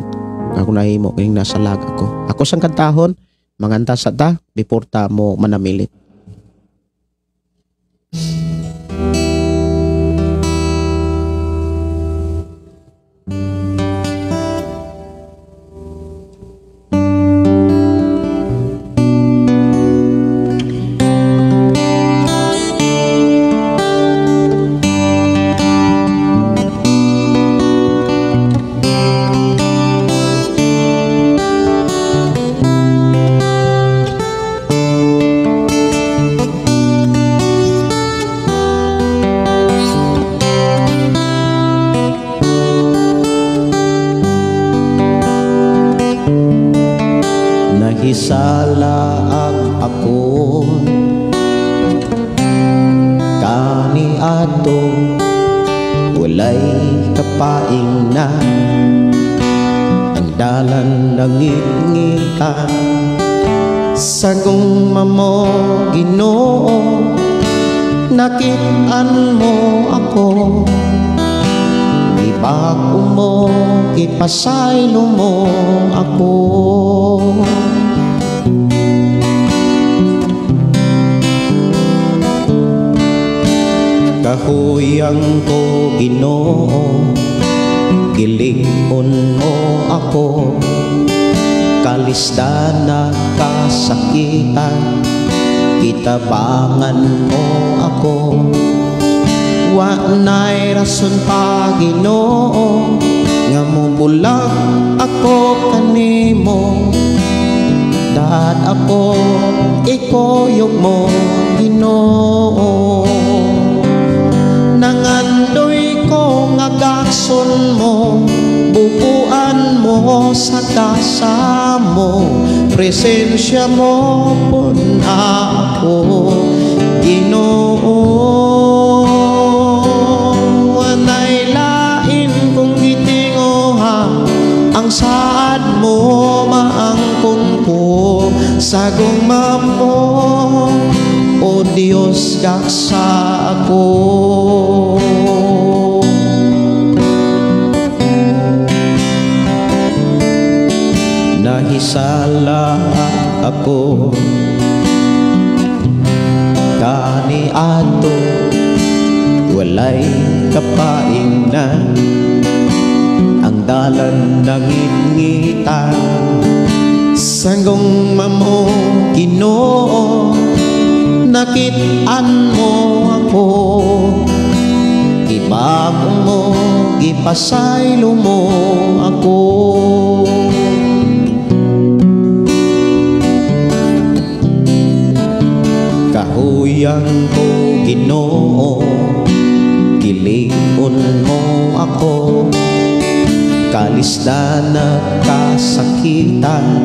ako nahimo kay nasalag ako sang kantahon manganta sa ta before ta mo manamilit Isalaag ako kani ato walay kapaing na ang dalan nangingitan Sa gugma mo Ginoo, nakit-an mo ako, ibako mo, ipasaylo mo ako. Kahuyang ko Ginoo, gilingon mo ako, kalisdan na kasakitan, itabangan mo ako. Wa na'y rason pa Ginoo, nga mubulag ako kanimo, dahil ako ikuyog mo Ginoo. Nangandoy ko nga gakson mo, bukuan mo sa kasa mo, presensya mo pun ako Ginoo. Wanay lain kung gitinguha, ang saad mo maangkon ko sa gugma mo, o Diyos gaksa ako. Nahisala ako kani ato, walay kapaingnan, ang dalan nangit-ngitan. Sa gugma mo Ginoo, nakit-an mo ako, ibako mo, ipasaylo mo ako. Kahuyang ko Ginoo, gilingon mo ako, kalisdan na kasakitan,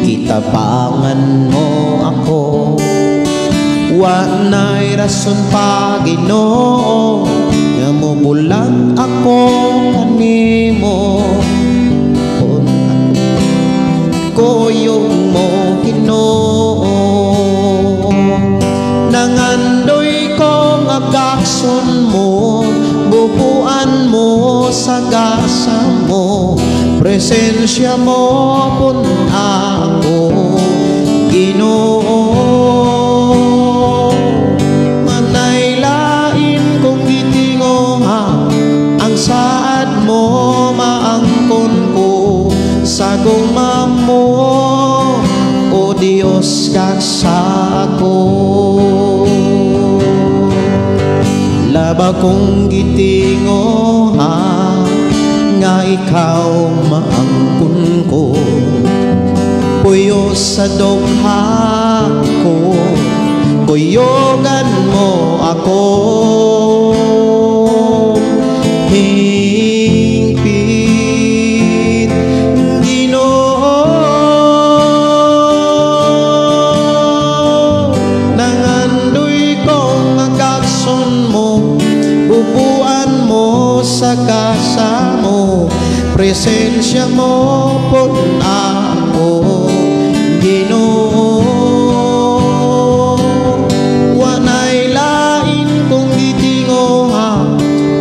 itabangan mo ako. Wa na'y rason pa Ginoo, nga mubulag ako kanimo, kuyog mo Ginoo. Nangandoy ko nga gakson mo, bukuan mo sa gasa mo, presensya mo pun ako Ginoo. Manay lain kung gitinguha, ang saad mo maangkon ko sa gugma mo, o Diyos gaksa ako. Laba kong gitinguha, nga ikaw maangkon ko, puyo sa dugha ko, kuyogan mo ako. Hingpit Ginoo, nangandoy ko nga gakson mo, bubuan mo sa kasa mo, presensya mo pun ako Ginoo. Wanay lain kung gitinguha,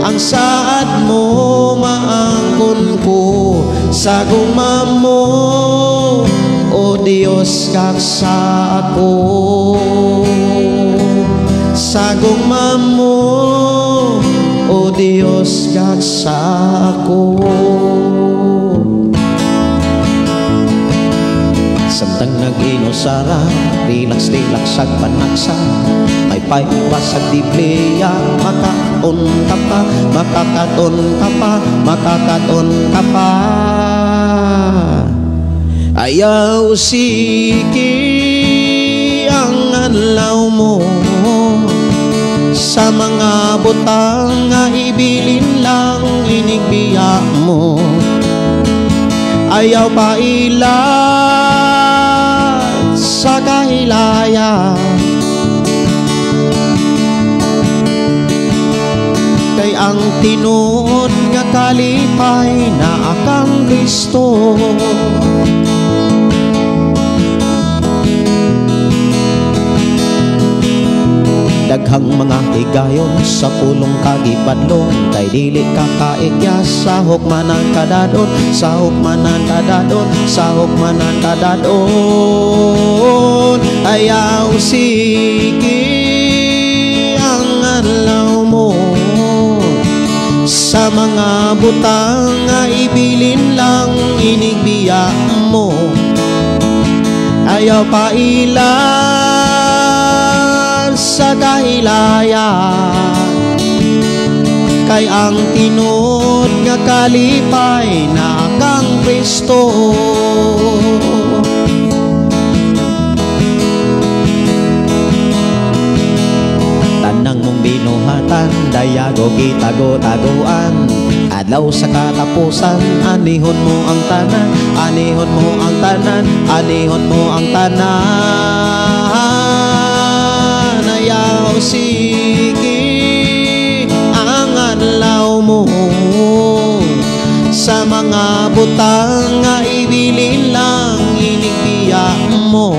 ang saad mo maangkon ko sa gugma mo, o Diyos gaksa ako. Sa gugma mo, o Diyos gaksa ako. Samtang nag-inusara, relax-relax ag panaksa, may paiwasag dibleya, makakaon ka pa, makakaon ka pa, makakaon ka pa. Ayaw siki ang adlaw mo, sa mga butang nga ibilin lang inigbiya mo. Ayaw pa ilat sa kahilaya, kay ang tinuod nga kalipay na akang Kristo. daghang mga higayon sa pulong kagibadlong, kay dili ka kaikya sa hukmanan kadadon, sa hukmanan kadadon, sa hukmanan kadadon. Ayaw sige ang adlaw mo, sa mga butang nga ibilin lang inigbiya mo. Ayaw pailan sa kahilayan, kay ang tinud nga kalipay na kang Kristo. Tanang mong binuhatan, dayago kitago-taguan, adlaw sa katapusan, anihon mo ang tanan, anihon mo ang tanan, anihon mo ang tanan. Ayaw sige ang adlaw mo, sa mga butang nga ibilin lang inigbiya mo.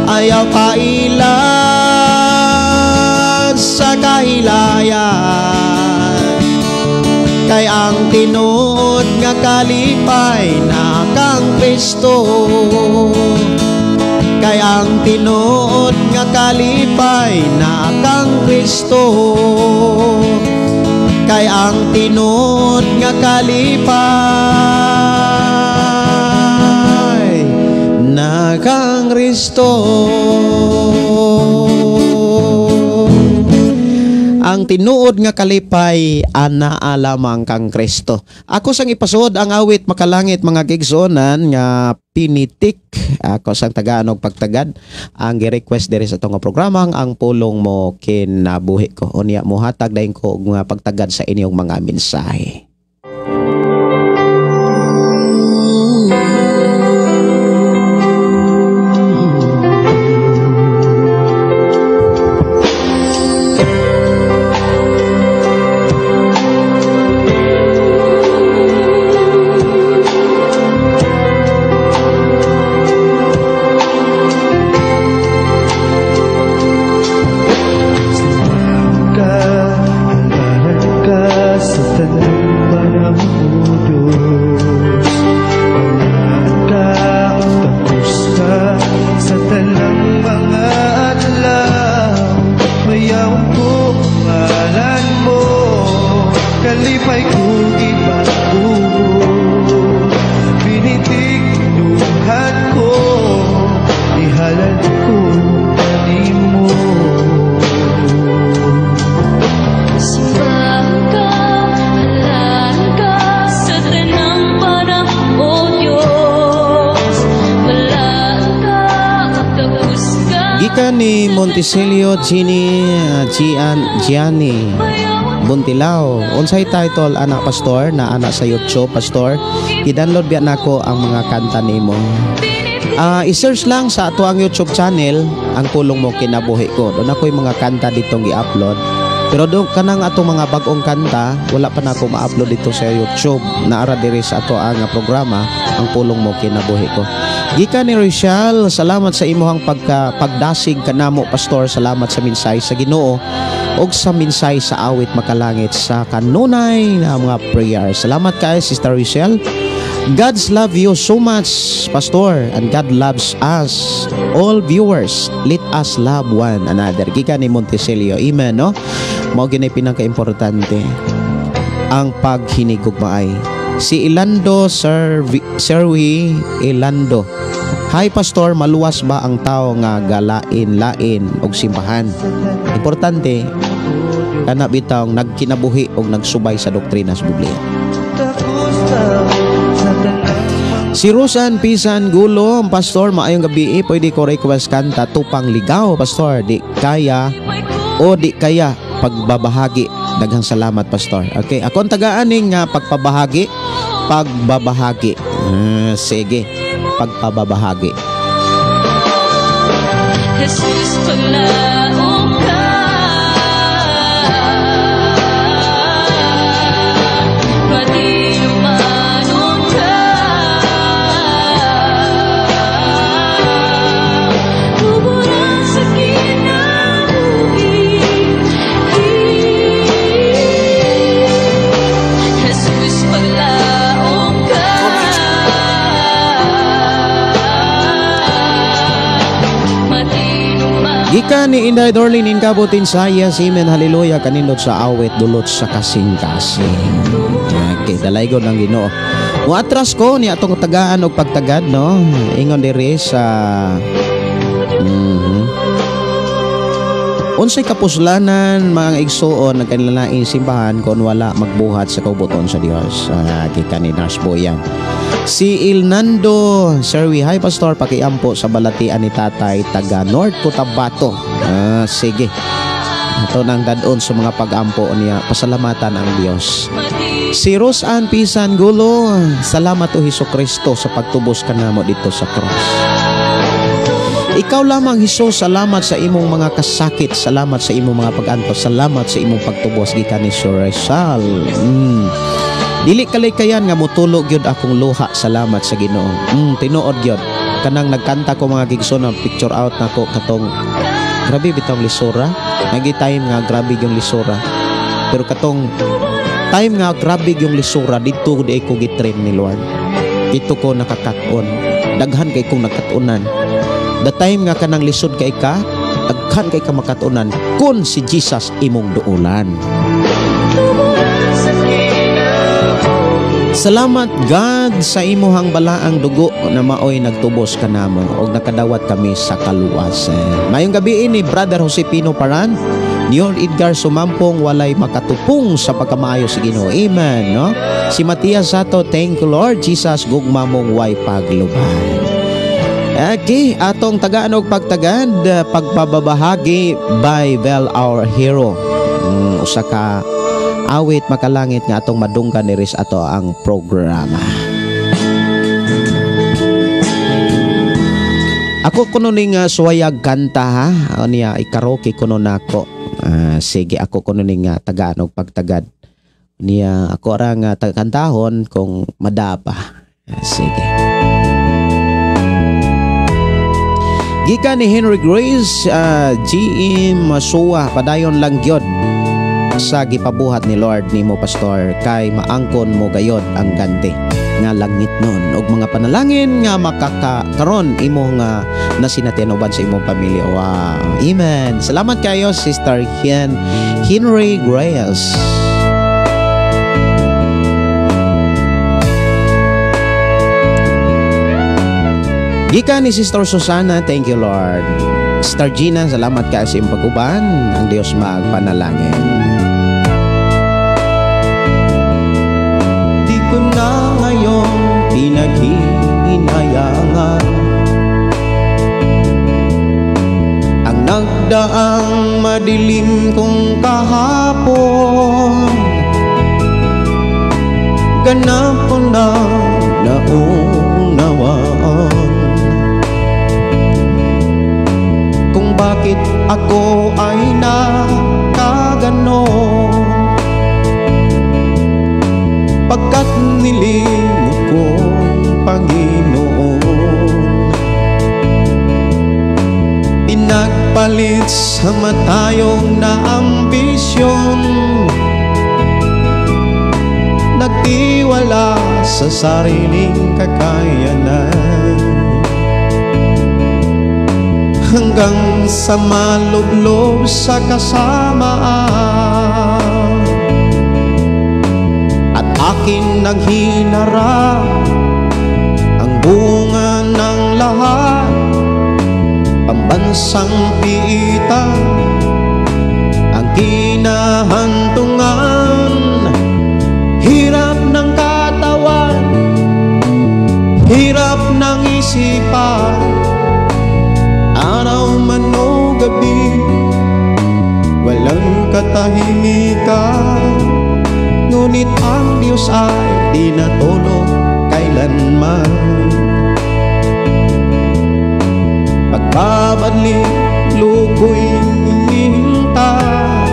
Ayaw pailan sa kahilayan, kay ang tinuod nga kalipay na kang Kristo. Kay ang tinuod nga kalipay na kang Kristo. Kay ang tinuod nga kalipay na kang Kristo. Ang tinuod nga kalipay ana lamang kang Kristo. Ako sang ipasuod ang awit makalangit mga gigsonan nga pinitik. Ako sang tagaan og pagtagad. Ang gi-request diri sa atong programa ang pulong mo kinabuhi ko. Unya mohatag dayon ko nga pagtagad sa inyong mga mensahe. Ni Monticelio Gianni Buntilao. Unsay title anak pastor na anak sa YouTube pastor. I-download biya nako ang mga kanta nimo. I-search lang sa ato ang YouTube channel ang pulong mo kinabuhi ko. Doon ako'y mga kanta ditong i-upload. Pero doon kanang atong mga bagong kanta, wala pa na ako ma-upload dito sa YouTube. Naara diri sa ato ang programa ang pulong mo kinabuhi ko. Gikan ni Rachel, salamat sa imuhang pagdasig kanamo pastor. Salamat sa minsay sa Ginoo og sa minsay sa awit makalangit sa kanunay na mga prayer. Salamat kay Sister Rachel. God's love you so much pastor, and God loves us all viewers. Let us love one another. Gikan ni Monticelio. Amen, no? Mao ginay pinaka-importante ang paghinigugmaay. Si Ilando Serwi Ilando. Hi pastor, maluwas ba ang tao nga galain-lain og simbahan? Importante kana bitaw nagkinabuhi og nagsubay sa doktrina sa Biblia. Si Rosan Pisan Gulo, pastor, maayong gabi. Pwede ko request kanta Tupang Ligaw, pastor. Di kaya pagbabahagi. Daghang salamat pastor. Okay, akong tagaaning nga pagbabahagi. Sige, pagpabahagi. Jesus paglaong ka, pati lumanon ka, tuburan sa kinabuhi. Gika ni Inday Dorlin inkabutin saya simen haleluya kanindot sa awit dulot sa kasing-kasing. Okay, dalaygo ng Ginoo. Muatras ko ni atong tagaan og pagtagad no. Ingon diri sa unsay kapuslanan mga igsuon ng kanilang simbahan kung wala magbuhat sa kaubuton sa Dios. Gika ni Nars Boyan. Si Ilnando Serwi, hi Pastor, pakiampo sa balatian ni tatay taga North Cotabato. Sige. Ito nang dadon sa mga pag-ampo niya. Pasalamatan ang Diyos. Si Rosan Pisan Gulo, salamat o Hesukristo sa pagtubos ka namo dito sa cross. Ikaw lamang Hesus, salamat sa imong mga kasakit, salamat sa imong mga pag-anto, salamat sa imong pagtubos gikan ni Sir Rizal. Dili kalikayan nga mutulog gyud akong luha, salamat sa Ginoo. Tinuod gyud kanang nagkanta ko mga gigson na picture out nako katong grabe bitong lisura. Nagi time nga grabe yung lisura. Pero katong time nga grabe yung lisura dito di ko gitrain ni Lord. Dito ko nakakaton. Daghan kay kong nakatunan. The time nga kanang lisod kay ka, daghan kay ka makatunan kun si Jesus imong duulan. Salamat God sa imuhang balaang dugo na maoy nagtubos kanamo og nakadawat kami sa kaluwasan. Mayong gabi ni Brother Josepino Paran, Nior Edgar Sumampong walay makatupong sa pagkamaayo sa Ginoo. Amen, no? Si Matias Sato, thank you Lord Jesus, gugma mong way paglubay. Okay, atong tagaan og pagtagad, pagpababahagi by Bell Our Hero. Usa ka awit makalangit nga atong madunggan ni Riz ato ang programa. Ako kuno ning suwayag kanta ha, niya i-karaoke kuno nako. Sige, ako kuno ning tagaan og pagtagad. Niya ako ra nga kantahon kung madapa. Sige. Gika ni Henry Grace, G.M. Masua, padayon lang gyud sa gipabuhat ni Lord nimo Pastor, kay maangkon mo gayod ang ganti nga langit nun og mga panalangin nga makakaron imo nga nasinatinuban sa imong pamilya. Wow. Amen. Salamat kayo Sister Henry Grace. Gika ni Sister Susana, thank you Lord. Sister Gina, salamat ka sa iyong pag-uban. Ang Diyos magpanalangin. Di ko na ngayon pinaghihinayangan ang nagdaang madilim kong kahapon. Ganap ko na naunawaan bakit ako ay nakaganon, pagkat nilimot ko Panginoon. Pinagpalit sa matayong na ambisyon, nagtiwala sa sariling kakayanan, hanggang sa malublob sa kasamaan at akin naghinarap ang bunga ng lahat, pambansang piitan ang kinahantungan, hirap ng katawan, hirap ng isipan, araw man o gabi, walang katahimikan. Ngunit ang Diyos ay di natulog kailanman. Pagbabalik, luko'y hinihintay,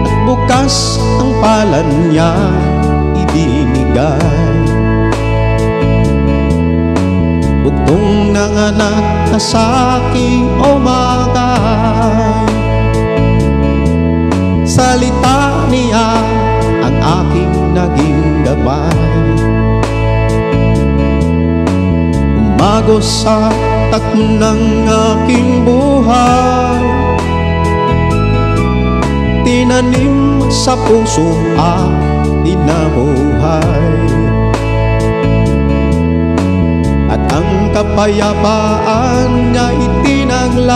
at bukas ang palad niya ibinigay. Bugtong nanganak na sa'king umagay, salita niya ang aking naging gabay. Umagos sa tatak ng aking buhay, tinanim sa puso at tinabuhay. At ang kapayapaan niya itinaglay.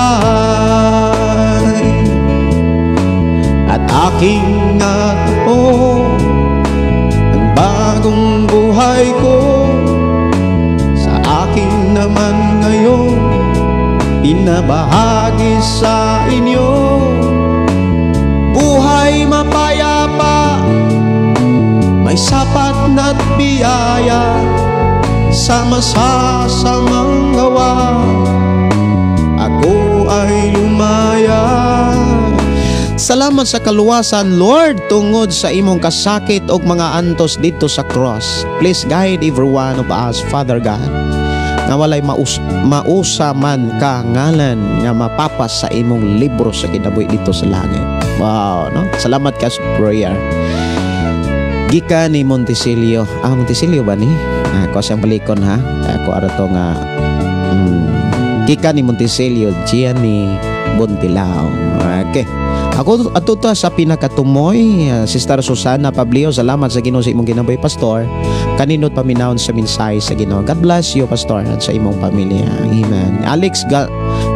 At aking natamo ang bagong buhay ko. Sa akin naman ngayon pinabahagi sa inyo. Buhay mapayapa, may sapat na't biyaya, sa masasamang gawa ako ay lumaya. Salamat sa kaluwasan, Lord, tungod sa imong kasakit og mga antos dito sa cross. Please guide every one of us, Father God, nga walay mausa man ka ngalan nga mapapas sa imong libro sa kinabuhi dito sa langit. Wow, no? Salamat ka sa prayer. Gika ni Monticelio. Monticelio ba ni? Ako siyang balikon ha. Ako arato nga Gika ni Monticelio, Gianni Buntilao. Okay. Ako atuta sa pinakatumoy, Sister Susana Pablio, salamat sa Ginoo sa imong ginabuhi, Pastor. Kaninot paminawon sa mensahe sa Ginoo. God bless you, Pastor, at sa imong pamilya. Amen. Alex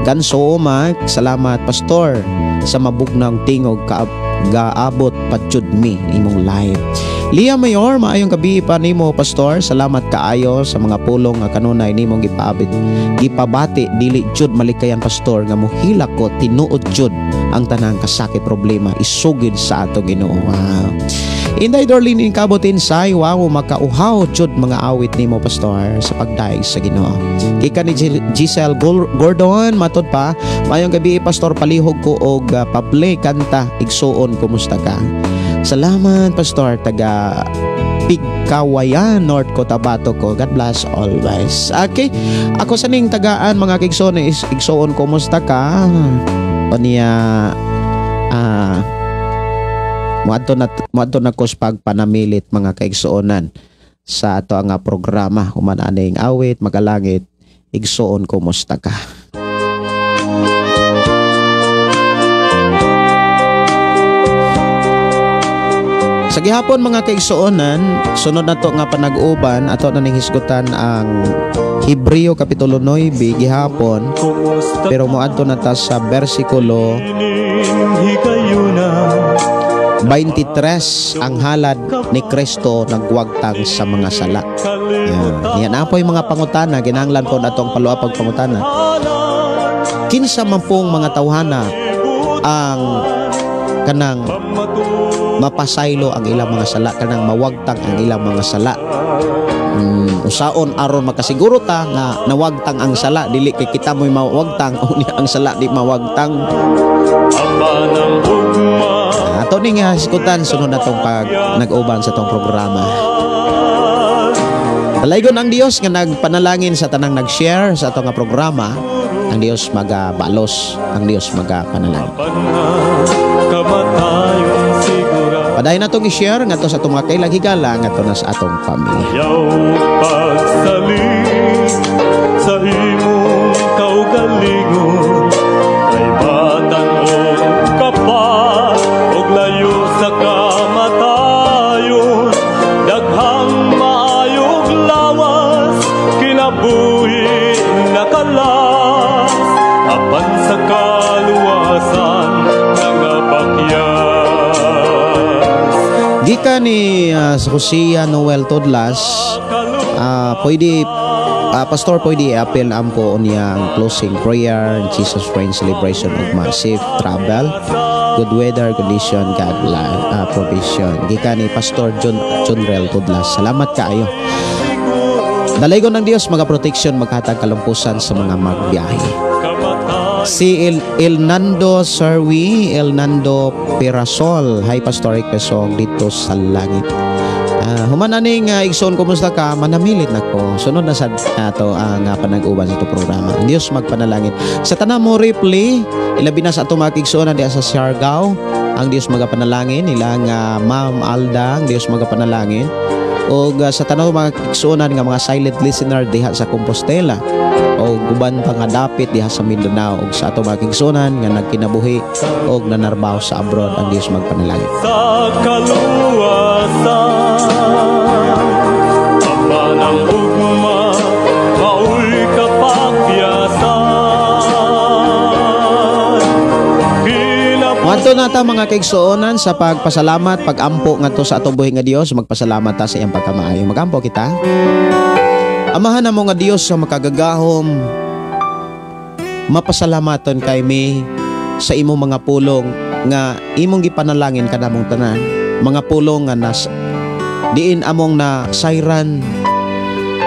Ganso Omak, salamat, Pastor, sa mabugnang tingog gaabot patud mi imong live. Lia Mayor, maayong gabi pa nimo, Pastor. Salamat kaayo sa mga pulong nga kanunay nimong gipabati dili jud malikayan, Pastor, nga mohila ko tinuod jud ang tanang kasakit problema isugid sa ato Ginoo. Wow. Inday Dorlin inkabotin say, wow, makauhaw jud mga awit nimo, Pastor, sa pagdaig sa Ginoo. Kika ni Giselle Gordon, matod pa, maayong gabi, Pastor, palihog ko og pable kanta igsuon, kumusta ka? Salamat, Pastor, taga Pigkawayan, North Cotabato ko. God bless always. Okay, ako sa ning tagaan mga kigsoon is igsoon, kumusta ka? Paniya muadto na ko sa pagpanamilit mga kaigsuonan sa ato nga programa. Human aning awit magalangit igsoon, kumusta ka? Sa gihapon mga kaigsuonan, sunod na to nga panag-uban ato na ning hisgutan ang Hebreo Kapitulo 9 gihapon, pero moadto na ta sa bersikulo 23, ang halad ni Kristo nagwagtang sa mga sala. Yan na po yung mga pangutana, ginanglan ko na itong paluapag pangutana. Kinsa man pong mga tawhana ang kanang mapasaylo ang ilang mga sala, kanang mawagtang ang ilang mga sala. Usaon aron makasiguro ta nga nawagtang ang sala, dili kay kita mo'y mawagtang unya ang sala di mawagtang. Ato ni nga hisgutan sunod na tong pag nag-uban sa tong programa. Dalaygon ang Dios nga nagpanalangin sa tanang nag-share sa atong nga programa. Ang Dios magabalos, ang Dios magapanalangin. Paday na itong i-share nga to sa itong mga kailaghigala nga to na sa atong pamilya. Yaw pagsalig sa imong kaugalingon, kay batan o kapat og layo sa kamatayon, daghang maayog lawas kinabuhi nakalas, apan sa kaluwasan nangabakyan. Gika ni Rosia Noel Todlas, pwede Pastor, pwede i-appeal ampo niyang closing prayer, Jesus Reign celebration of massive travel, good weather condition, God provision. Gika ni Pastor Junrel Todlas, salamat kaayo. Dalaygon ng Dios mga protection, maghatag kalumpusan sa mga magbiyahe. Si El Nando Serwi, El Nando Pirasol, hi Pastoric Pesong dito sa langit. Humananing igsoon, kumusta ka? Manamilit na ko. Sunod na sa ato ang panag-uban sa ito programa. Ang Diyos magpanalangin. Sa tanang mo replay, ilabi na sa ato mga igsoon diya sa Siargao, ang Diyos magapanalangin. Ilang Ma'am Alda, ang Diyos magapanalangin. O sa tanang mga igsoon nga mga silent listener diha sa Compostela. O o guban pa nga dapit diha sa Mindanao ug sa ato mga igsuonan nga nagkinabuhi og nanarbaho sa abroad. Ang Dios magpanalangin. Sa kaluwasan, Aba ng ugma, maul kapagyasan. Ngadto nata mga kaigsuonan sa pagpasalamat, pagampo ngadto sa atong buhi nga Dios, magpasalamat ta sa iyang pagkamaayo. Magampo kita. Amahan namo nga Dios sa makagagahom, mapasalamaton kay mi sa imong mga pulong nga imong gipanalangin kanamong tanan. Mga pulong nga diin among na sayran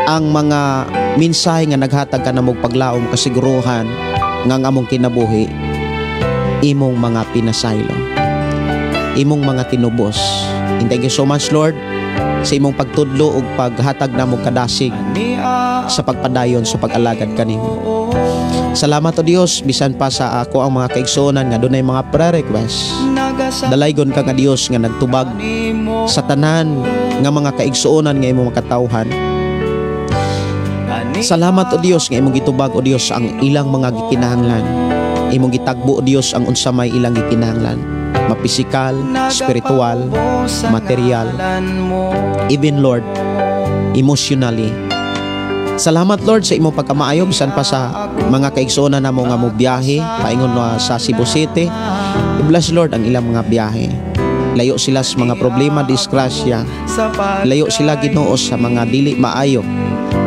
ang mga mensahe nga naghatag kanamong paglaom kasiguruhan nga among kinabuhi, imong mga pinasaylo, imong mga tinubos. And thank you so much, Lord, sa imong pagtudlo ug paghatag namo kadasig sa pagpadayon sa pag-alagad kanimo. Salamat o Dios, bisan pa sa ako ang mga kaigsuonan nga dunay mga prayer request. Dalaygon ka nga Dios nga nagtubag sa tanan nga mga kaigsuonan nga imong makatawhan. Salamat o Dios nga imong gitubag o Dios ang ilang mga gikinahanglan. Imong gitagbo o Dios ang unsa may ilang gikinahanglan, mapisikal, spiritual, material, even Lord, emotionally. Salamat Lord sa imong pagkamaayo bisan pa sa mga kaigsuonan namo nga mo biyahe paingon na sa Cebu City. I-bless Lord ang ilang mga biyahe. Layo sila sa mga problema, disgrasya. Layo sila Ginoo sa mga dili maayo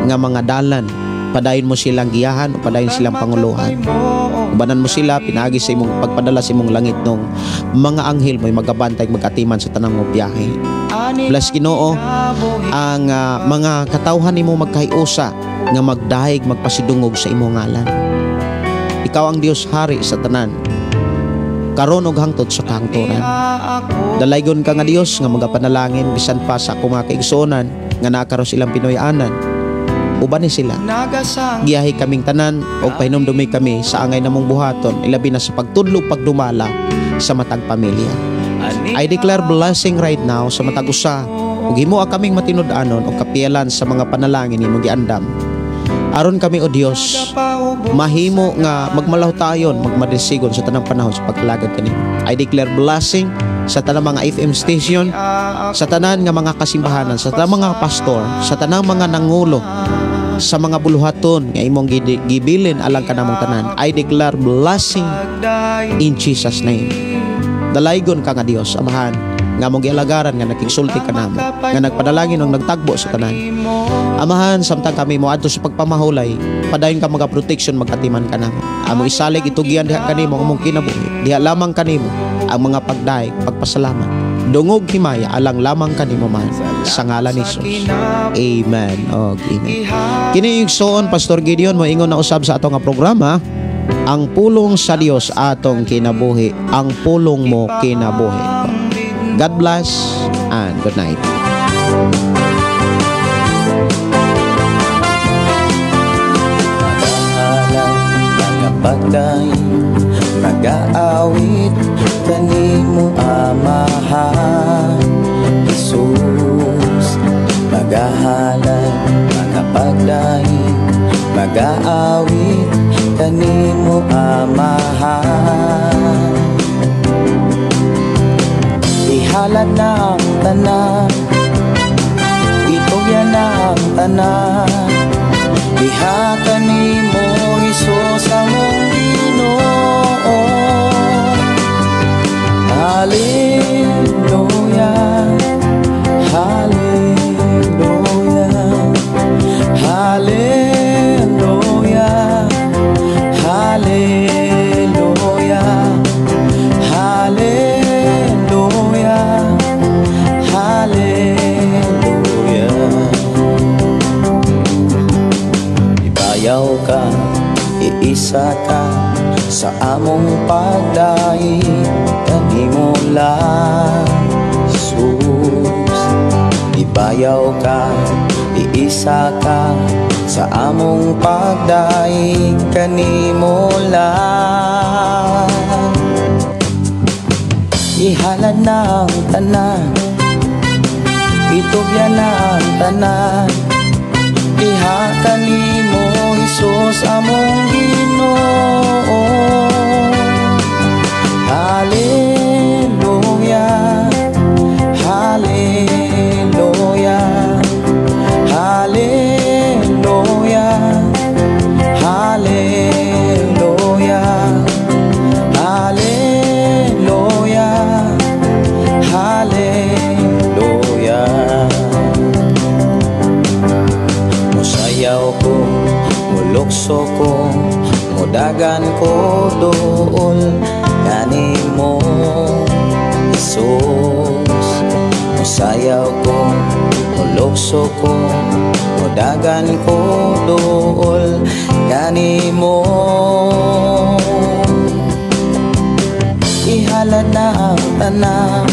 nga mga dalan. Padayon mo silang giyahan o padayon silang panguluhan. Ubanan mo sila, pinagi sa imong pagpadala sa imong langit nung mga anghel mo'y magabantay magatiman sa tanang mo biyahe. Bless Ginoo ang mga katawhan nimo magkahiusa nga magdahig magpasidungog sa imong ngalan. Ikaw ang Dios hari sa tanan, karon ug hangtod sa kahangturan. Dalaygon ka nga Dios nga magapanalangin bisan pa sa akong mga kaigsuonan nga nakaro silang Pinoy-anan. Uban ni sila. Giyahi kaming tanan o pahinumdumi kami sa angay namong buhaton, ilabi na sa pagtudlo pagdumala sa matag pamilya. I declare blessing right now sa matag usa ug himo kaming matinud-anon o kapiyalan sa mga panalangin nimo giandam. Aron kami o Dios mahimo nga magmalaw tayon, magmadisigon sa tanang panahon sa pagkalagad kanimo. I declare blessing sa tanang mga FM station, sa tanan nga mga kasimbahanan, sa tanang mga pastor, sa tanang mga nangulo, sa mga buluhaton nga imong gibilin alang kanamong tanan. I declare blessing in Jesus name. Dalaygon ka nga Dios, amahan nga mong gialagaran nga nakigsulti ka namo, nga nagpadalangin og nagtagbo sa tanan. Amahan samtang kami mo adto sa pagpamahulay, padayon ka mga protection magkatiman ka namo. Amo isalig itugian diha kanimo among kinabuhi, diha lamang kanimo ang mga pagdaig, pagpasalamat, dungog himaya alang lamang kanimo man sa ngalan ni Jesus. Amen. Amen. Kini igsoon Pastor Gideon mo ingon na usab sa ato nga programa, ang pulong sa Dios atong kinabuhi, ang pulong mo kinabuhi. God bless and good night. Mag-aawit kanimo Amahan Jesus, magahalan mga pagdahin, mag-aawit kanimo Amahan. Ihalad na ang tanan, itugyan na ang tanan, diha kanimo Jesus among Ginoo. Hallelujah, hallelujah, hallelujah, hallelujah, hallelujah, hallelujah. Ibayaw ka, iisa ka sa among pagdaig, kanimo lang Jesus. Ibayaw ka, iisa ka sa among pagdaig, kanimo lang. Ihalad na ang tanan, itugyan na ang tanan, Iha kanimo Hesus among Ginoo. Hallelujah, hallelujah, hallelujah, hallelujah, hallelujah, hallelujah. Musayaw ko, mulukso ko, mudagan ko doon kanimo Hesus. Musayaw ko, mulukso ko, mudagan ko doon kanimo. Ihalad na ang tanan